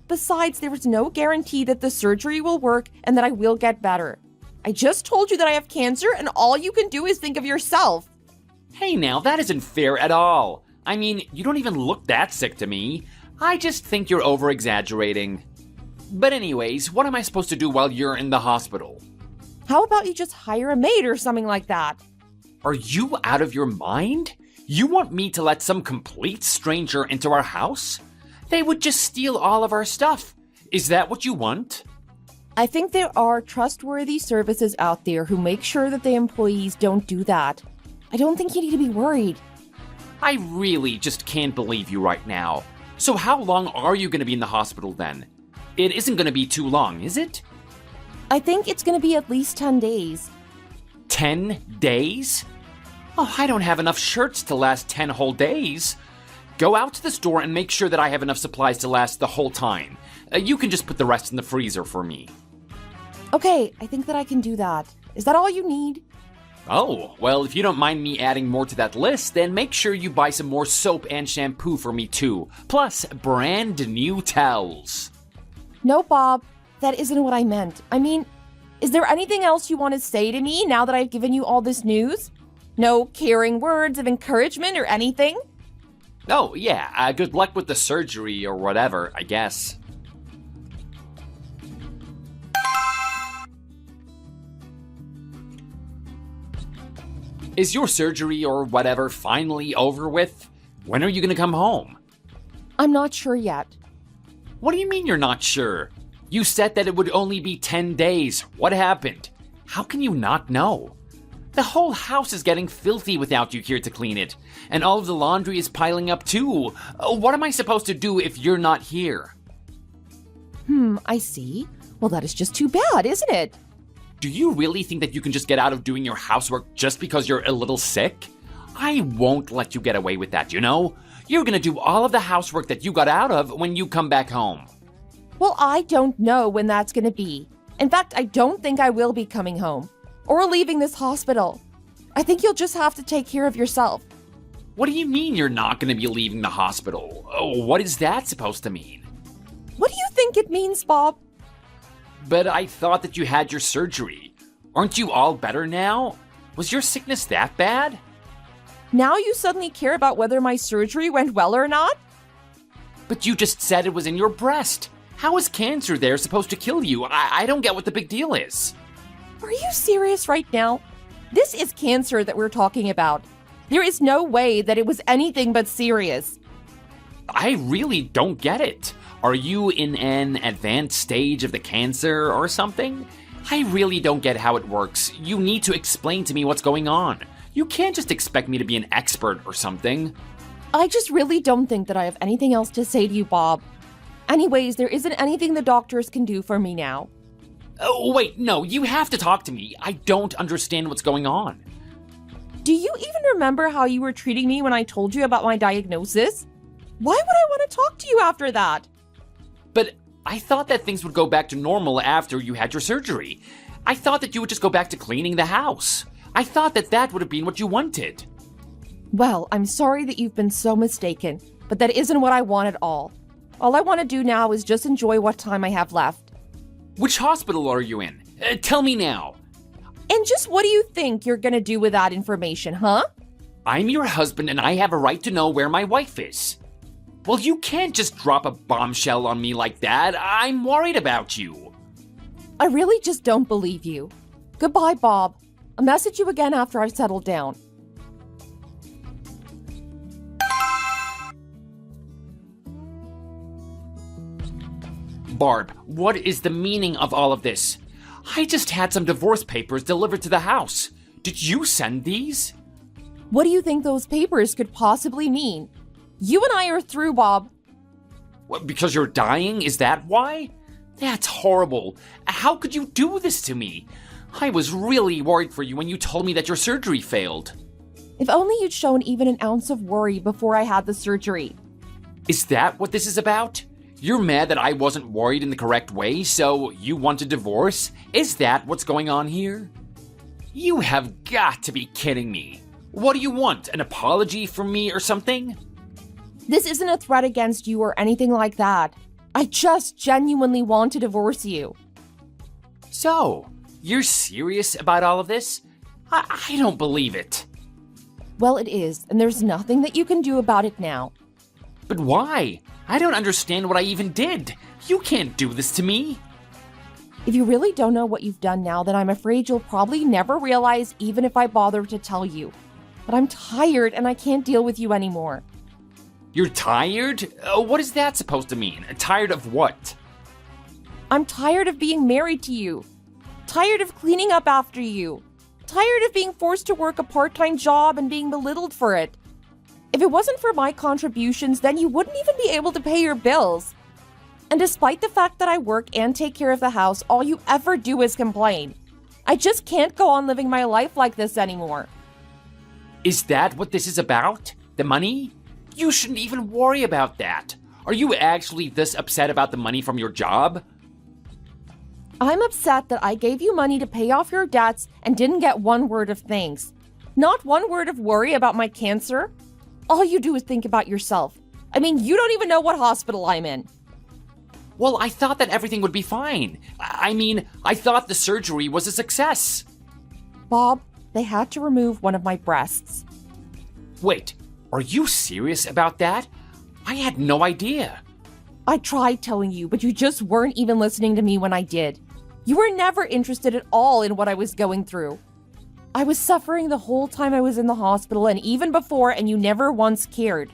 S6: Besides, there is no guarantee that the surgery will work and that I will get better. I just told you that I have cancer and all you can do is think of yourself.
S5: Hey now, that isn't fair at all. I mean, you don't even look that sick to me. I just think you're over-exaggerating. But anyways, what am I supposed to do while you're in the hospital?
S6: How about you just hire a maid or something like that?
S5: Are you out of your mind? You want me to let some complete stranger into our house? They would just steal all of our stuff. Is that what you want?
S6: I think there are trustworthy services out there who make sure that the employees don't do that. I don't think you need to be worried.
S5: I really just can't believe you right now. So how long are you going to be in the hospital then? It isn't going to be too long, is it?
S6: I think it's going to be at least 10 days.
S5: 10 days? Oh, I don't have enough shirts to last 10 whole days. Go out to the store and make sure that I have enough supplies to last the whole time. You can just put the rest in the freezer for me.
S6: Okay, I think that I can do that. Is that all you need?
S5: Oh, well, if you don't mind me adding more to that list, then make sure you buy some more soap and shampoo for me too. Plus, brand new towels.
S6: No, Bob, that isn't what I meant. I mean, is there anything else you want to say to me now that I've given you all this news? No caring words of encouragement or anything?
S5: Oh, yeah, good luck with the surgery or whatever, I guess. Is your surgery or whatever finally over with? When are you gonna come home?
S6: I'm not sure yet.
S5: What do you mean you're not sure? You said that it would only be 10 days. What happened? How can you not know? The whole house is getting filthy without you here to clean it. And all of the laundry is piling up too. What am I supposed to do if you're not here?
S6: I see. Well, that is just too bad, isn't it?
S5: Do you really think that you can just get out of doing your housework just because you're a little sick? I won't let you get away with that, you know? You're gonna do all of the housework that you got out of when you come back home.
S6: Well, I don't know when that's going to be. In fact, I don't think I will be coming home or leaving this hospital. I think you'll just have to take care of yourself.
S5: What do you mean you're not gonna be leaving the hospital? Oh, what is that supposed to mean?
S6: What do you think it means, Bob?
S5: But I thought that you had your surgery. Aren't you all better now? Was your sickness that bad?
S6: Now you suddenly care about whether my surgery went well or not?
S5: But you just said it was in your breast. How is cancer there supposed to kill you? I don't get what the big deal is.
S6: Are you serious right now? This is cancer that we're talking about. There is no way that it was anything but serious.
S5: I really don't get it. Are you in an advanced stage of the cancer or something? I really don't get how it works. You need to explain to me what's going on. You can't just expect me to be an expert or something.
S6: I just really don't think that I have anything else to say to you, Bob. Anyways, there isn't anything the doctors can do for me now.
S5: Oh, wait, no, you have to talk to me. I don't understand what's going on.
S6: Do you even remember how you were treating me when I told you about my diagnosis? Why would I want to talk to you after that?
S5: But I thought that things would go back to normal after you had your surgery. I thought that you would just go back to cleaning the house. I thought that that would have been what you wanted.
S6: Well, I'm sorry that you've been so mistaken, but that isn't what I want at all. All I want to do now is just enjoy what time I have left.
S5: Which hospital are you in? Tell me now.
S6: And just what do you think you're gonna do with that information, huh?
S5: I'm your husband and I have a right to know where my wife is. Well, you can't just drop a bombshell on me like that. I'm worried about you.
S6: I really just don't believe you. Goodbye, Bob. I'll message you again after I've settled down.
S5: Barb, what is the meaning of all of this? I just had some divorce papers delivered to the house. Did you send these?
S6: What do you think those papers could possibly mean? You and I are through, Bob.
S5: What, because you're dying? Is that why? That's horrible. How could you do this to me? I was really worried for you when you told me that your surgery failed.
S6: If only you'd shown even an ounce of worry before I had the surgery.
S5: Is that what this is about? You're mad that I wasn't worried in the correct way, so you want a divorce? Is that what's going on here? You have got to be kidding me. What do you want? An apology from me or something?
S6: This isn't a threat against you or anything like that. I just genuinely want to divorce you.
S5: So, you're serious about all of this? I don't believe it.
S6: Well, it is, and there's nothing that you can do about it now.
S5: But why? I don't understand what I even did. You can't do this to me.
S6: If you really don't know what you've done now, then I'm afraid you'll probably never realize even if I bother to tell you. But I'm tired and I can't deal with you anymore.
S5: You're tired? What is that supposed to mean? Tired of what?
S6: I'm tired of being married to you. Tired of cleaning up after you. Tired of being forced to work a part-time job and being belittled for it. If it wasn't for my contributions, then you wouldn't even be able to pay your bills. And despite the fact that I work and take care of the house, all you ever do is complain. I just can't go on living my life like this anymore.
S5: Is that what this is about? The money? You shouldn't even worry about that. Are you actually this upset about the money from your job?
S6: I'm upset that I gave you money to pay off your debts and didn't get one word of thanks. Not one word of worry about my cancer. All you do is think about yourself. I mean, you don't even know what hospital I'm in.
S5: Well, I thought that everything would be fine. I thought the surgery was a success.
S6: Bob, they had to remove one of my breasts.
S5: Wait, are you serious about that? I had no idea.
S6: I tried telling you, but you just weren't even listening to me when I did. You were never interested at all in what I was going through. I was suffering the whole time I was in the hospital and even before, and you never once cared.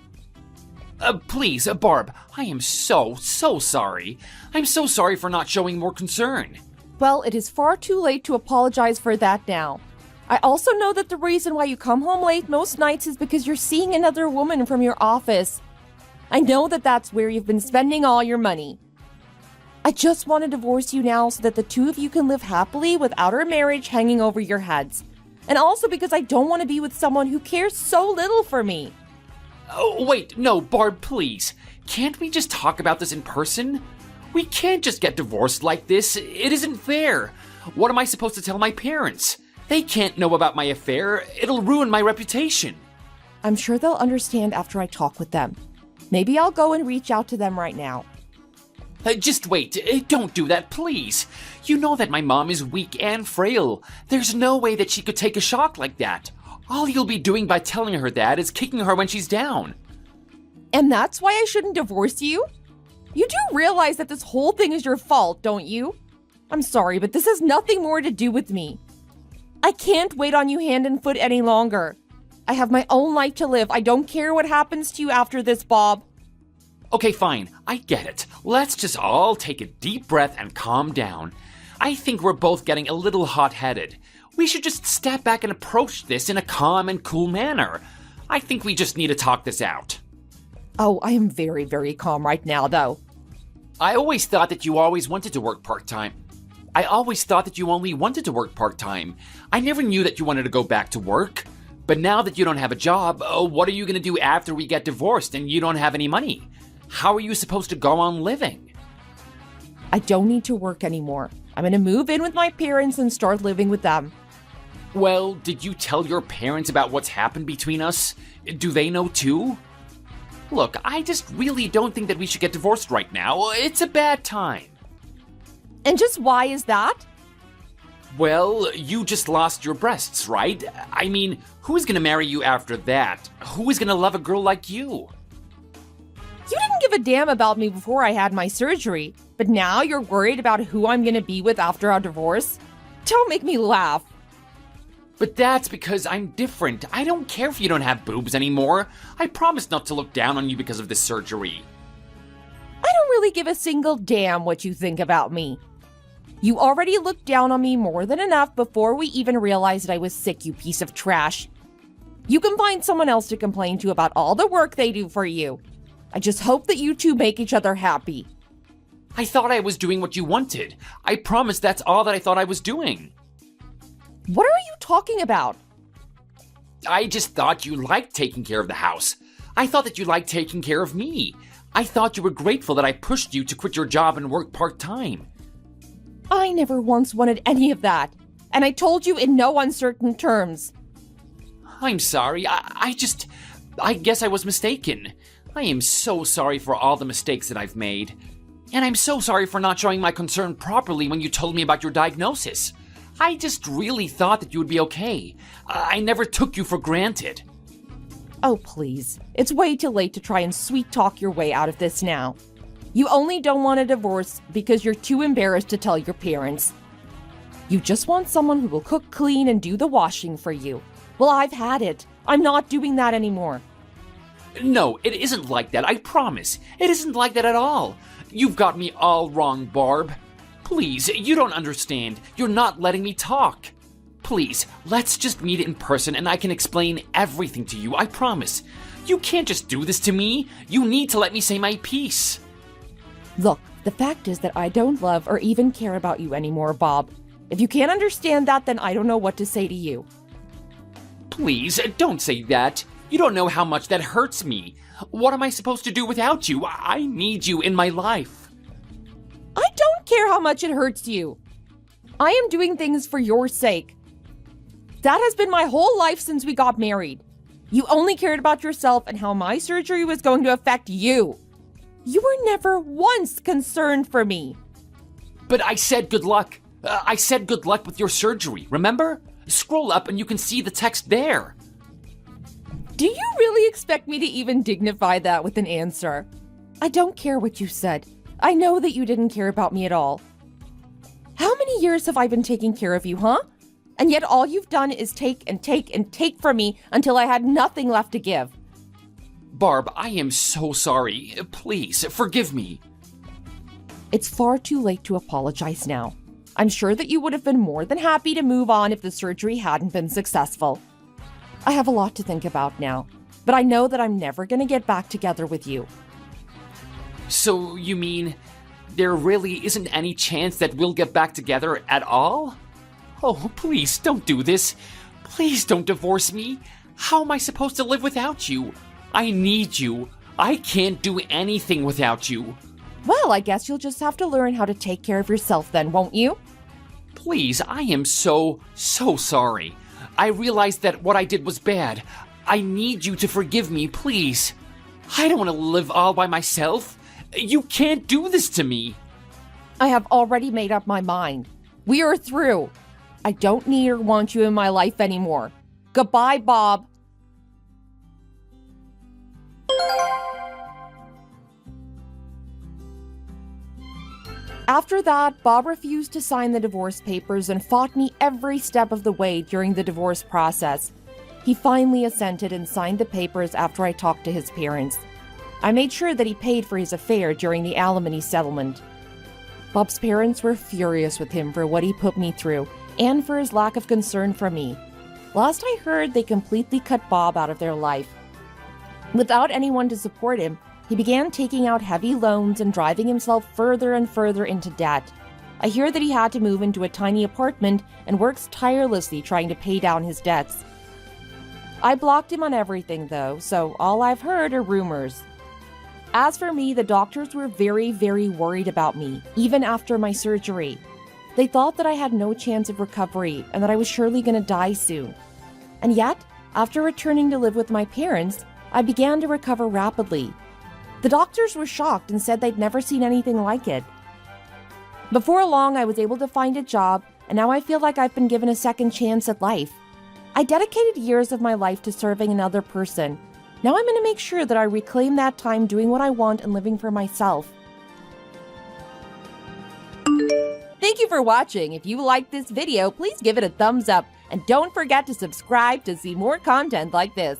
S5: Please, Barb, I am so sorry. I'm so sorry for not showing more concern.
S6: Well, it is far too late to apologize for that now. I also know that the reason why you come home late most nights is because you're seeing another woman from your office. I know that that's where you've been spending all your money. I just want to divorce you now so that the two of you can live happily without our marriage hanging over your heads. And also because I don't want to be with someone who cares so little for me.
S5: Oh, wait, no, Barb, please. Can't we just talk about this in person? We can't just get divorced like this. It isn't fair. What am I supposed to tell my parents? They can't know about my affair. It'll ruin my reputation.
S6: I'm sure they'll understand after I talk with them. Maybe I'll go and reach out to them right now.
S5: Just wait. Don't do that, please. You know that my mom is weak and frail. There's no way that she could take a shock like that. All you'll be doing by telling her that is kicking her when she's down.
S6: And that's why I shouldn't divorce you? You do realize that this whole thing is your fault, don't you? I'm sorry, but this has nothing more to do with me. I can't wait on you hand and foot any longer. I have my own life to live. I don't care what happens to you after this, Bob.
S5: Okay, fine. I get it. Let's just all take a deep breath and calm down. I think we're both getting a little hot-headed. We should just step back and approach this in a calm and cool manner. I think we just need to talk this out.
S6: Oh, I am very, very calm right now, though.
S5: I always thought that you always wanted to work part-time. I always thought that you only wanted to work part-time. I never knew that you wanted to go back to work. But now that you don't have a job, what are you going to do after we get divorced and you don't have any money? How are you supposed to go on living?
S6: I don't need to work anymore. I'm going to move in with my parents and start living with them.
S5: Well, did you tell your parents about what's happened between us? Do they know too? Look, I just really don't think that we should get divorced right now. It's a bad time.
S6: And just why is that?
S5: Well, you just lost your breasts, right? I mean, who's gonna marry you after that? Who is gonna love a girl like you?
S6: You didn't give a damn about me before I had my surgery, but now you're worried about who I'm gonna be with after our divorce? Don't make me laugh.
S5: But that's because I'm different. I don't care if you don't have boobs anymore. I promise not to look down on you because of this surgery.
S6: I don't really give a single damn what you think about me. You already looked down on me more than enough before we even realized that I was sick, you piece of trash. You can find someone else to complain to about all the work they do for you. I just hope that you two make each other happy.
S5: I thought I was doing what you wanted. I promise that's all that I thought I was doing.
S6: What are you talking about?
S5: I just thought you liked taking care of the house. I thought that you liked taking care of me. I thought you were grateful that I pushed you to quit your job and work part-time.
S6: I never once wanted any of that, and I told you in no uncertain terms.
S5: I'm sorry. I guess I was mistaken. I am so sorry for all the mistakes that I've made. And I'm so sorry for not showing my concern properly when you told me about your diagnosis. I just really thought that you would be okay. I never took you for granted.
S6: Oh, please. It's way too late to try and sweet-talk your way out of this now. You only don't want a divorce because you're too embarrassed to tell your parents. You just want someone who will cook, clean, and do the washing for you. Well, I've had it. I'm not doing that anymore.
S5: No, it isn't like that, I promise. It isn't like that at all. You've got me all wrong, Barb. Please, you don't understand. You're not letting me talk. Please, let's just meet in person and I can explain everything to you, I promise. You can't just do this to me. You need to let me say my piece.
S6: Look, the fact is that I don't love or even care about you anymore, Bob. If you can't understand that, then I don't know what to say to you.
S5: Please, don't say that. You don't know how much that hurts me. What am I supposed to do without you? I need you in my life.
S6: I don't care how much it hurts you. I am doing things for your sake. That has been my whole life since we got married. You only cared about yourself and how my surgery was going to affect you. You were never once concerned for me.
S5: But I said good luck. I said good luck with your surgery, remember? Scroll up and you can see the text there.
S6: Do you really expect me to even dignify that with an answer? I don't care what you said. I know that you didn't care about me at all. How many years have I been taking care of you, huh? And yet all you've done is take and take and take from me until I had nothing left to give.
S5: Barb, I am so sorry. Please, forgive me.
S6: It's far too late to apologize now. I'm sure that you would have been more than happy to move on if the surgery hadn't been successful. I have a lot to think about now, but I know that I'm never going to get back together with you.
S5: So you mean There really isn't any chance that we'll get back together at all? Oh, please don't do this. Please don't divorce me. How am I supposed to live without you? I need you. I can't do anything without you.
S6: Well, I guess you'll just have to learn how to take care of yourself then, won't you?
S5: Please, I am so sorry. I realized that what I did was bad. I need you to forgive me, please. I don't want to live all by myself. You can't do this to me.
S6: I have already made up my mind. We are through. I don't need or want you in my life anymore. Goodbye, Bob. After that, Bob refused to sign the divorce papers and fought me every step of the way during the divorce process. He finally assented and signed the papers after I talked to his parents. I made sure that he paid for his affair during the alimony settlement. Bob's parents were furious with him for what he put me through and for his lack of concern for me. Last I heard, they completely cut Bob out of their life. Without anyone to support him, he began taking out heavy loans and driving himself further and further into debt. I hear that he had to move into a tiny apartment and works tirelessly trying to pay down his debts. I blocked him on everything though, so all I've heard are rumors. As for me, the doctors were very, very worried about me, even after my surgery. They thought that I had no chance of recovery and that I was surely going to die soon. And yet, after returning to live with my parents, I began to recover rapidly. The doctors were shocked and said they'd never seen anything like it. Before long, I was able to find a job, and now I feel like I've been given a second chance at life. I dedicated years of my life to serving another person. Now I'm going to make sure that I reclaim that time doing what I want and living for myself. Thank you for watching. If you liked this video, please give it a thumbs up and don't forget to subscribe to see more content like this.